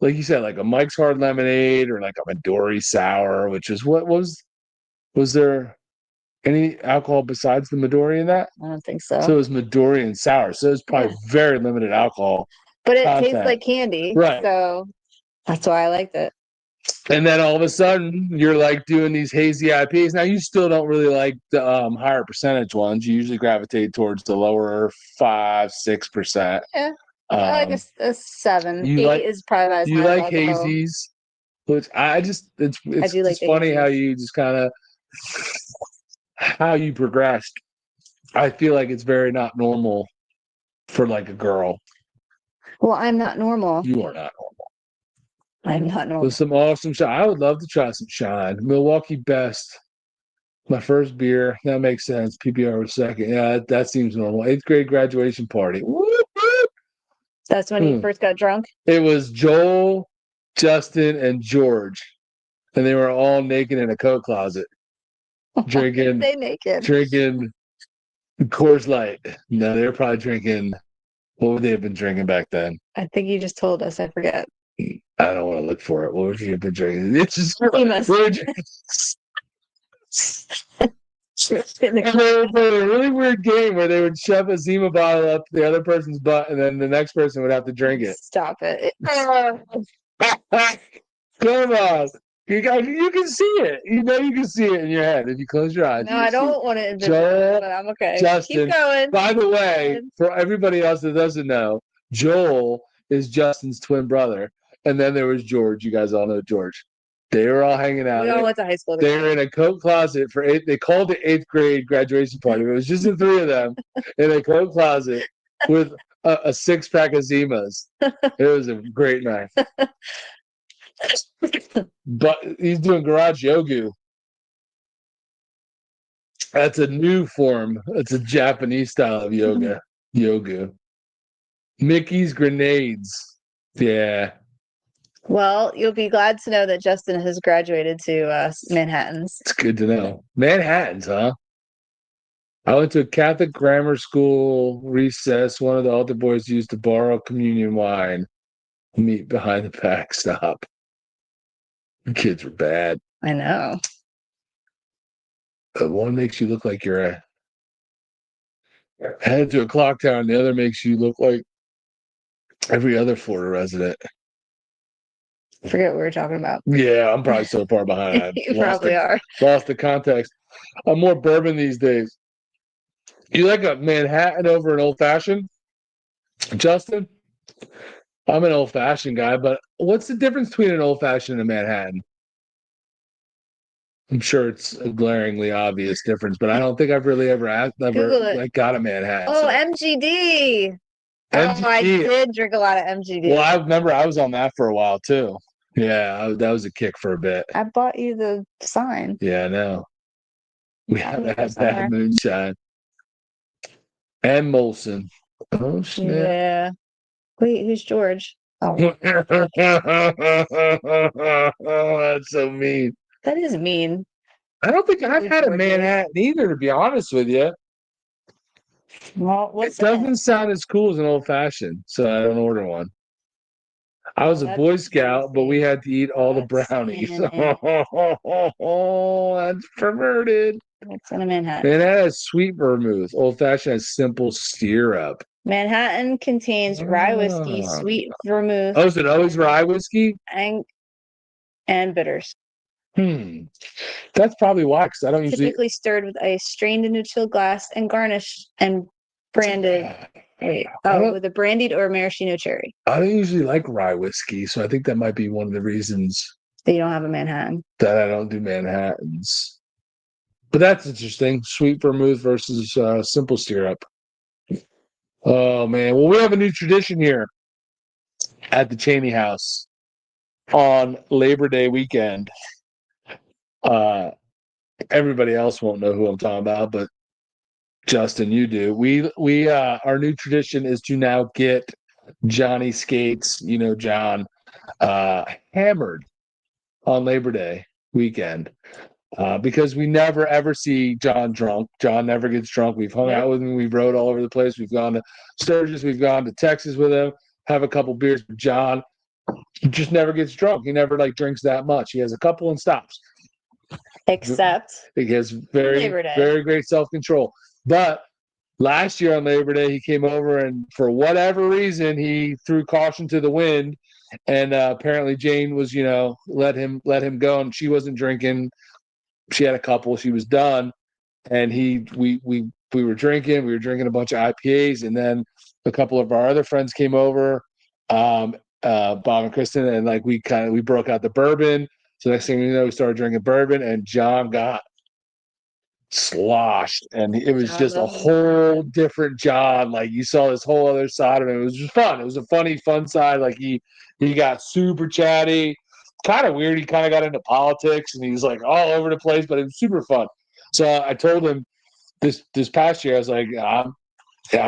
you said, like a Mike's Hard Lemonade or like a Midori Sour, which is what was there any alcohol besides the Midori in that? I don't think so. So it was Midori and Sour. So it's probably very limited alcohol. But it tastes like candy. Right. So that's why I liked it. And then all of a sudden you're like doing these hazy IPAs. Now you still don't really like the higher percentage ones. You usually gravitate towards the lower 5-6%. Yeah. I like a 7. 8 is probably as you like hazies, which it's funny how you just kind of how you progressed. I feel like it's very not normal for like a girl. Well, I'm not normal. You are not normal. I'm not normal. With some awesome shine. I would love to try some shine. Milwaukee Best. My first beer. That makes sense. PBR was second. Yeah, that seems normal. 8th grade graduation party. Woo! That's when you first got drunk? It was Joel, Justin, and George. And they were all naked in a coat closet. Drinking. They naked. Drinking Coors Light. No, they were probably drinking. What would they have been drinking back then? I think you just told us. I forget. I don't want to look for it. What would you have been drinking? It's just. And they would play a really weird game where they would shove a Zima bottle up the other person's butt, and then the next person would have to drink it. Stop it! Come on, you can see it. You know you can see it in your head if you close your eyes. No, I don't want to. Joel, but I'm okay. Justin, keep going. By the way, for everybody else that doesn't know, Joel is Justin's twin brother, and then there was George. You guys all know George. They were all hanging out. We all went to high school together. They were in a coat closet for 8. They called it 8th grade graduation party. It was just the 3 of them in a coat closet with a 6-pack of Zimas. It was a great night. But he's doing garage yoga. That's a new form. It's a Japanese style of yoga. Yoga. Mickey's grenades. Yeah. Well, you'll be glad to know that Justin has graduated to Manhattan's. It's good to know. Manhattan's, huh? I went to a Catholic grammar school recess. One of the altar boys used to borrow communion wine. Meet behind the backstop. The kids were bad. I know. One makes you look like you're headed to a clock tower, and the other makes you look like every other Florida resident. I forget what we were talking about. Yeah, I'm probably so far behind. You probably are. Lost the context. I'm more bourbon these days. You like a Manhattan over an old fashioned, Justin? I'm an old fashioned guy, but what's the difference between an old fashioned and a Manhattan? I'm sure it's a glaringly obvious difference, but I don't think I've really ever got a Manhattan. Oh, MGD. Oh, I did drink a lot of MGD. Well, I remember I was on that for a while too. Yeah, that was a kick for a bit. I bought you the sign. Yeah, I know. We have that moonshine. And Molson. Oh, snap. Yeah. Wait, who's George? Oh. That's so mean. That is mean. I don't think I've had a Manhattan either, to be honest with you. Well, it doesn't sound as cool as an old fashioned, so I don't order one. I was a Boy Scout, but we had to eat all the brownies. Oh, that's perverted. What's in a Manhattan? Manhattan has sweet vermouth. Old fashioned has simple syrup. Manhattan contains rye whiskey, sweet vermouth. Oh, is it always rye whiskey? And bitters. That's probably why, because I don't usually. Typically stirred with ice, strained into a chilled glass, and garnished and branded. With a brandied or maraschino cherry. I don't usually like rye whiskey, so I think that might be one of the reasons that you don't have a Manhattan. That I don't do Manhattans. But that's interesting. Sweet vermouth versus simple syrup. Oh man. Well, we have a new tradition here at the Cheney house on Labor Day weekend. Everybody else won't know who I'm talking about, but Justin, you do. We our new tradition is to now get Johnny Skates, John, hammered on Labor Day weekend. Because we never ever see John drunk. John never gets drunk. We've hung out with him. We've rode all over the place. We've gone to Sturgis. We've gone to Texas with him. Have a couple beers with John. He just never gets drunk. He never drinks that much. He has a couple and stops. Except he has very great self-control. But last year on Labor Day, he came over and for whatever reason he threw caution to the wind. And apparently Jane was, let him go, and she wasn't drinking. She had a couple. She was done, and we were drinking. We were drinking a bunch of IPAs, and then a couple of our other friends came over, Bob and Kristen, and we broke out the bourbon. So next thing you know, we started drinking bourbon, and John got sloshed, and it was just a whole different John. Like you saw this whole other side of him. It was just fun. It was a fun side. Like he got super chatty. Kind of weird. He kind of got into politics, and he's like all over the place, but it was super fun. So I told him this past year, I was like, when I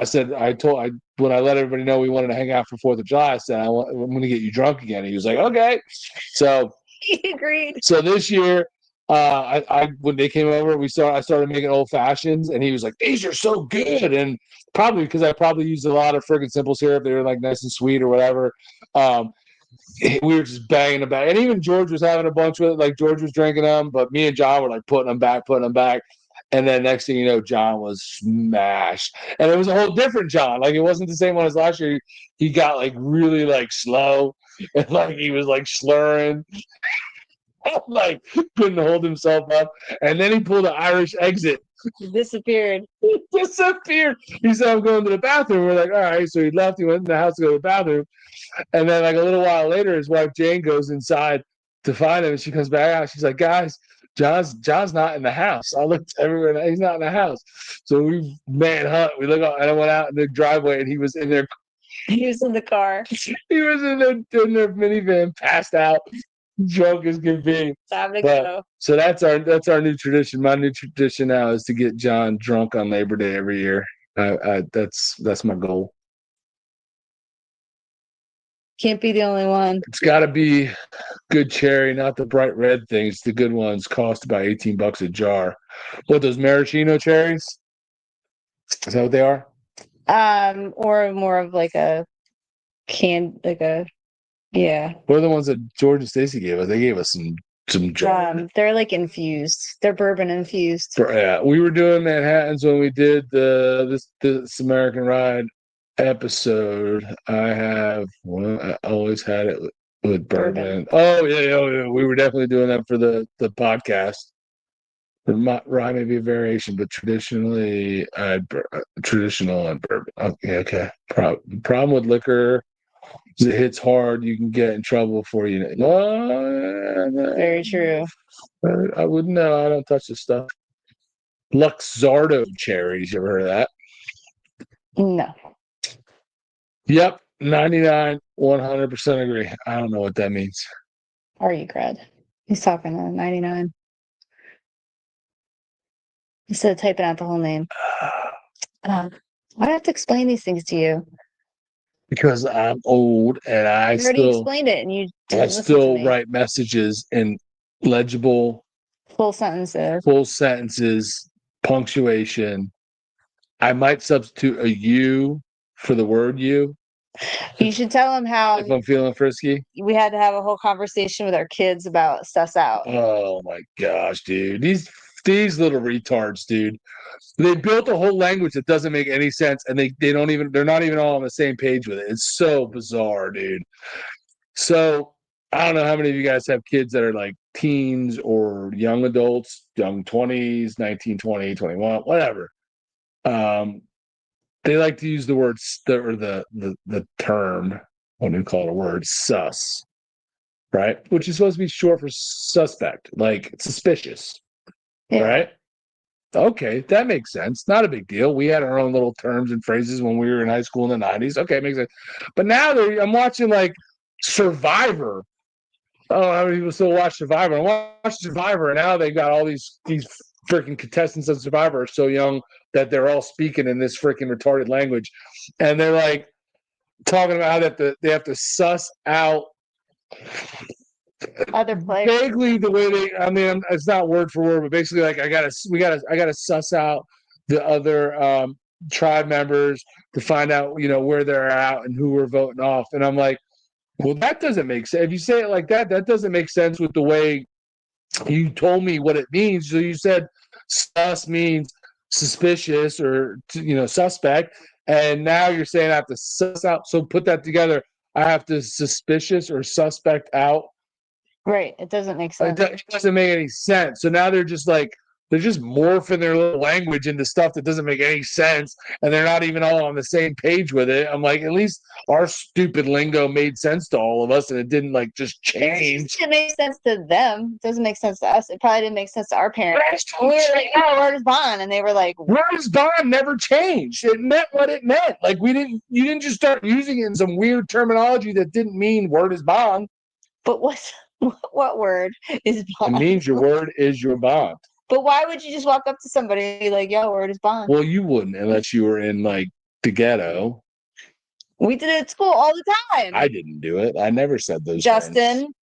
let everybody know we wanted to hang out for 4th of July, I said, I'm going to get you drunk again. And he was like, okay. So he agreed. So this year, when they came over, I started making old fashions, and he was like, these are so good. And probably because I probably used a lot of friggin' simple syrup. They were like nice and sweet or whatever. We were just banging them back. And even George was having a bunch with it. Like George was drinking them, but me and John were like putting them back. And then next thing you know, John was smashed. And it was a whole different John. Like it wasn't the same one as last year. He got like really like slow, and like he was like slurring. Like couldn't hold himself up. And then he pulled an Irish exit. Disappeared. He disappeared. He said, I'm going to the bathroom. We're like, all right. So he left. He went in the house to go to the bathroom. And then like a little while later, his wife Jane goes inside to find him, and she comes back out. She's like, guys, John's not in the house. I looked everywhere. He's not in the house. So we manhunt. We look out, and I went out in the driveway, and he was in there. He was in the car. He was in their minivan, passed out, drunk as can be. Time to go. So that's our new tradition. My new tradition now is to get John drunk on Labor Day every year. That's my goal. Can't be the only one. It's got to be good cherry, not the bright red things. The good ones cost about $18 a jar. What, those maraschino cherries? Is that what they are? Or more of like a yeah. What are the ones that George and Stacy gave us? They gave us some jar. They're like infused. They're bourbon infused. Yeah, we were doing Manhattans when we did this American Ride episode. I always had it with bourbon. Oh yeah. We were definitely doing that for the podcast. The rye may be a variation, but traditionally traditional and bourbon. Okay. Problem with liquor is it hits hard. You can get in trouble for Very true. I wouldn't know. I don't touch this stuff. Luxardo cherries. You ever heard of that? No. Yep, 99, 100% agree. I don't know what that means. Are you, Cred? He's talking to 99. Instead of typing out the whole name. Why do I have to explain these things to you? Because I'm old and I already explained it, and you didn't listen to me. write messages in legible full sentences, punctuation. I might substitute a U for the word you. You should tell him how if I'm feeling frisky. We had to have a whole conversation with our kids about suss out. Oh my gosh, dude. These These little retards, dude. They built a whole language that doesn't make any sense, and they're not even all on the same page with it. It's so bizarre, dude. So I don't know how many of you guys have kids that are like teens or young adults, young 20s, 19, 20, 21, whatever. They like to use the word or the term, what do you call it, a word, sus, right? Which is supposed to be short for suspect, like suspicious, right? Okay, that makes sense. Not a big deal. We had our own little terms and phrases when we were in high school in the 90s. Okay, it makes sense. But now I'm watching like Survivor. Oh, how many people still watch Survivor? I watch Survivor, and now they've got all these freaking contestants of Survivor are so young that they're all speaking in this freaking retarded language. And they're like talking about how they have to suss out other players. Vaguely the way it's not word for word, but basically like I gotta suss out the other tribe members to find out, where they're at and who we're voting off. And I'm like, well, that doesn't make sense. If you say it like that, that doesn't make sense with the way you told me what it means. So you said sus means suspicious or suspect, and now you're saying I have to suss out. So put that together. I have to suspicious or suspect out. Right. It doesn't make sense. It doesn't make any sense. So now they're just morphing their little language into stuff that doesn't make any sense, and they're not even all on the same page with it. I'm like, at least our stupid lingo made sense to all of us, and it didn't just change. It makes sense to them. It doesn't make sense to us. It probably didn't make sense to our parents. We were like, "Oh, where is bond?" And they were like, "Where is bond?" Never changed. It meant what it meant. Like you didn't just start using it in some weird terminology that didn't mean word is bond. But what word is bond? It means your word is your bond. But why would you just walk up to somebody and be like, "Yo, word is bond"? Well, you wouldn't unless you were in the ghetto. We did it at school all the time. I didn't do it. I never said those Justin, things.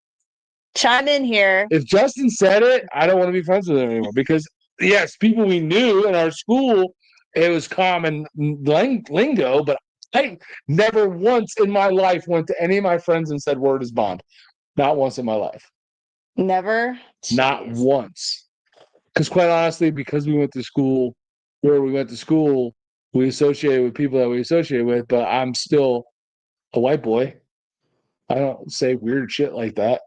chime in here. If Justin said it, I don't want to be friends with him anymore because, yes, people we knew in our school, it was common lingo, but I never once in my life went to any of my friends and said word is bond. Not once in my life. Never? Jeez. Not once. Because quite honestly, because we went to school where we went to school, we associated with people that we associate with, but I'm still a white boy. I don't say weird shit like that.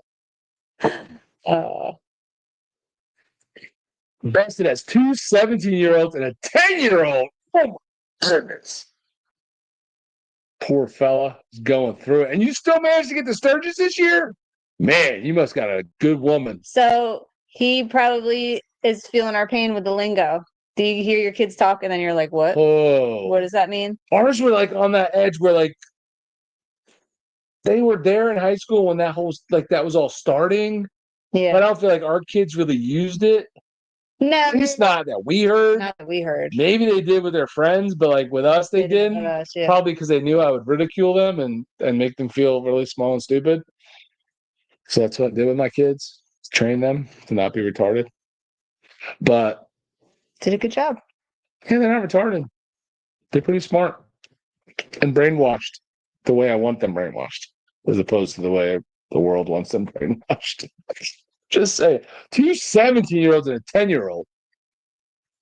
Bested has two 17-year-olds and a 10-year-old. Oh my goodness. Poor fella is going through it. And you still managed to get the Sturgis this year? Man, you must got a good woman. So he probably is feeling our pain with the lingo. Do you hear your kids talk and then you're like, what? Oh. What does that mean? Ours were on that edge where they were there in high school when that whole that was all starting. Yeah. I don't feel like our kids really used it. No. At least not that we heard. Not that we heard. Maybe they did with their friends, but with us they didn't. With us, yeah. Probably because they knew I would ridicule them and make them feel really small and stupid. So that's what I did with my kids. Train them to not be retarded. But did a good job. Yeah, they're not retarded. They're pretty smart and brainwashed the way I want them brainwashed, as opposed to the way the world wants them brainwashed. Just say, 2 17-year-olds and a 10-year-old.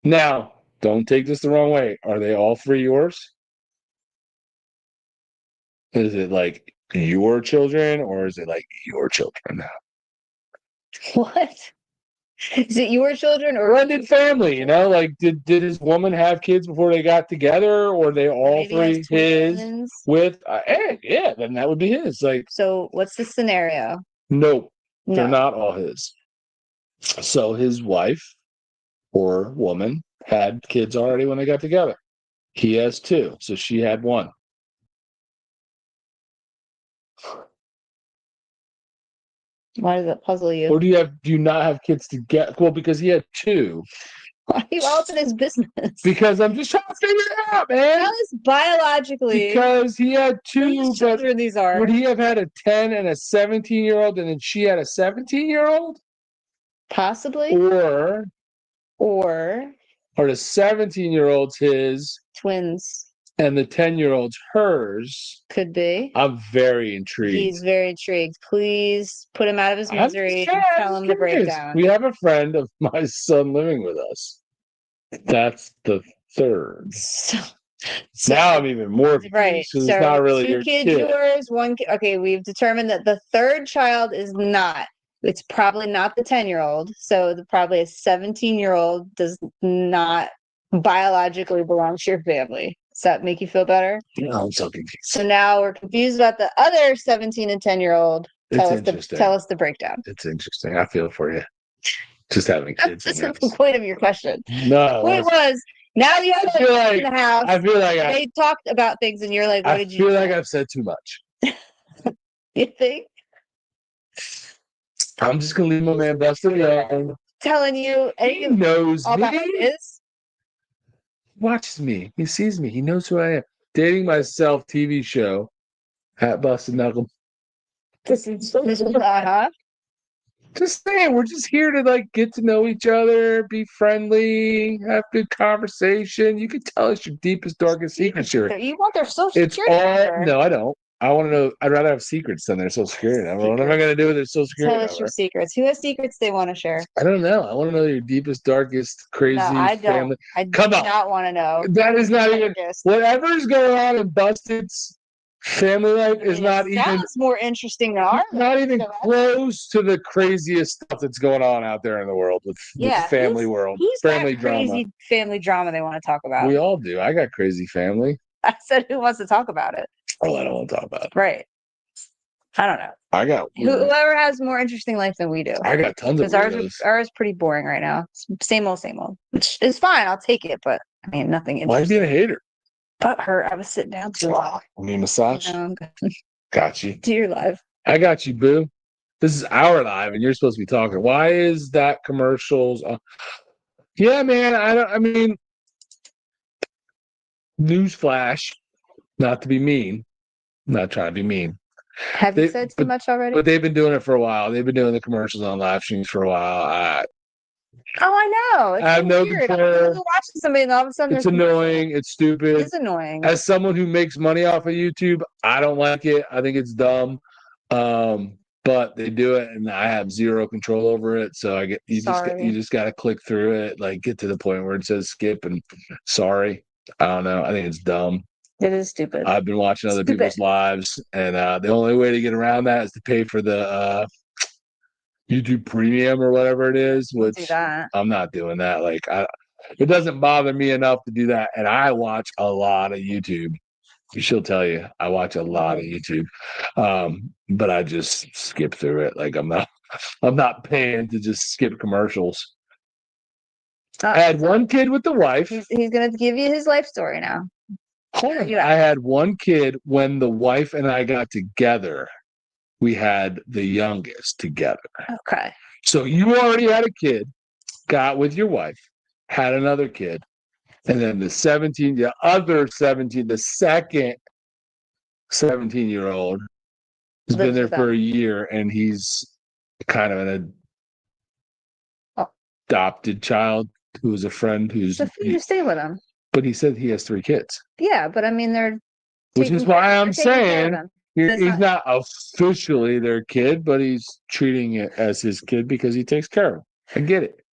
Now, don't take this the wrong way. Are they all three yours? Is it your children, or is it your children now? What? Is it your children or blended family? Did his woman have kids before they got together, or they all three his with? Yeah, then that would be his. So, what's the scenario? Nope, they're not all his. So his wife or woman had kids already when they got together. He has 2, so she had 1. Why does that puzzle you? Or do you not have kids together? Well, because he had 2. Why are you out in his business? Because I'm just trying to figure it out, man. How is biologically? Because he had 2 children these are. Would he have had a 10 and a 17-year-old, and then she had a 17-year-old? Possibly. Or the 17-year-old's his twins. and the 10-year-old's hers, Could be. I'm very intrigued. He's very intrigued. Please put him out of his misery and tell him the breakdown. We have a friend of my son living with us. That's the third. So now I'm even more confused. Right. So it's So not really 2 your kids, kid. yours, 1 kid. Okay, we've determined that the third child is not. It's probably not the 10-year-old. So probably a 17-year-old does not biologically belong to your family. Does that make you feel better? No, I'm so confused. So now we're confused about the other 17 and 10-year-old. Tell us the breakdown. It's interesting. I feel for you. Just having kids. That's the point of your question. No. The point was, now you have kids in the house. I feel like they talked about things and you're like, what did you feel like I've said too much. You think? I'm just gonna leave my man busted alone. Telling you He knows all about me. is Watches me. He sees me. He knows who I am. Dating myself TV show at Busted Knuckle. this is Just saying, we're just here to like get to know each other, be friendly, have good conversation. You can tell us your deepest, darkest secrets here. You want their social It's security all number. no, I don't. I want to know. I'd rather have secrets than their social security number. What am I going to do with their social security Tell us your secrets. Who has secrets they want to share? I don't know. I want to know your deepest, darkest, crazy No, I don't. family. I do Come on. not want to know. That is not even whatever's going on in Busted's family life is not even. Sounds more interesting than ours. Not even close to the craziest stuff that's going on out there in the world with family world, family drama. Crazy family drama they want to talk about. We all do. I got crazy family. I said, who wants to talk about it? Oh, I don't want to talk about it. Right. I don't know. I got whoever has more interesting life than we do. I got tons of ours is pretty boring right now. Same old, which is fine. I'll take it, but I mean nothing interesting. Why are you being a hater? Butt hurt. I was sitting down too long. I mean massage. No, got you. Do your live. I got you, boo. This is our live, and you're supposed to be talking. Why is that commercials? Yeah, man. I mean, newsflash. Not to be mean. I'm not trying to be mean. Have you said too much already? But they've been doing it for a while. They've been doing the commercials on live streams for a while. I know. It's I have no weird. control. I'm watching somebody and all of a sudden it's annoying. It's stupid. It's annoying. As someone who makes money off of YouTube, I don't like it. I think it's dumb. But they do it, and I have zero control over it. So you just got to click through it, like get to the point where it says skip and sorry. I don't know. I think it's dumb. It is stupid. I've been watching other people's lives, and the only way to get around that is to pay for the YouTube Premium or whatever it is. Which I'm not doing that. Like, it doesn't bother me enough to do that, and I watch a lot of YouTube. She'll tell you I watch a lot of YouTube, but I just skip through it. Like I'm not paying to just skip commercials. I had one kid with the wife. He's gonna give you his life story now. I had one kid when the wife and I got together. We had the youngest together. Okay. So you already had a kid, got with your wife, had another kid, and then the second 17-year-old has been there for a year, and he's kind of an adopted child who is a friend who's. So you stay with him. But he said he has 3 kids. Yeah, but I mean, which is why I'm saying he's not officially their kid, but he's treating it as his kid because he takes care of him. I get it.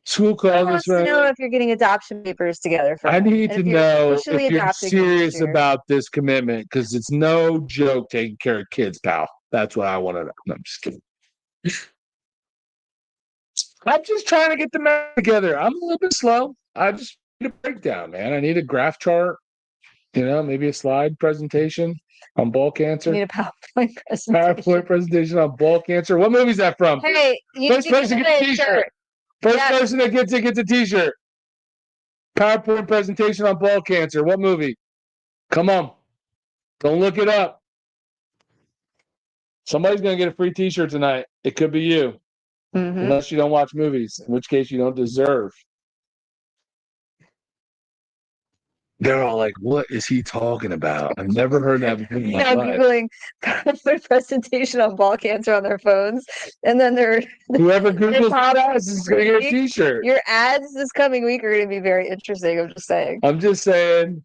School calls us right. To know if you're getting adoption papers together. I need to know if you're serious about this commitment, because it's no joke taking care of kids, pal. That's what I want to know. No, I'm just kidding. I'm just trying to get the math together. I'm a little bit slow. I just need a breakdown, man. I need a graph chart, maybe a slide presentation on ball cancer. You need a PowerPoint presentation. PowerPoint presentation on ball cancer. What movie is that from? Hey, first person gets a t-shirt. First person that gets it gets a t-shirt. PowerPoint presentation on ball cancer. What movie? Come on. Don't look it up. Somebody's going to get a free t-shirt tonight. It could be you. Mm-hmm. Unless you don't watch movies, in which case you don't deserve. They're all like, what is he talking about? I've never heard that before in my life. Googling PowerPoint presentation on ball cancer on their phones. And then whoever Googles that is going to get a t-shirt. Your ads this coming week are going to be very interesting. I'm just saying.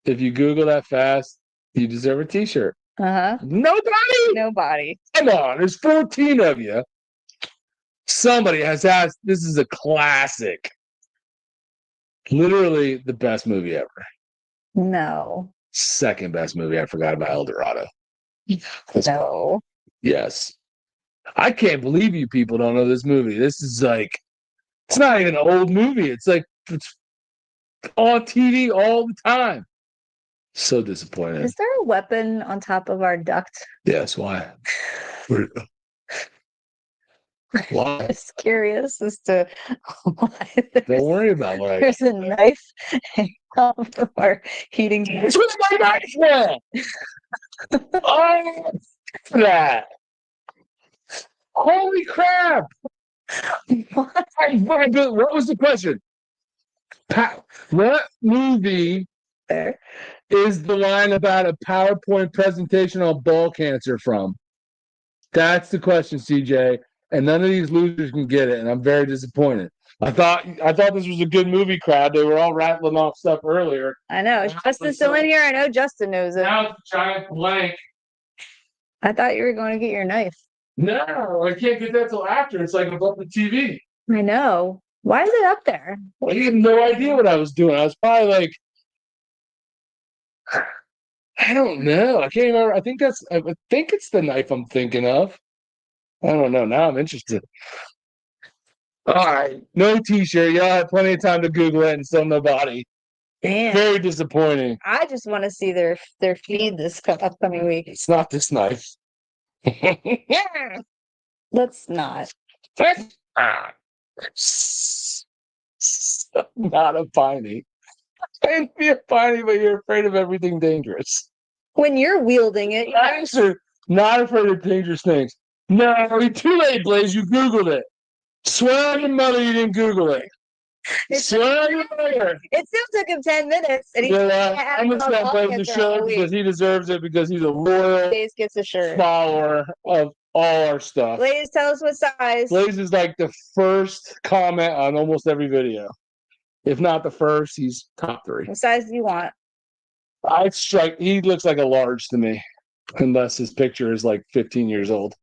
If you Google that fast, you deserve a t-shirt. Nobody? Nobody. Come on, there's 14 of you. Somebody has asked. This is a classic. Literally the best movie ever. No. Second best movie. I forgot about El Dorado. No. Yes. I can't believe you people don't know this movie. This is like, it's not even an old movie. It's like, it's on TV all the time. So disappointed. Is there a weapon on top of our duct? Yes, why? Why? I'm just curious as to why Don't worry about it. there's a knife hanging off of our heating. It's with my knife there. Oh, that. Holy crap. What was the question? What movie There. is the line about a PowerPoint presentation on ball cancer from? That's the question, CJ. And none of these losers can get it, and I'm very disappointed. I thought this was a good movie crowd. They were all rattling off stuff earlier. I know. Is Justin still in here? I know Justin knows it. Now it's a giant blank. I thought you were going to get your knife. No, I can't get that till after. It's like above the TV. I know. Why is it up there? I had no idea what I was doing. I was probably like, I don't know. I can't remember. I think it's the knife I'm thinking of. I don't know. Now I'm interested. All right. No t-shirt. Y'all had plenty of time to Google it and still nobody. Damn. Very disappointing. I just want to see their feed this upcoming week. It's not this knife. Let's not. Not a Piney. I'd be a Piney, but you're afraid of everything dangerous. When you're wielding it, Piney's are not afraid of dangerous things. No, you're too late, Blaze. You Googled it. Swear on your mother you didn't Google it. Swear on your mother. it still took him 10 minutes. And he I'm going to send Blaze the shirt because he deserves it because he's a loyal Blaze gets a shirt. follower of all our stuff. Blaze, tell us what size. Blaze is like the first comment on almost every video. If not the first, he's top 3. What size do you want? He looks like a large to me, unless his picture is like 15 years old.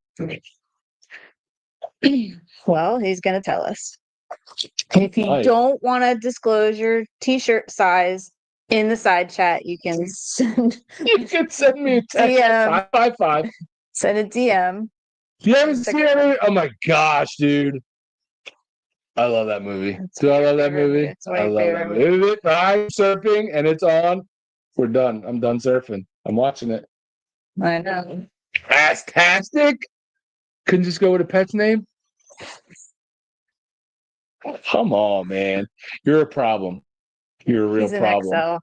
Well, he's going to tell us. If you don't want to disclose your t-shirt size in the side chat, you can send me a text. DM. 555. Send a DM. You haven't seen it? Oh my gosh, dude. I love that movie. Do I love that movie? I love that movie. I'm surfing and it's on. We're done. I'm done surfing. I'm watching it. I know. Fantastic. Couldn't just go with a pet's name? Come on, man. You're a problem. You're a real problem.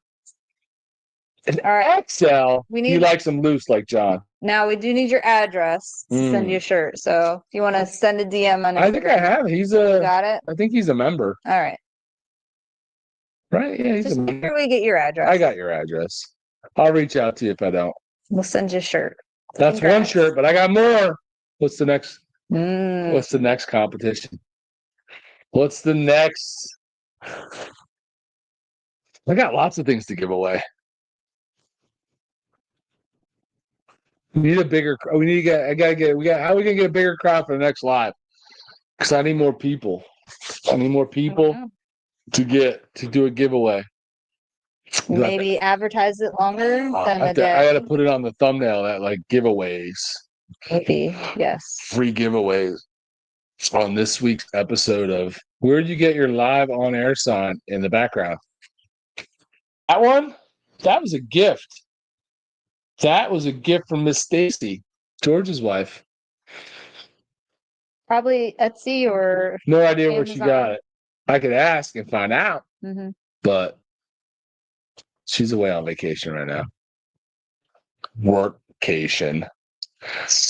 An All right. XL. You like some loose like John. Now we do need your address to send you a shirt. So if you want to send a DM on Instagram. I think I have. Got it? I think he's a member. All right. Right? Yeah, he's a member. Make sure we get your address. I got your address. I'll reach out to you if I don't. We'll send you a shirt. That's one shirt, but I got more. What's the next? Mm. What's the next competition? What's the next? I got lots of things to give away. We need a bigger. We need to get. How are we gonna get a bigger crowd for the next live? Because I need more people. I need more people to do a giveaway. Maybe advertise it longer than a day. I got to put it on the thumbnail that like giveaways. Maybe, yes. Free giveaways on this week's episode of Where'd You Get Your Live On Air sign in the background? That one? That was a gift. That was a gift from Miss Stacy, George's wife. Probably Etsy or no idea where Amazon. she got it. I could ask and find out, but she's away on vacation right now. Workcation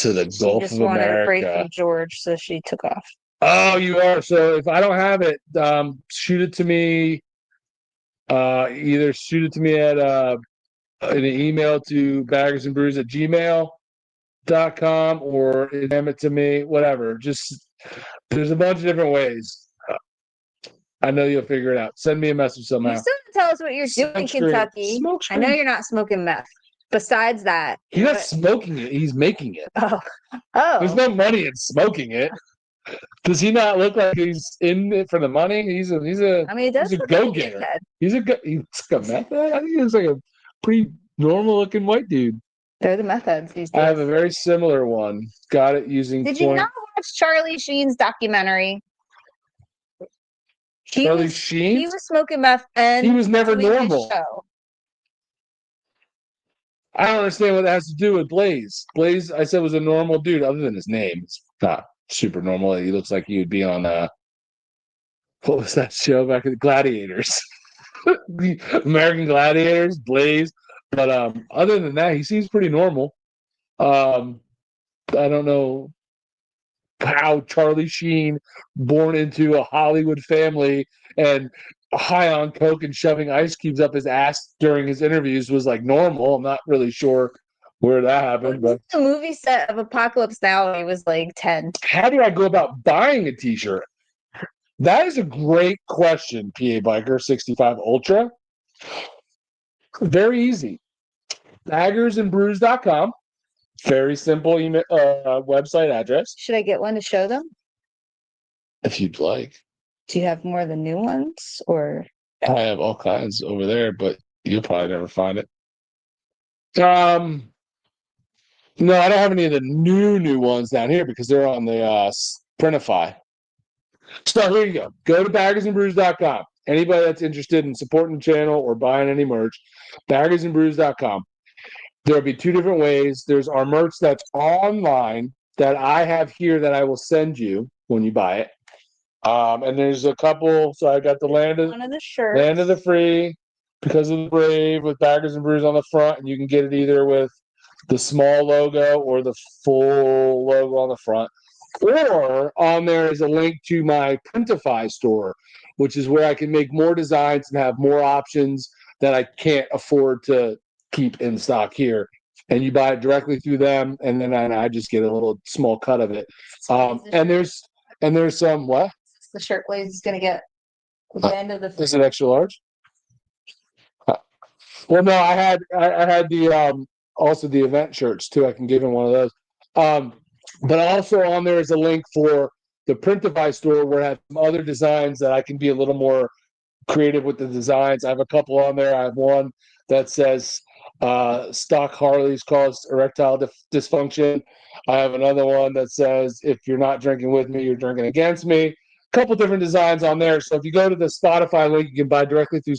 to the Gulf of America. She just wanted a break from George, so she took off. Oh, you are. So if I don't have it, shoot it to me. Either shoot it to me at an email to baggersandbrews@gmail.com or DM it to me, whatever. Just there's a bunch of different ways. I know you'll figure it out. Send me a message somehow. You still have tell us what you're doing in Kentucky. I know you're not smoking meth. Besides that, he's not smoking it. He's making it. Oh, there's no money in smoking it. Does he not look like he's in it for the money? He's a I mean, he's a go-getter. He's a meth head. I think he looks like a pretty normal-looking white dude. They're the meth heads these days. I have a very similar one. Got it using. Did you not watch Charlie Sheen's documentary? Charlie Sheen? He was smoking meth and he was never normal. Show. I don't understand what that has to do with Blaze. Blaze, I said, was a normal dude, other than his name. It's not super normal. He looks like he would be on what was that show back at the Gladiators? The American Gladiators, Blaze. But other than that, he seems pretty normal. I don't know how Charlie Sheen, born into a Hollywood family and high on coke and shoving ice cubes up his ass during his interviews, was like normal. I'm not really sure where that happened. But the movie set of Apocalypse Now, he was like 10. How do I go about buying a t-shirt? That is a great question, PA Biker 65 Ultra. Very easy. baggersandbrews.com. Very simple email website address. Should I get one to show them? If you'd like. Do you have more of the new ones, or? I have all kinds over there, but you'll probably never find it. No, I don't have any of the new ones down here because they're on the Printify. So here you go. Go to baggersandbrews.com. Anybody that's interested in supporting the channel or buying any merch, baggersandbrews.com. There'll be two different ways. There's our merch that's online that I have here that I will send you when you buy it. And there's a couple. So I got the Land of the Free, Because of the Brave, with Baggers and Brews on the front, and you can get it either with the small logo or the full logo on the front. Or on there is a link to my Printify store, which is where I can make more designs and have more options that I can't afford to keep in stock here. And you buy it directly through them, and then I just get a little small cut of it. And there's some what? The shirt Blaze is gonna get the end of the. Is it extra large? Well, no, I had the also the event shirts too. I can give him one of those. But also on there is a link for the Printify store where I have some other designs that I can be a little more creative with the designs. I have a couple on there. I have one that says stock Harleys cause erectile dysfunction. I have another one that says if you're not drinking with me, you're drinking against me. A couple different designs on there. So if you go to the Spotify link, you can buy directly through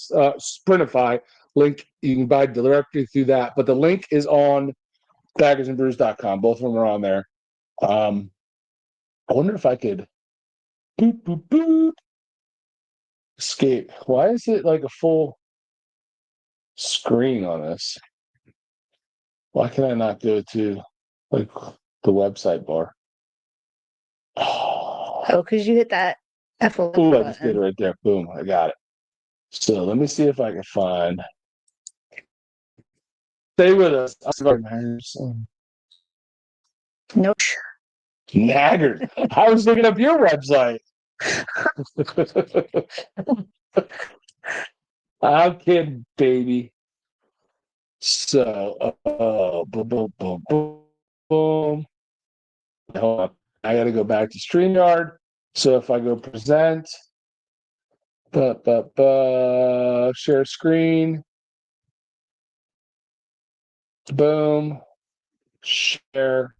Printify link. You can buy directly through that. But the link is on baggersandbrews.com. Both of them are on there. I wonder if I could escape. Why is it like a full screen on this? Why can I not go to like the website bar? Oh, because you hit that F11 Ooh, I just did it right there. Boom, I got it. So let me see if I can find. Stay with us. Nope. Naggers. I was looking up your website. I'm kidding, baby. So, boom, boom, boom, boom, boom. Hold on. I got to go back to StreamYard. So if I go present, share screen, boom, share.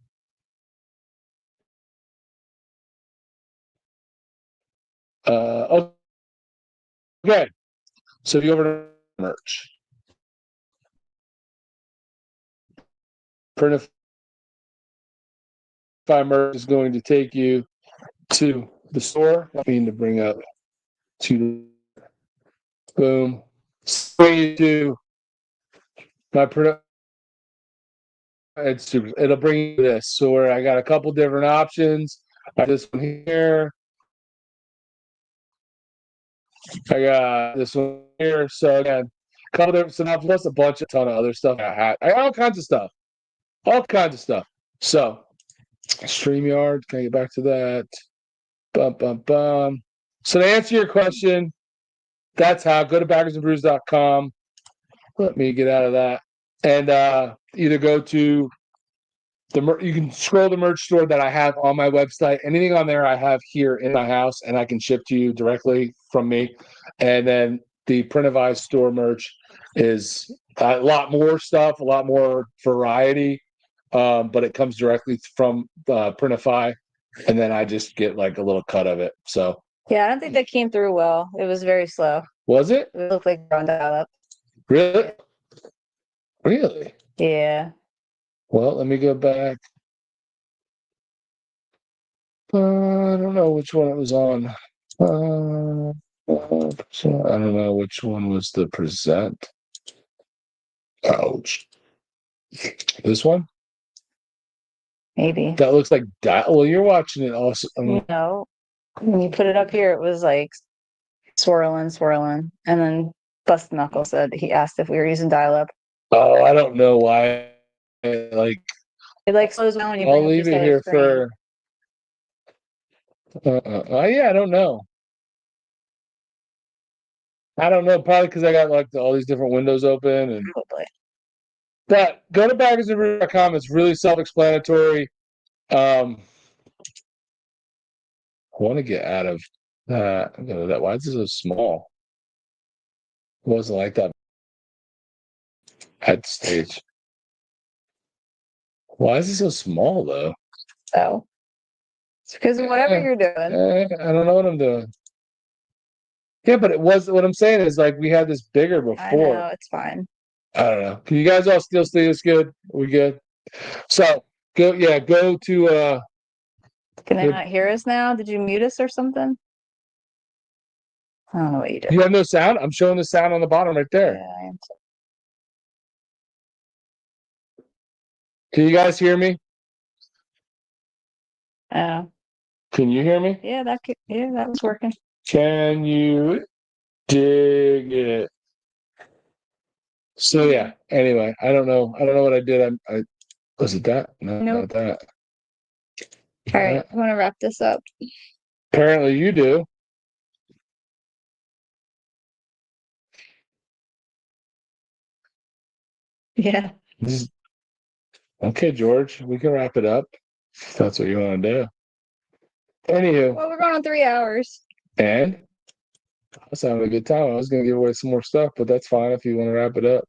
Okay. So if you go over to merch, Printify merch is going to take you to the store. I mean to bring up to boom. To my product. It'll bring you this. So where I got a couple different options. I got this one here. I got this one here. So again, a couple different stuff, plus a ton of other stuff. I got all kinds of stuff. All kinds of stuff. So StreamYard, can I get back to that? So to answer your question, that's how. Go to baggersandbrews.com. Let me get out of that. And either go to you can scroll the merch store that I have on my website. Anything on there I have here in my house, and I can ship to you directly from me. And then the Printify store merch is a lot more stuff, a lot more variety, but it comes directly from Printify, and then I just get like a little cut of it. So Yeah, I don't think that came through well. It was very slow. was it? It looked like on dial-up. Really? Really? Yeah. Well, let me go back. I don't know which one it was on. I don't know which one was the present. Ouch. This one? Maybe. That looks like that. Well, you're watching it also. No. When you put it up here, it was like swirling. And then Bust Knuckle said he asked if we were using dial-up. Oh, I don't know why. Like, it like slows down when you I'll bring up leave this it other here screen. for. Yeah, I don't know. I don't know. Probably because I got like all these different windows open, and Probably. but go to baggersandbrews.com. It's really self-explanatory. I want to get out of that. Why is it so small? It wasn't like that at stage. Why is it so small though? So it's because of whatever you're doing. I don't know what I'm doing. Yeah, but it was what I'm saying is like we had this bigger before. I know, it's fine. I don't know. Can you guys all still see this good? We good? So go to Can they not hear us now? Did you mute us or something? I don't know what you did. You have no sound? I'm showing the sound on the bottom right there. Yeah, I am. Can you guys hear me? Oh. Can you hear me? Yeah, that was working. Can you dig it? So yeah. Anyway, I don't know what I did. I was it that? No, Nope. not that. All right, I want to wrap this up. Apparently you do. Yeah. Okay, George, we can wrap it up if that's what you want to do. Anywho. Well, we're going on 3 hours. And I was having a good time. I was going to give away some more stuff, but that's fine if you want to wrap it up.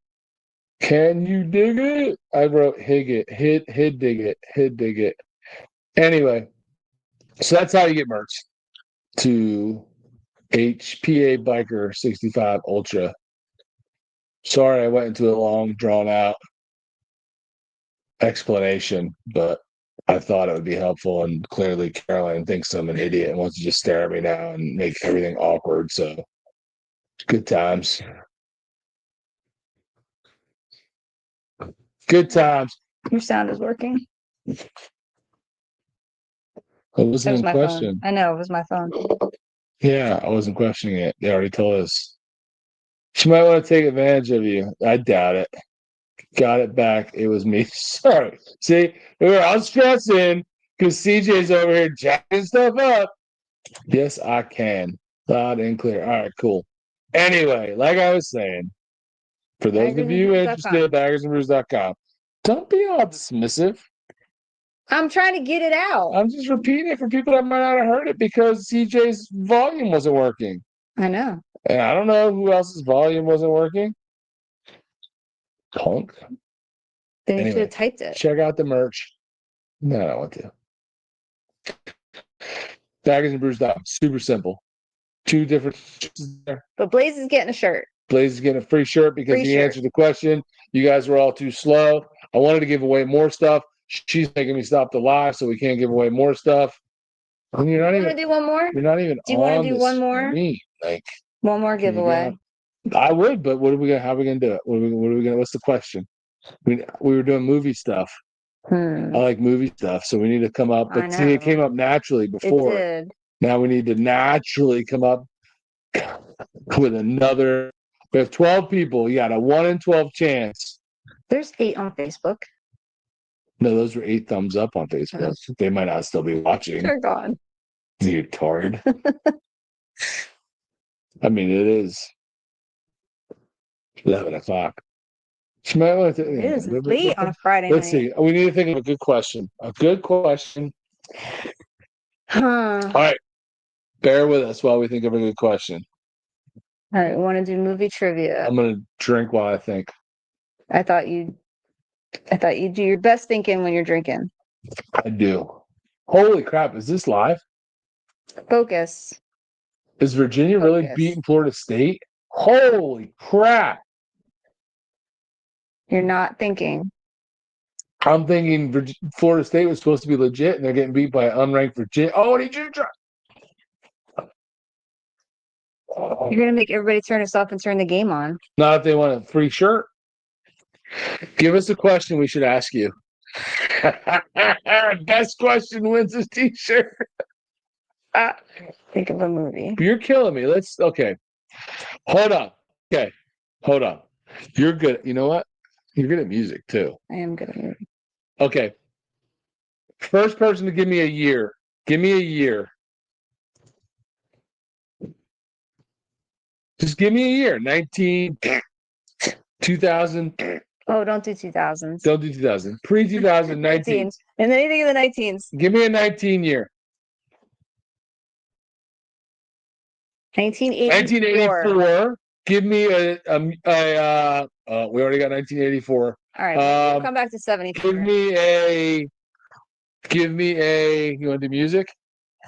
Can you dig it? I wrote hig it, hid dig it. Anyway, so that's how you get merch to HPA Biker 65 Ultra. Sorry, I went into a long, drawn out explanation, but I thought it would be helpful. And clearly, Caroline thinks I'm an idiot and wants to just stare at me now and make everything awkward. So, good times. Good times. Your sound is working. It wasn't in question. I know, it was my phone. Yeah, I wasn't questioning it. They already told us. She might want to take advantage of you. I doubt it. Got it back. It was me. Sorry. See, we were all stressing because CJ's over here jacking stuff up. Yes, I can. Loud and clear. All right, cool. Anyway, like I was saying, for those of you interested, baggersandbrews.com. Don't be all dismissive. I'm trying to get it out. I'm just repeating it for people that might not have heard it because CJ's volume wasn't working. I know. And I don't know who else's volume wasn't working. Punk. Then you should have typed it. Check out the merch. No, I don't want to. Baggersandbrews.com. Super simple. 2 different. But Blaze is getting a shirt. Blaze is getting a free shirt because he answered the question. You guys were all too slow. I wanted to give away more stuff. She's making me stop the live, so we can't give away more stuff. And you're not even. Want to do one more? You're not even. Do you want to do one more? Like one more giveaway. I would, but what are we gonna? How are we gonna do it? What are we gonna? What's the question? We were doing movie stuff. I like movie stuff, so we need to come up. But see, it came up naturally before. It did. Now we need to naturally come up with another. We have 12 people. You got a 1 in 12 chance. There's 8 on Facebook. No, those were 8 thumbs up on Facebook. They might not still be watching. They're gone. You tard. I mean, it is 11:00. It is late on a Friday Let's night. see. We need to think of a good question. A good question. Huh. All right. Bear with us while we think of a good question. All right, we want to do movie trivia. I'm gonna drink while I think. I thought you'd do your best thinking when you're drinking. I do. Holy crap! Is this live? Focus. Is Virginia really Focus. beating Florida State? Holy crap! You're not thinking. I'm thinking Florida State was supposed to be legit, and they're getting beat by unranked Virginia. Oh, did you try? You're gonna make everybody turn us off and turn the game on. Not if they want a free shirt. Give us a question we should ask you. Best question wins a t-shirt. Think of a movie. You're killing me. Okay. Hold on. Okay. Hold on. You're good. You know what? You're good at music too. I am good at movie. Okay. First person to give me a year. Give me a year. Just give me a year. 2000. Oh, don't do 2000s. Don't do 2000. Pre-2019. And anything in the 19s. Give me a 19 year. 1984. Give me we already got 1984. All right, we'll come back to 74. Give me a, you want to do music?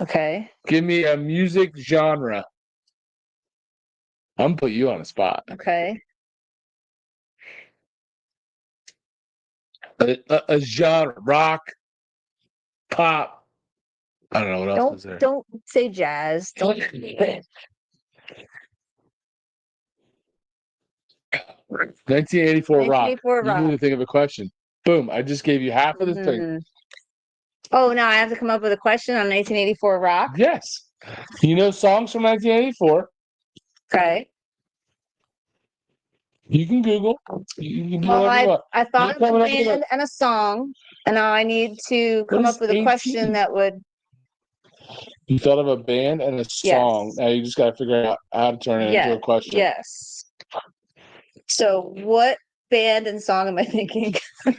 Okay. Give me a music genre. I'm gonna put you on the spot. Okay. A genre, rock, pop. I don't know what else is there. Don't say jazz. Don't. 1984 rock. 1984 rock. You need to think of a question. Boom! I just gave you half of the thing. Oh, now I have to come up with a question on 1984 rock. Yes. You know songs from 1984. Okay. You can Google. You can do Well, whatever you want. I thought of a band and a song, and now I need to come up with a question that would. You thought of a band and a song. Yes. Now you just got to figure out how to turn it into a question. Yes. So, what band and song am I thinking? And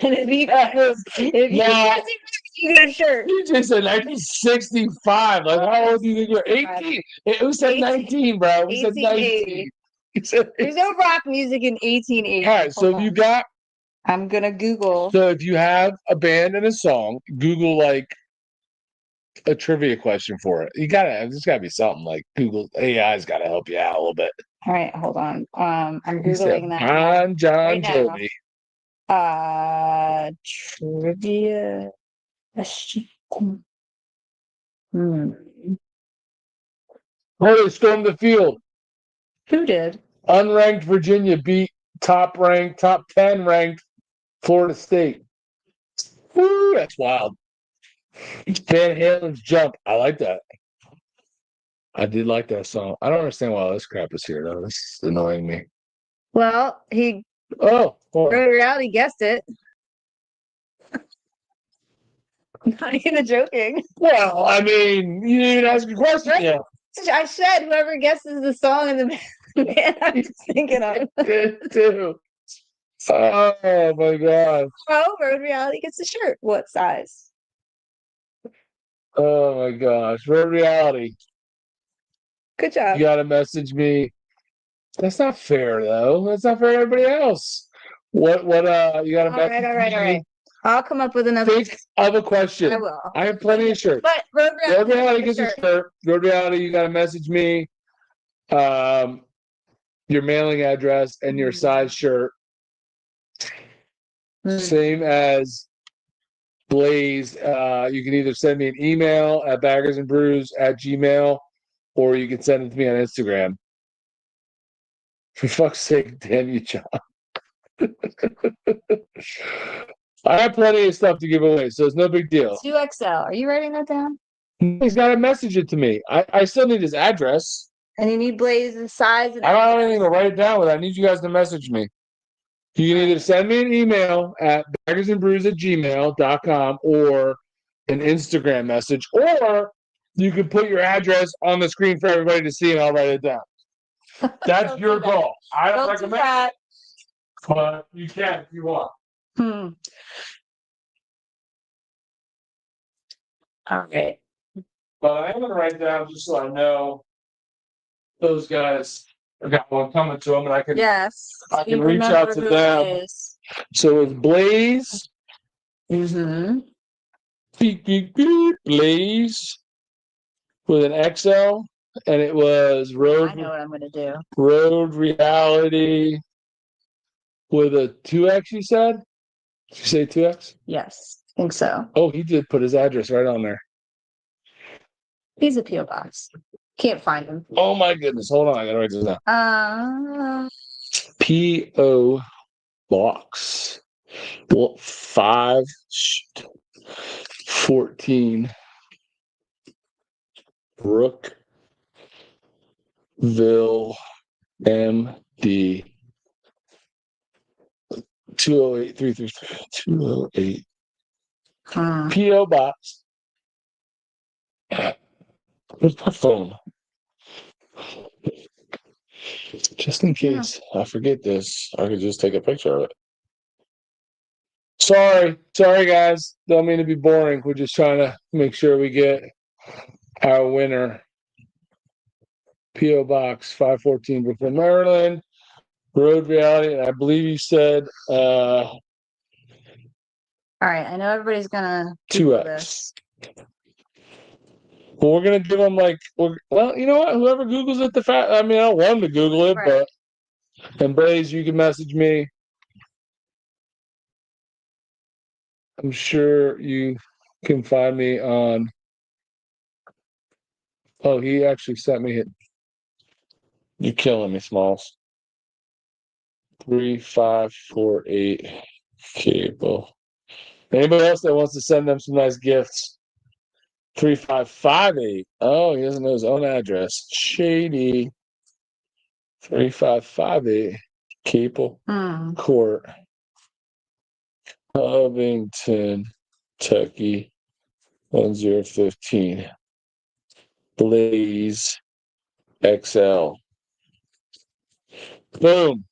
if you get a shirt. You just said 1965. Like, how old do you think you're? 18. Who said 19, bro? Who said 19? There's no rock music in 1880. All right, so you got. I'm gonna Google. So if you have a band and a song, Google like a trivia question for it. There's gotta be something like Google AI's gotta help you out a little bit. All right, hold on. I'm Googling that. John Jovi. Trivia question. Oh, they stormed the field. Who did? Unranked Virginia beat top 10 ranked Florida State. Woo, that's wild. Van Halen's Jump. I like that. I did like that song. I don't understand why all this crap is here, though. This is annoying me. Well, Road Reality guessed it. I'm not even joking. Well, I mean, you didn't ask a question yet. I said whoever guesses the song and the band I'm thinking of. Did too. Oh my god. Oh, Road Reality gets a shirt. What size? Oh my gosh. Road Reality. Good job. You gotta message me. That's not fair though. That's not fair to everybody else. What you gotta message me. All right. I'll come up with another. Think of a question. I will. I have plenty of shirts. But Road Reality gets a shirt. Road Reality, you gotta message me your mailing address and your size shirt. Same as Blaze. You can either send me an email at baggersandbrews@gmail.com or you can send it to me on Instagram. For fuck's sake, damn you, John. I have plenty of stuff to give away, so it's no big deal. 2XL. Are you writing that down? He's got to message it to me. I still need his address. And you need Blaze's size. I don't have anything to write it down with. I need you guys to message me. You can either send me an email at baggersandbrews@gmail.com or an Instagram message, or you can put your address on the screen for everybody to see and I'll write it down. That's your call. I don't Don't do recommend that. it, but you can if you want. All right. But I am gonna write down just so I know those guys. I got one coming to them, and I can I can reach out to them. So it's Blaze. Mm-hmm. Blaze with an XL, and it was I Road know what I'm gonna do. Road Reality with a 2X. You said? Did you say 2X? Yes, I think so. Oh, he did put his address right on there. He's a PO box. Can't find him. Oh my goodness! Hold on, I gotta write this down. PO Box. 514 Brookville, MD 208-333 208. PO Box. Where's my phone? Just in case I forget this, I could just take a picture of it. Sorry, guys. Don't mean to be boring. We're just trying to make sure we get our winner. PO Box 514 Brooklyn, Maryland. Road Reality, and I believe you said all right, I know everybody's gonna 2X. Well, we're gonna give them well, you know what? Whoever Googles it, I mean, I don't want them to Google it, right. But and Blaze, you can message me. I'm sure you can find me on. Oh, he actually sent me it. You're killing me, Smalls. 3548 cable. Anybody else that wants to send them some nice gifts? 3558. Oh, he doesn't know his own address. Shady. 3558 Cable Court, Covington, Kentucky 1015. Blaze XL. Boom.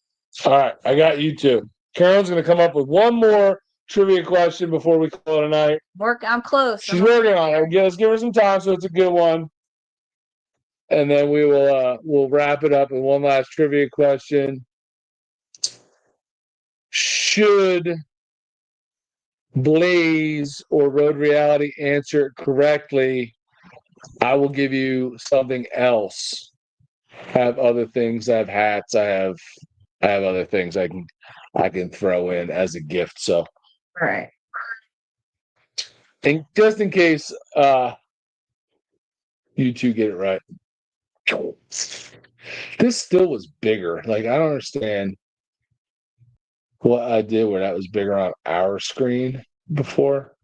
All right, I got you two. Karen's going to come up with one more trivia question before we call it a night. I'm close. She's working on it. Let's give her some time so it's a good one. And then we'll wrap it up with one last trivia question. Should Blaze or Road Reality answer it correctly, I will give you something else. I have other things. I have hats. I have other things I can throw in as a gift. So, all right. And just in case you two get it right. This still was bigger. Like, I don't understand what I did where that was bigger on our screen before.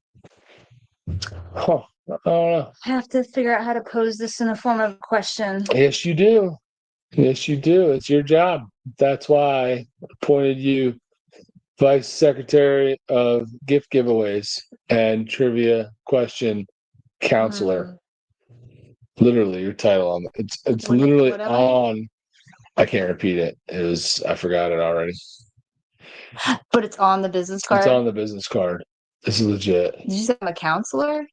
Huh. I don't know. I have to figure out how to pose this in the form of a question. Yes, you do. Yes, you do. It's your job. That's why I appointed you Vice Secretary of Gift Giveaways and Trivia Question Counselor. Literally, your title on it's literally on. I can't repeat it. I forgot it already. But it's on the business card. It's on the business card. This is legit. Did you say I'm a counselor?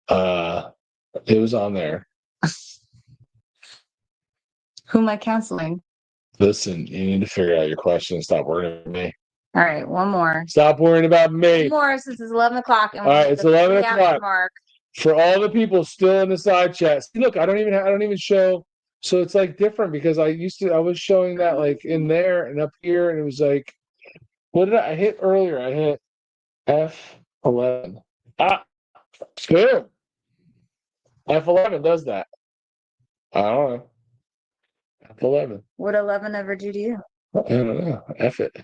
It was on there. Who am I counseling? Listen, you need to figure out your question and stop worrying about me. All right, one more. Stop worrying about me. One more since it's 11 o'clock. All right, it's 11 o'clock. Mark. For all the people still in the side chat, see, look, I don't even show. So it's like different because I was showing that like in there and up here, and it was like, what did I hit earlier? I hit F11. Good. F11 does that. I don't know. F11. What 11 ever do to you? I don't know. F it.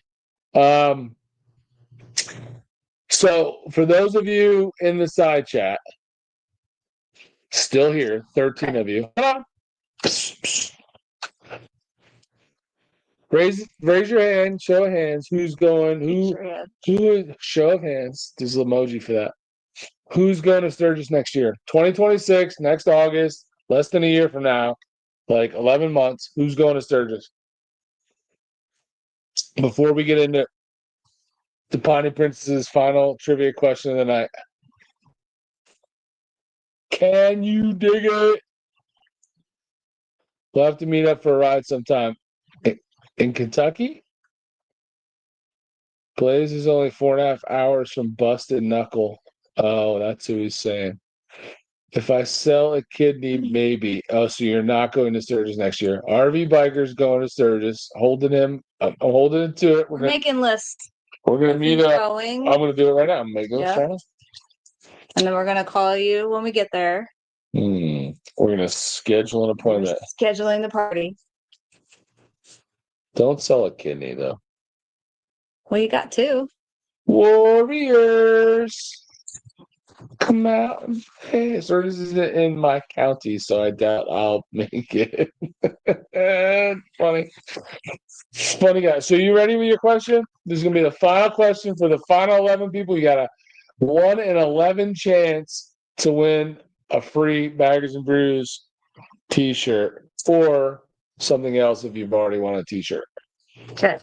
So for those of you in the side chat, still here, 13 of you. Raise your hand, show of hands. Who's going? Who show of hands. There's an emoji for that. Who's going to Sturgis next year? 2026, next August, less than a year from now. like 11 months. Who's going to Sturgis? Before we get into the Piney Princess's final trivia question of the night. Can you dig it? We'll have to meet up for a ride sometime. In Kentucky? Blaze is only 4.5 hours from Busted Knuckle. Oh, that's who he's saying. If I sell a kidney, maybe. Oh, so you're not going to Sturgis next year. RV Biker's going to Sturgis. Holding him. I'm holding him to it. We're making lists. We're going to meet up. Going. I'm going to do it right now. I'm making a friend. And then we're going to call you when we get there. We're going to schedule an appointment. Scheduling the party. Don't sell a kidney, though. Well, you got two. Warriors, come out. Hey, Sturgis isn't in my county, so I doubt I'll make it. Funny. Funny guy. So you ready with your question? This is going to be the final question for the final 11 people. You got a 1 in 11 chance to win a free Baggers and Brews t-shirt or something else if you've already won a t-shirt. Okay.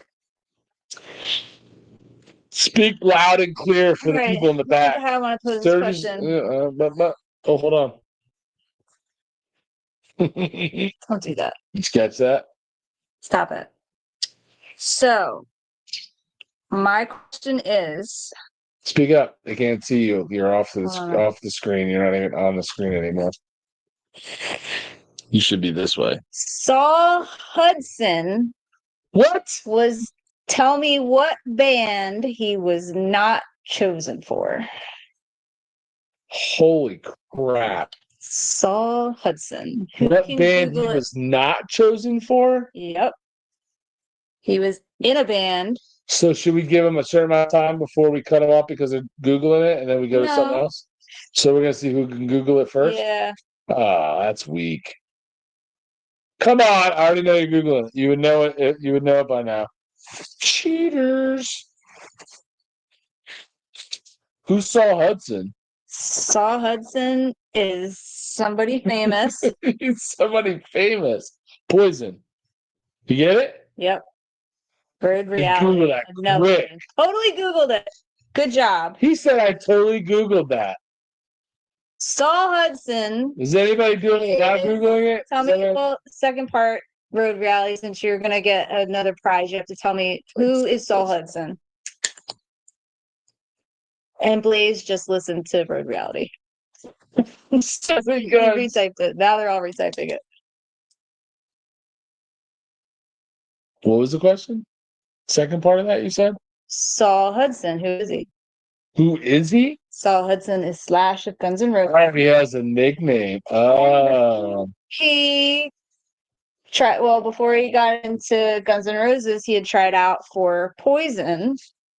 Speak loud and clear for the people in the back. I want to pose this question. Oh, hold on. Don't do that. You sketch that? Stop it. So, my question is. Speak up. They can't see you. You're off the screen. You're not even on the screen anymore. You should be this way. Saul Hudson. What? Tell me what band he was not chosen for. Holy crap. Saul Hudson. What band he was not chosen for? Yep. He was in a band. So should we give him a certain amount of time before we cut him off because they're Googling it and then we go to something else? So we're going to see who can Google it first? Yeah. Oh, that's weak. Come on. I already know you're Googling it. You would know it. You would know it by now. Cheaters. Who's Saul Hudson? Saul Hudson is somebody famous. He's somebody famous. Poison. You get it? Yep. Bird reality. Google that quick. Totally Googled it. Good job. He said I totally Googled that. Saul Hudson. Is anybody doing it without Googling it? Tell me, well, second part, road reality, since you're going to get another prize, you have to tell me who is Saul Hudson. And Blaze just listened to road reality. He retyped it. Now they're all retyping it. What was the question? Second part of that you said? Saul Hudson. Who is he? Who is he? Saul Hudson is Slash of Guns N' Roses. Oh, he has a nickname. Oh. He tried, well, before he got into Guns N' Roses, he had tried out for Poison.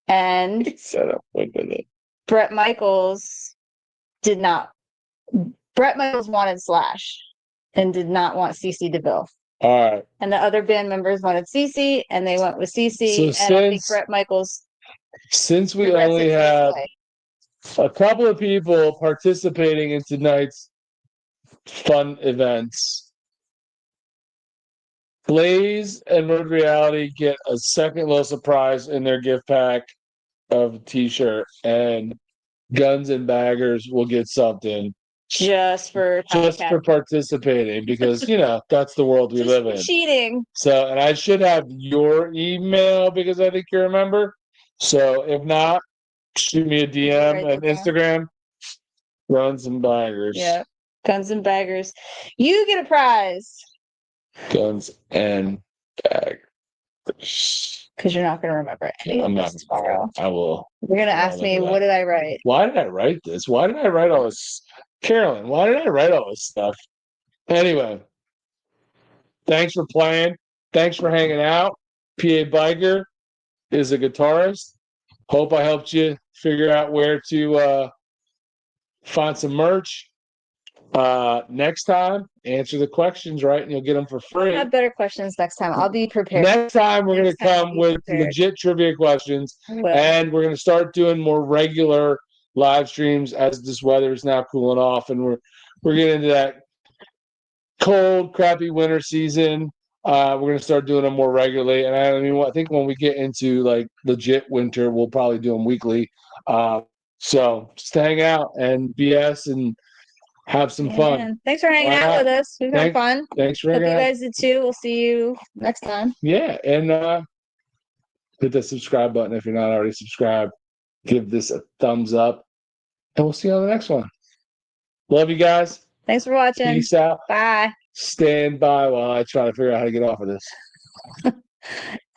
And He said I'm with it. Brett Michaels did not. Brett Michaels wanted Slash and did not want CeCe DeVille. All right. And the other band members wanted CeCe, and they went with CeCe. So and I think Brett Michaels. Since we only have a couple of people participating in tonight's fun events, Blaze and Road Reality get a second little surprise in their gift pack of a t-shirt, and Guns and Baggers will get something just for participating, because that's the world we live in. Cheating. So, and I should have your email because I think you're a member. So if not, shoot me a DM on Instagram. Guns and Baggers. Yeah, Guns and Baggers. You get a prize. Guns and Baggers. Because you're not going to remember any of this tomorrow. I will. You're going to ask me, what did I write? Why did I write this? Why did I write all this? Carolyn, why did I write all this stuff? Anyway, thanks for playing. Thanks for hanging out. PA Biker is a guitarist. Hope I helped you figure out where to find some merch. Next time, answer the questions right, and you'll get them for free. I'll have better questions next time. I'll be prepared. Next time, we're going to come with legit trivia questions, and we're going to start doing more regular live streams as this weather is now cooling off, and we're getting into that cold, crappy winter season. We're gonna start doing them more regularly, and I mean, I think when we get into like legit winter, we'll probably do them weekly. So just hang out and BS and have some fun. Man. Thanks for hanging out with us. We've had fun. Thanks for Hope you hanging out. guys did too. We'll see you next time. Yeah, and hit the subscribe button if you're not already subscribed. Give this a thumbs up, and we'll see you on the next one. Love you guys. Thanks for watching. Peace out. Bye. Stand by while I try to figure out how to get off of this.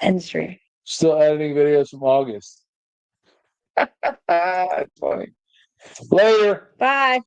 End stream. Still editing videos from August. That's funny. Later. Bye.